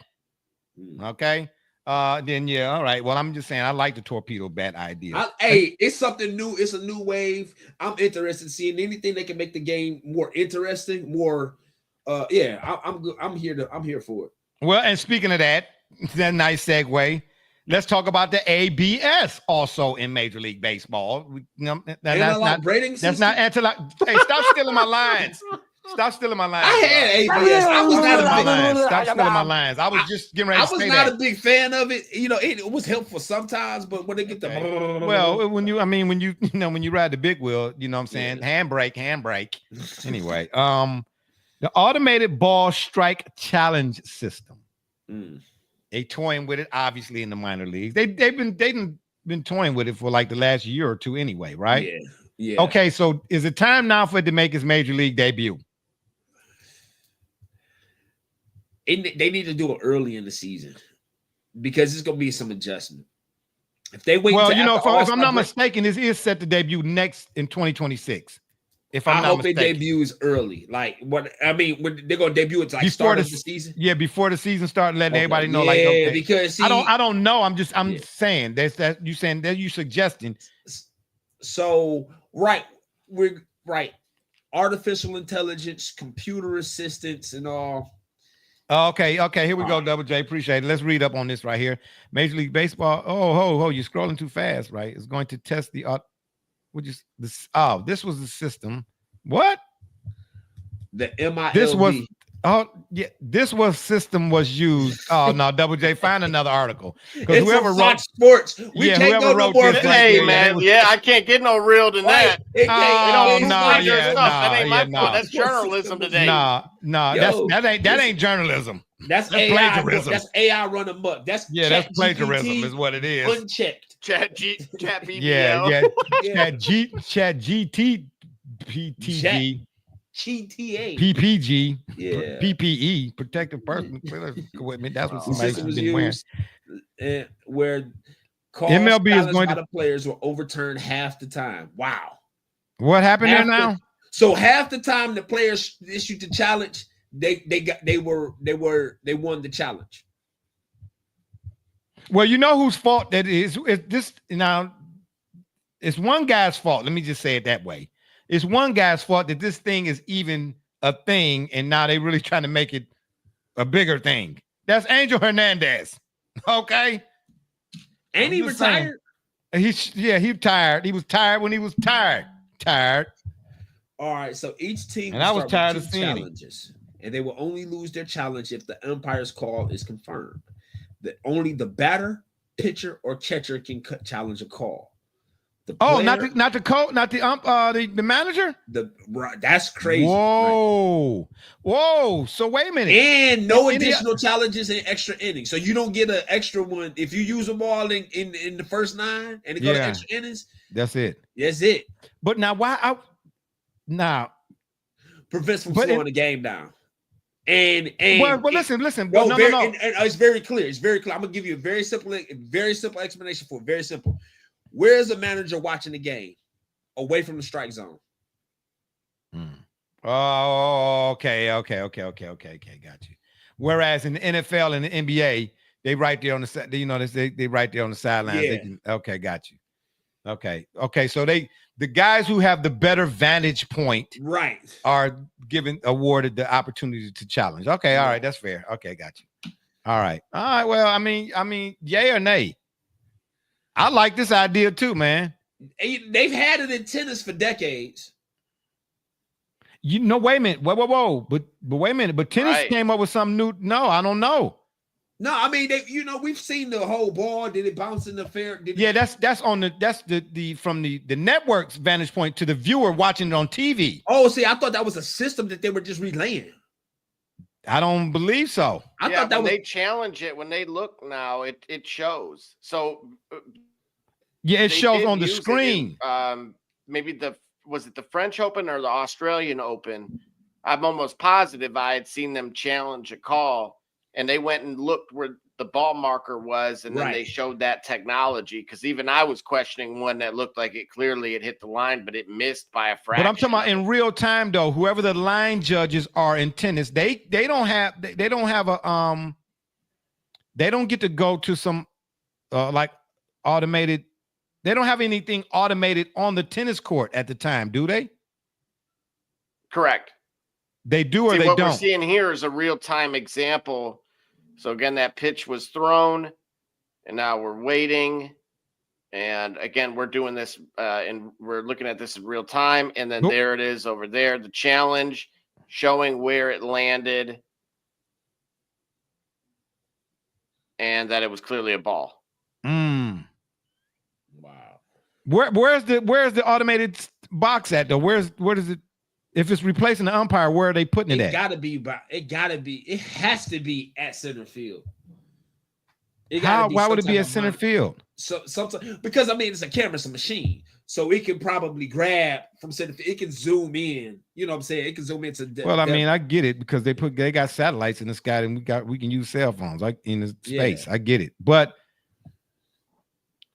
Okay. Then yeah, all right. Well, I'm just saying I like the torpedo bat idea. It's something new. It's a new wave. I'm interested in seeing anything that can make the game more interesting, more. I'm good. I'm here for it. Well, and speaking of that nice segue. Let's talk about the ABS also in Major League Baseball. That's not anti-lock. Hey, stop stealing my lines. Stop stealing my lines. I had ABS. I was not a big Stop stealing my lines. I was just getting ready to say that. I was not a big fan of it. You know, it was helpful sometimes, but when they get the when you ride the big wheel, you know what I'm saying? Handbrake. Anyway, the automated ball strike challenge system. They toying with it, obviously, in the minor leagues. They've been toying with it for like the last year or two anyway, right? Yeah. Okay, so is it time now for it to make its major league debut? They need to do it early in the season because it's going to be some adjustment. If they wait, if I'm not mistaken, this is set to debut next in 2026. If I'm not mistaken, it debuts early. Like when they're going to debut it like before start of the season. Yeah, before the season starts, letting everybody know. Because I don't know. I'm saying that you saying that you suggesting. So we're right. Artificial intelligence, computer assistance, and all. Okay. Here we go, Double J. Appreciate it. Let's read up on this right here. Major League Baseball. You're scrolling too fast, right? It's going to test the this was the system. What? The MILB. This system was used. Oh no, Double J, find another article. Because whoever wrote sports, we can't go no more. Hey man, I can't get no real than that. That ain't my fault. That's journalism today. That ain't journalism. That's AI, plagiarism. That's AI run amok. That's plagiarism is what it is. Unchecked. Chat BBL. Chat GT PTG. GTA. PPG. Yeah. PPE. Protective Personal Equipment. That's what somebody's been wearing. Where MLB is going to players will overturn half the time. Wow. What happened there now? So half the time the players issued the challenge, they won the challenge. Well, you know whose fault that is. It's one guy's fault. Let me just say it that way. It's one guy's fault that this thing is even a thing, and now they really trying to make it a bigger thing. That's Angel Hernandez. Okay. And he retired. He tired. He was tired when he was tired. All right. So each team and I was tired of seeing challenges, and they will only lose their challenge if the umpire's call is confirmed. That only the batter, pitcher, or catcher can challenge a call. Not the coach, not the manager. That's crazy. Whoa. So wait a minute. And no additional challenges in extra innings. So you don't get an extra one if you use them all in the first 9 and it goes to extra innings. That's it. That's it. But now prevents from slowing the game down. And listen. No. It's very clear. It's very clear. I'm gonna give you a very simple explanation for it. Very simple. Where is a manager watching the game? Away from the strike zone. Oh, okay. Got you. Whereas in the NFL and the NBA, they right there on the side. You know, they right there on the sidelines. Yeah. Okay, got you. Okay. So the guys who have the better vantage point, right, are awarded the opportunity to challenge. Okay, all right, that's fair. Okay, got you. All right. Well, I mean, yay or nay? I like this idea too, man. They've had it in tennis for decades. You know, wait a minute. Whoa. But wait a minute. But tennis came up with something new. No, I don't know. No, I mean, we've seen the whole ball. Did it bounce in the fair? That's the from the network's vantage point to the viewer watching it on TV. Oh, see, I thought that was a system that they were just relaying. I don't believe so. I thought that they challenge it, when they look now, it shows. So it shows on the screen. Maybe was it the French Open or the Australian Open? I'm almost positive I had seen them challenge a call, and they went and looked where the ball marker was, and then they showed that technology. Because even I was questioning one that looked like it clearly had hit the line, but it missed by a fraction. But I'm talking about in real time, though. Whoever the line judges are in tennis, they don't have a they don't get to go to some like automated. They don't have anything automated on the tennis court at the time, do they? Correct. They do or See, they what don't. We're seeing here is a real-time example. So again, that pitch was thrown, and now we're waiting. And again, we're doing this, and we're looking at this in real time. And then there it is over there, the challenge showing where it landed, and that it was clearly a ball. Wow. Where's the automated box at though? Where does it? If it's replacing the umpire, where are they putting it at? It has to be at center field. Why would it be at center field? So because I mean it's a camera, it's a machine. So it can probably grab from center field, it can zoom in. You know what I'm saying? It can zoom into Well, I mean, I get it because they got satellites in the sky and we can use cell phones like in the space. I get it. But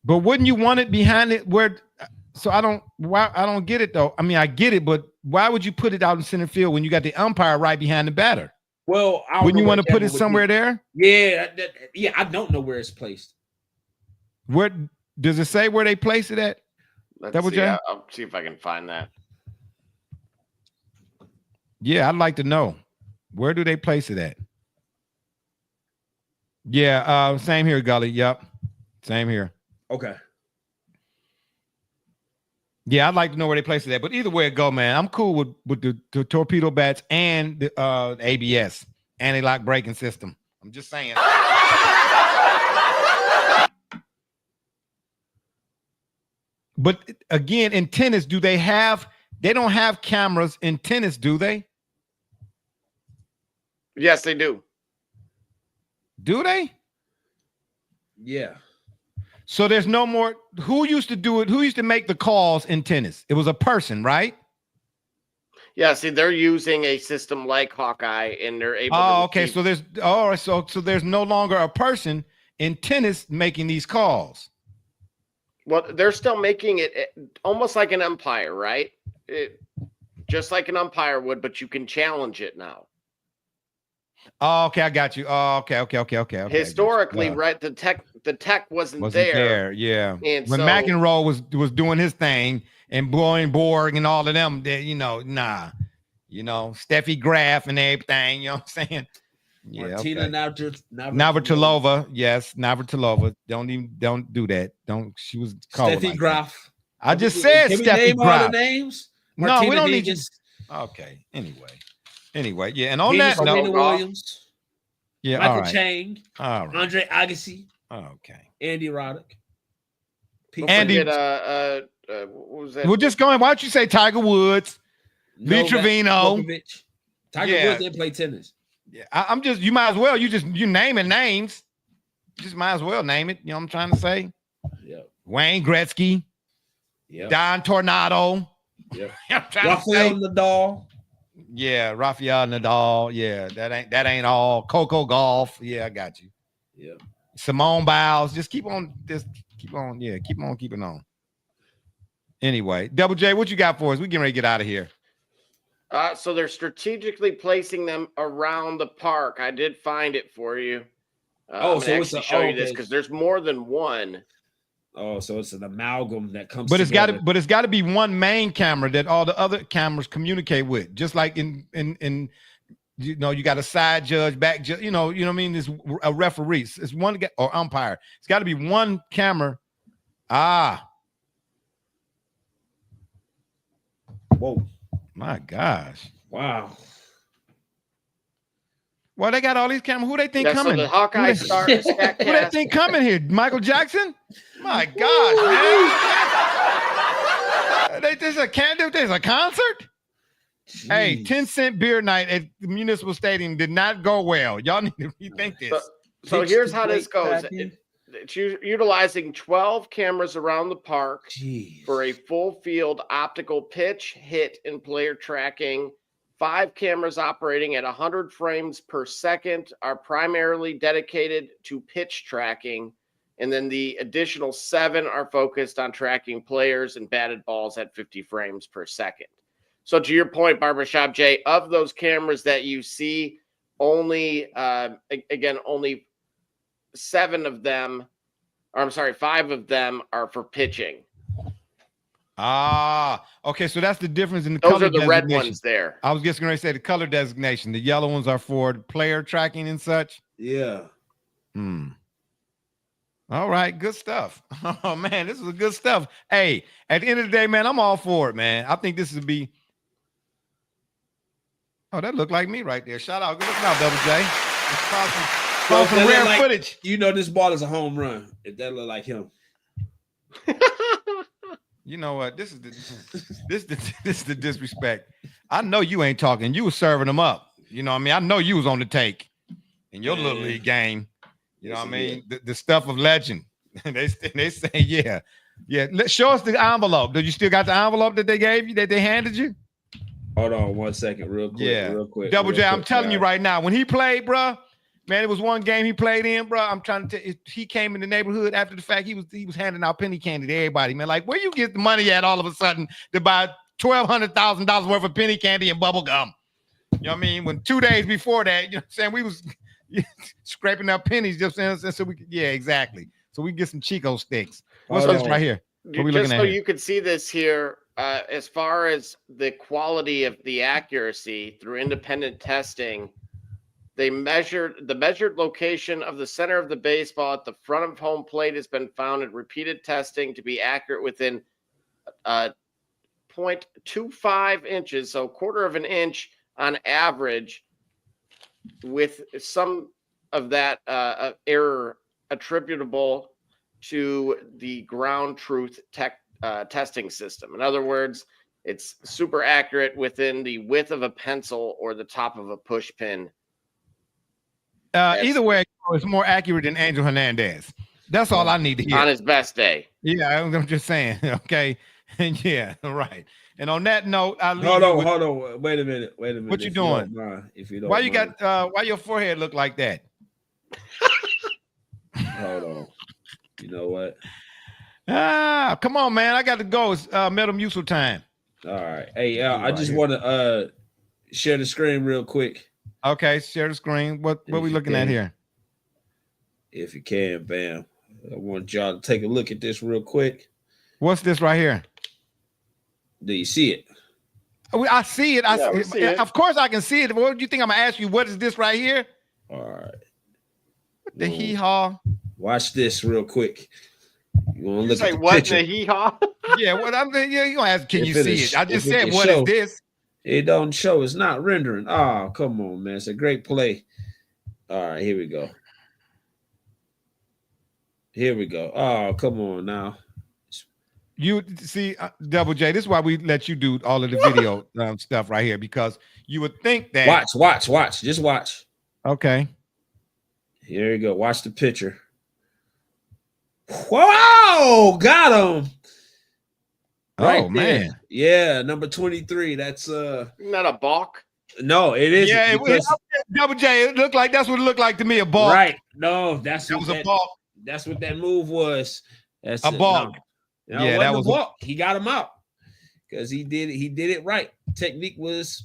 wouldn't you want it behind it where? So I don't get it though. I mean, I get it, but why would you put it out in center field when you got the umpire right behind the batter? Well, wouldn't you want to put it somewhere there? Yeah, I don't know where it's placed. Where does it say where they place it at? Let's see. I'll see if I can find that. Yeah, I'd like to know. Where do they place it at? Yeah, same here, Gully. Yep, same here. Okay. Yeah, I'd like to know where they place it at. But either way it go, man, I'm cool with the torpedo bats and the ABS, anti-lock braking system. I'm just saying. But again, in tennis, they don't have cameras in tennis, do they? Yes, they do. Do they? Yeah. So there's no more. Who used to do it? Who used to make the calls in tennis? It was a person, right? Yeah. See, they're using a system like Hawkeye, and they're able. Oh, okay. So there's no longer a person in tennis making these calls. Well, they're still making it almost like an umpire, right? Just like an umpire would, but you can challenge it now. Oh, okay, I got you. Oh, okay. Historically, right? The tech wasn't there. Yeah. And when McEnroe was doing his thing and blowing Borg and all of them, Steffi Graf and everything. You know what I'm saying? Yeah. Martina Navratilova. Yes, Navratilova. Don't do that. She was called Steffi Graf. I just said Steffi Graf. All the names? No, we don't need you. Okay. Anyway, yeah, and on that note, Williams, Michael right. Chang, all right. Andre Agassi, okay, Andy Roddick, Andy. What was that? We're just going. Why don't you say Tiger Woods, Lee Trevino, Djokovic. Tiger Woods didn't play tennis. Yeah, I'm just. You might as well. You naming names. Just might as well name it. You know what I'm trying to say? Yeah. Wayne Gretzky. Yeah. Don Tornado. Yeah. Rafael Nadal. Yeah, Rafael Nadal. Yeah, that ain't all. Coco Golf. Yeah, I got you. Yeah. Simone Biles. Just keep on. Yeah, keep on keeping on. Anyway, Double J, what you got for us? We getting ready to get out of here. So they're strategically placing them around the park. I did find it for you. I'm so gonna it's actually show you this because there's more than one. Oh, so it's an amalgam that comes. But it's together. got to be one main camera that all the other cameras communicate with. Just like in you know, you got a side judge, back judge. You know what I mean. There's a referee. It's one or umpire. It's got to be one camera. Whoa. My gosh. Wow. Well, they got all these cameras. Who they think Yeah, coming? so the Hawkeye star. Who they think coming here? Michael Jackson? My gosh, man. There's a concert? Jeez. Hey, 10-cent beer night at the Municipal Stadium did not go well. Y'all need to rethink this. So here's how this goes. It's utilizing 12 cameras around the park for a full field optical pitch, hit, and player tracking. 5 cameras operating at 100 frames per second are primarily dedicated to pitch tracking. And then the additional 7 are focused on tracking players and batted balls at 50 frames per second. So to your point, Barbershop Jay, of those cameras that you see, only 7 of them, or I'm sorry, 5 of them are for pitching. Okay, so that's the difference in the Those color are the red designation. ones there. I was just going to say the color designation. The yellow ones are for player tracking and such. Yeah. All right, good stuff. Oh man, this is good stuff. Hey, at the end of the day, man, I'm all for it, man. I think this would be. Oh, that looked like me right there. Shout out, good looking out, Double J. Found some rare footage. You know, this ball is a home run. If that look like him. You know what? This is the disrespect. I know you ain't talking. You was serving them up. You know what I mean? I know you was on the take in your little league game. You know what I mean? The stuff of legend. they say, yeah. Show us the envelope. Did you still got the envelope that they gave you, that they handed you? Hold on 1 second, real quick. Double J, I'm telling you right now, when he played, bro, man, it was one game he played in, bro. I'm trying to tell you, he came in the neighborhood after the fact. He was handing out penny candy to everybody, man. Like, where you get the money at all of a sudden to buy $1,200,000 worth of penny candy and bubble gum? You know what I mean? When 2 days before that, you know what I'm saying, we was scraping up pennies, just saying, so we could, exactly. So we can get some Chico sticks. What's this right here? What we looking just at so here? You can see this here, as far as the quality of the accuracy through independent testing, they measured the measured location of the center of the baseball at the front of home plate has been found in repeated testing to be accurate within 0.25 inches, so 1/4 of an inch on average, with some of that error attributable to the ground truth testing system. In other words, it's super accurate within the width of a pencil or the top of a push pin. Either way, it's more accurate than Angel Hernandez. That's all I need to hear. On his best day. Yeah, I'm just saying. Okay. And yeah, right. And on that note, hold on. Wait a minute. What you doing? If you don't why you mind. Why your forehead look like that? Hold on. You know what? Come on, man. I got to go. It's Metal Mutual time. All right. Hey, I just want to share the screen real quick. Okay, share the screen. What we looking at here? If you can, bam. I want y'all to take a look at this real quick. What's this right here? Do you see it? I see it. I see it. Of course I can see it. What do you think I'm gonna ask you? What is this right here? All right. What the hee-haw? Watch this real quick. You want to look at the what picture? The hee-haw? Yeah, what I'm you gonna ask, can you see it? I just said, what is this? It don't show. It's not rendering. Oh, come on, man. It's a great play. All right, here we go. Oh, come on now. You see, Double J, this is why we let you do all of the video stuff right here, because you would think that. Watch. Just watch. Okay. Here you go. Watch the picture. Whoa! Got him. Right man. There. Yeah, number 23. That's not a balk. No, it is. Yeah, it was Double J. It looked like that's what it looked like to me. A balk. Right. No, that was a balk. That's what that move was. That's a balk. No, yeah, that was a balk. He got him out because he did it right. Technique was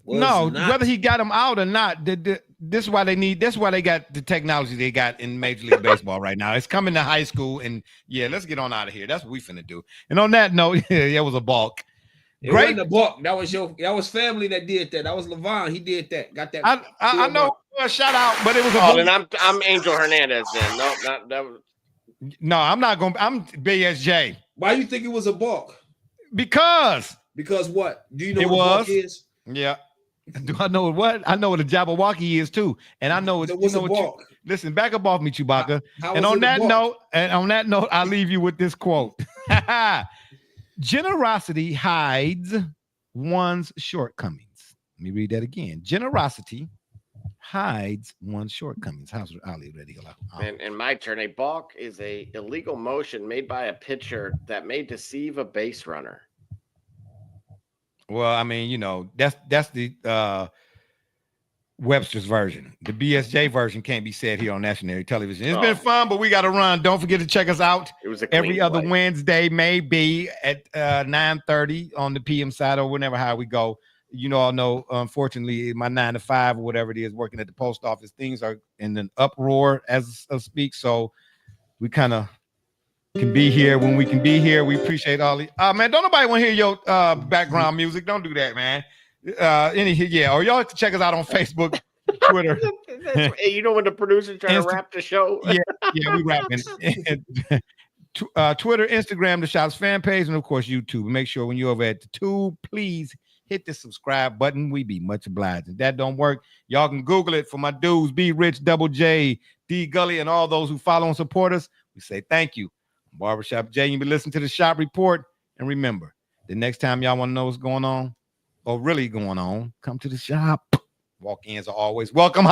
No, whether he got him out or not, this is why they need. That's why they got the technology they got in Major League Baseball right now. It's coming to high school, and yeah, let's get on out of here. That's what we finna do. And on that note, it was a balk. It wasn't a balk. That was family that did that. That was Levon. He did that. Got that. I know. Shout out, but it was a. Oh, then I'm Angel Hernandez. Then no, not that. No, I'm not going. I'm BSJ. Why you think it was a balk? Because what? Do you know it what was? a balk is? Yeah. Do I know what? I know what a Jabberwocky is too, and I know it. What's a balk? Listen, back up off me, Chewbacca. And on that note, I'll leave you with this quote: "Generosity hides one's shortcomings." Let me read that again. Generosity hides one's shortcomings. How's Ali ready? And my turn. A balk is a illegal motion made by a pitcher that may deceive a base runner. Well, I mean, that's the Webster's version. The BSJ version can't be said here on national television. It's been fun, but we got to run. Don't forget to check us out. It was every other Wednesday, maybe at 9:30 on the PM side or whenever how we go. All know, unfortunately, my 9 to 5 or whatever it is, working at the post office, things are in an uproar as of speak. So we kind of can be here when we can be here. We appreciate all the man. Don't nobody want to hear your background music. Don't do that, man. Or y'all have to check us out on Facebook, Twitter. You know when the producer's trying to wrap the show. yeah, we wrapping. Twitter, Instagram, the Shop's fan page, and of course YouTube. Make sure when you're over at the tube, please hit the subscribe button. We be much obliged. If that don't work, y'all can Google it for my dudes, B Rich, Double J, D Gully, and all those who follow and support us. We say thank you. Barbershop J, you be listening to the Shop Report. And remember, the next time y'all want to know what's going on, or really going on, come to the shop. Walk-ins are always welcome.